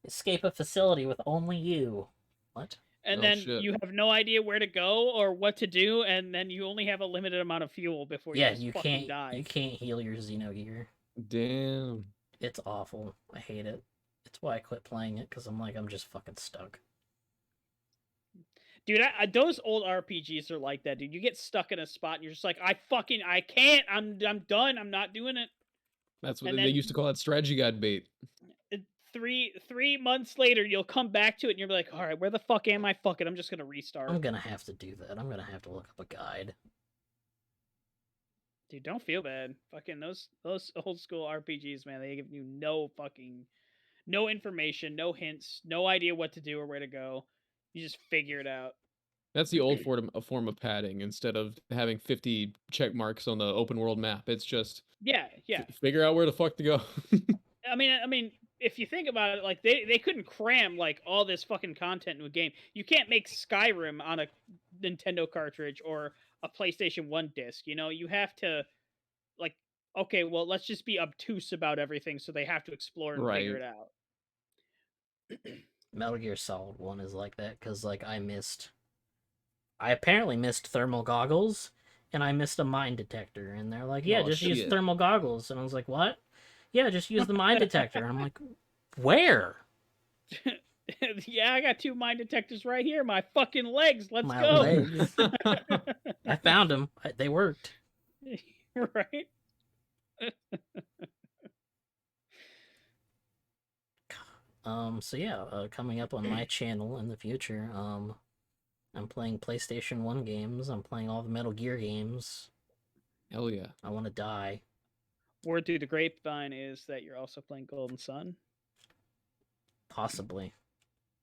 Escape a facility with only you. What? And Oh, then shit. you have no idea where to go or what to do, and then you only have a limited amount of fuel before you just fucking can't. die. You can't heal your Xenogear. Damn. It's awful. I hate it. It's why I quit playing it because I'm just fucking stuck. Dude, those old RPGs are like that, dude. You get stuck in a spot and you're just like, I can't. I'm done. I'm not doing it. That's what And they then used to call that strategy guide bait. 3 months later, you'll come back to it and you'll be like, all right, where the fuck am I? Fuck it, I'm just gonna restart. I'm gonna have to do that. I'm gonna have to look up a guide. Dude, don't feel bad. Fucking those old school RPGs, man. They give you no information, no hints, no idea what to do or where to go. You just figure it out. That's the old form of padding. Instead of having 50 check marks on the open world map, it's just Yeah. figure out where the fuck to go. I mean, if you think about it, like they couldn't cram like all this fucking content into a game. You can't make Skyrim on a Nintendo cartridge or a PlayStation 1 disc. You know, you have to like, okay, well, let's just be obtuse about everything, so they have to explore and figure Right. it out. Metal Gear Solid 1 is like that because like I apparently missed thermal goggles and I missed a mine detector and they're like, yeah, Oh, just use shit. thermal goggles, and I was like, what? Yeah, just use the mine detector. And I'm like, where? Yeah, I got 2 mine detectors right here. My fucking legs. Let's My go. legs. I found them. They worked. Right? So yeah, coming up on my channel in the future, I'm playing PlayStation 1 games. I'm playing all the Metal Gear games. Hell yeah. I want to die. Word through the grapevine is that you're also playing Golden Sun. Possibly.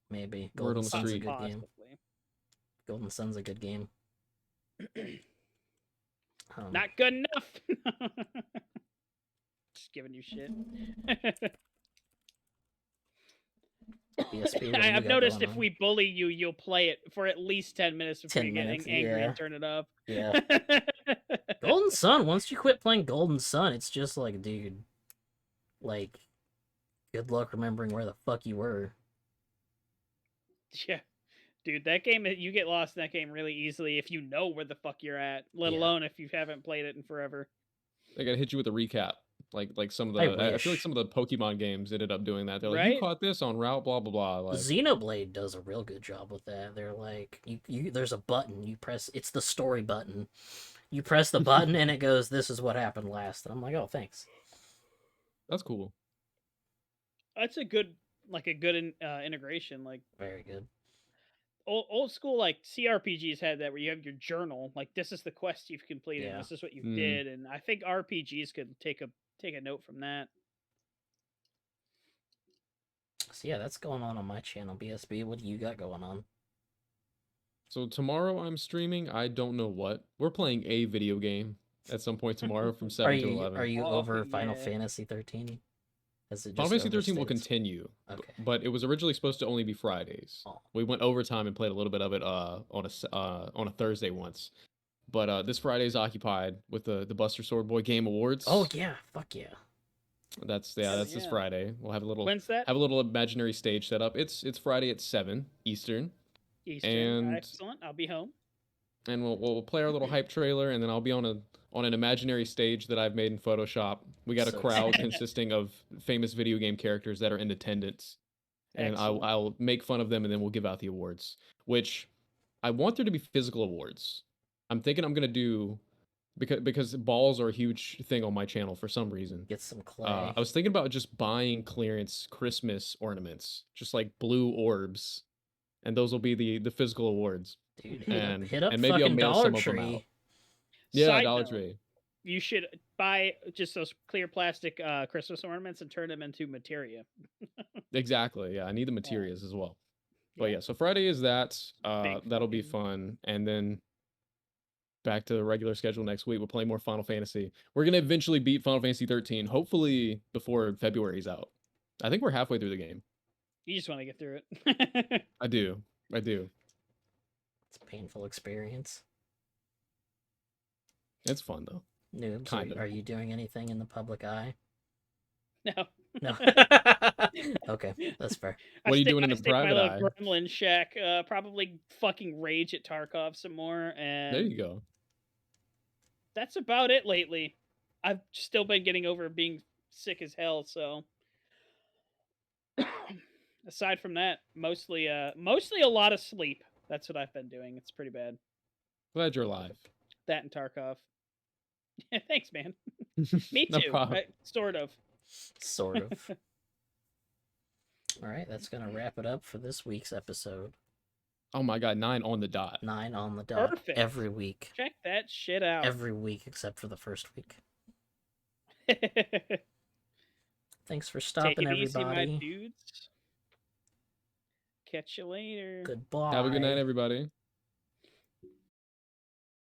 Maybe. Word Golden on the Sun's a street. good game. Possibly. Golden Sun's a good game. Not good enough. Just giving you shit. PSP, what do you I've got noticed going if on? we bully you, you'll play it for at least 10 minutes before 10 you get minutes, angry yeah. and turn it off. Yeah. Golden Sun, once you quit playing Golden Sun, it's just like, dude, like, good luck remembering where the fuck you were. Yeah. Dude, that game, you get lost in that game really easily if you know where the fuck you're at, let Yeah. alone if you haven't played it in forever. They gotta hit you with a recap. Like some of I the, I feel like wish. some of the Pokemon games ended up doing that. They're like, Right? you caught this on route, blah blah blah. Like, Xenoblade does a real good job with that. They're like, you there's a button, you press, it's the story button. You press the button and it goes, this is what happened last. And I'm like, oh, thanks. that's cool. That's a good integration. Like, Very good. old school like CRPGs had that where you have your journal, like this is the quest you've completed, Yeah. this is what you Mm. did, and I think RPGs could take a note from that. So yeah, that's going on my channel, BSB. What do you got going on? So tomorrow I'm streaming. I don't know what. We're playing a video game at some point tomorrow from 7 to 11. Are you Oh, over Final yeah. Fantasy 13? Has it Final just Fantasy 13 will overstayed its- continue, Okay. but it was originally supposed to only be Fridays. Oh. We went overtime and played a little bit of it on a Thursday once. But this Friday is occupied with the Buster Sword Boy Game Awards. Oh yeah, fuck yeah. That's Hell this yeah. Friday. We'll have a little When's that? imaginary stage set up. It's Friday at 7 Eastern. Eastern. and- Excellent. I'll be home. and we'll play our little hype trailer, and then I'll be on an imaginary stage that I've made in Photoshop. We got a So crowd excited. consisting of famous video game characters that are in attendance, and Excellent. I'll make fun of them, and then we'll give out the awards. Which I want there to be physical awards. I'm thinking I'm gonna do because balls are a huge thing on my channel for some reason. Get some clay. I was thinking about just buying clearance Christmas ornaments, just like blue orbs, and those will be the physical awards. Dude, and hit up maybe I'll fucking mail Dollar some of them out. Tree. Yeah, Side Dollar note, Tree. you should buy just those clear plastic Christmas ornaments and turn them into materia. Exactly. Yeah, I need the materials as well. But Yeah. yeah, so Friday is that. Big That'll be fucking- fun, and then back to the regular schedule next week. We'll play more Final Fantasy. We're gonna eventually beat Final Fantasy 13, hopefully before February's out. I think we're halfway through the game. You just want to get through it. I do. It's a painful experience. It's fun though. Noobs, Kind of. are you doing anything in the public eye? No. No. Okay, that's fair. What are you doing in the stay in my private little eye? gremlin shack. Probably fucking rage at Tarkov some more, and There you go. that's about it lately. I've still been getting over being sick as hell, so aside from that, mostly a lot of sleep. That's what I've been doing. It's pretty bad. Glad you're alive. That and Tarkov. Yeah, thanks, man. Me No too. problem. Sort of. Sort of. All right, that's gonna wrap it up for this week's episode. Oh my god, 9 on the dot. 9 on the dot. Perfect. Every week. Check that shit out. Every week except for the first week. Thanks for Take stopping, it easy, my everybody. dudes. Catch you later. Goodbye. Have a good night, everybody.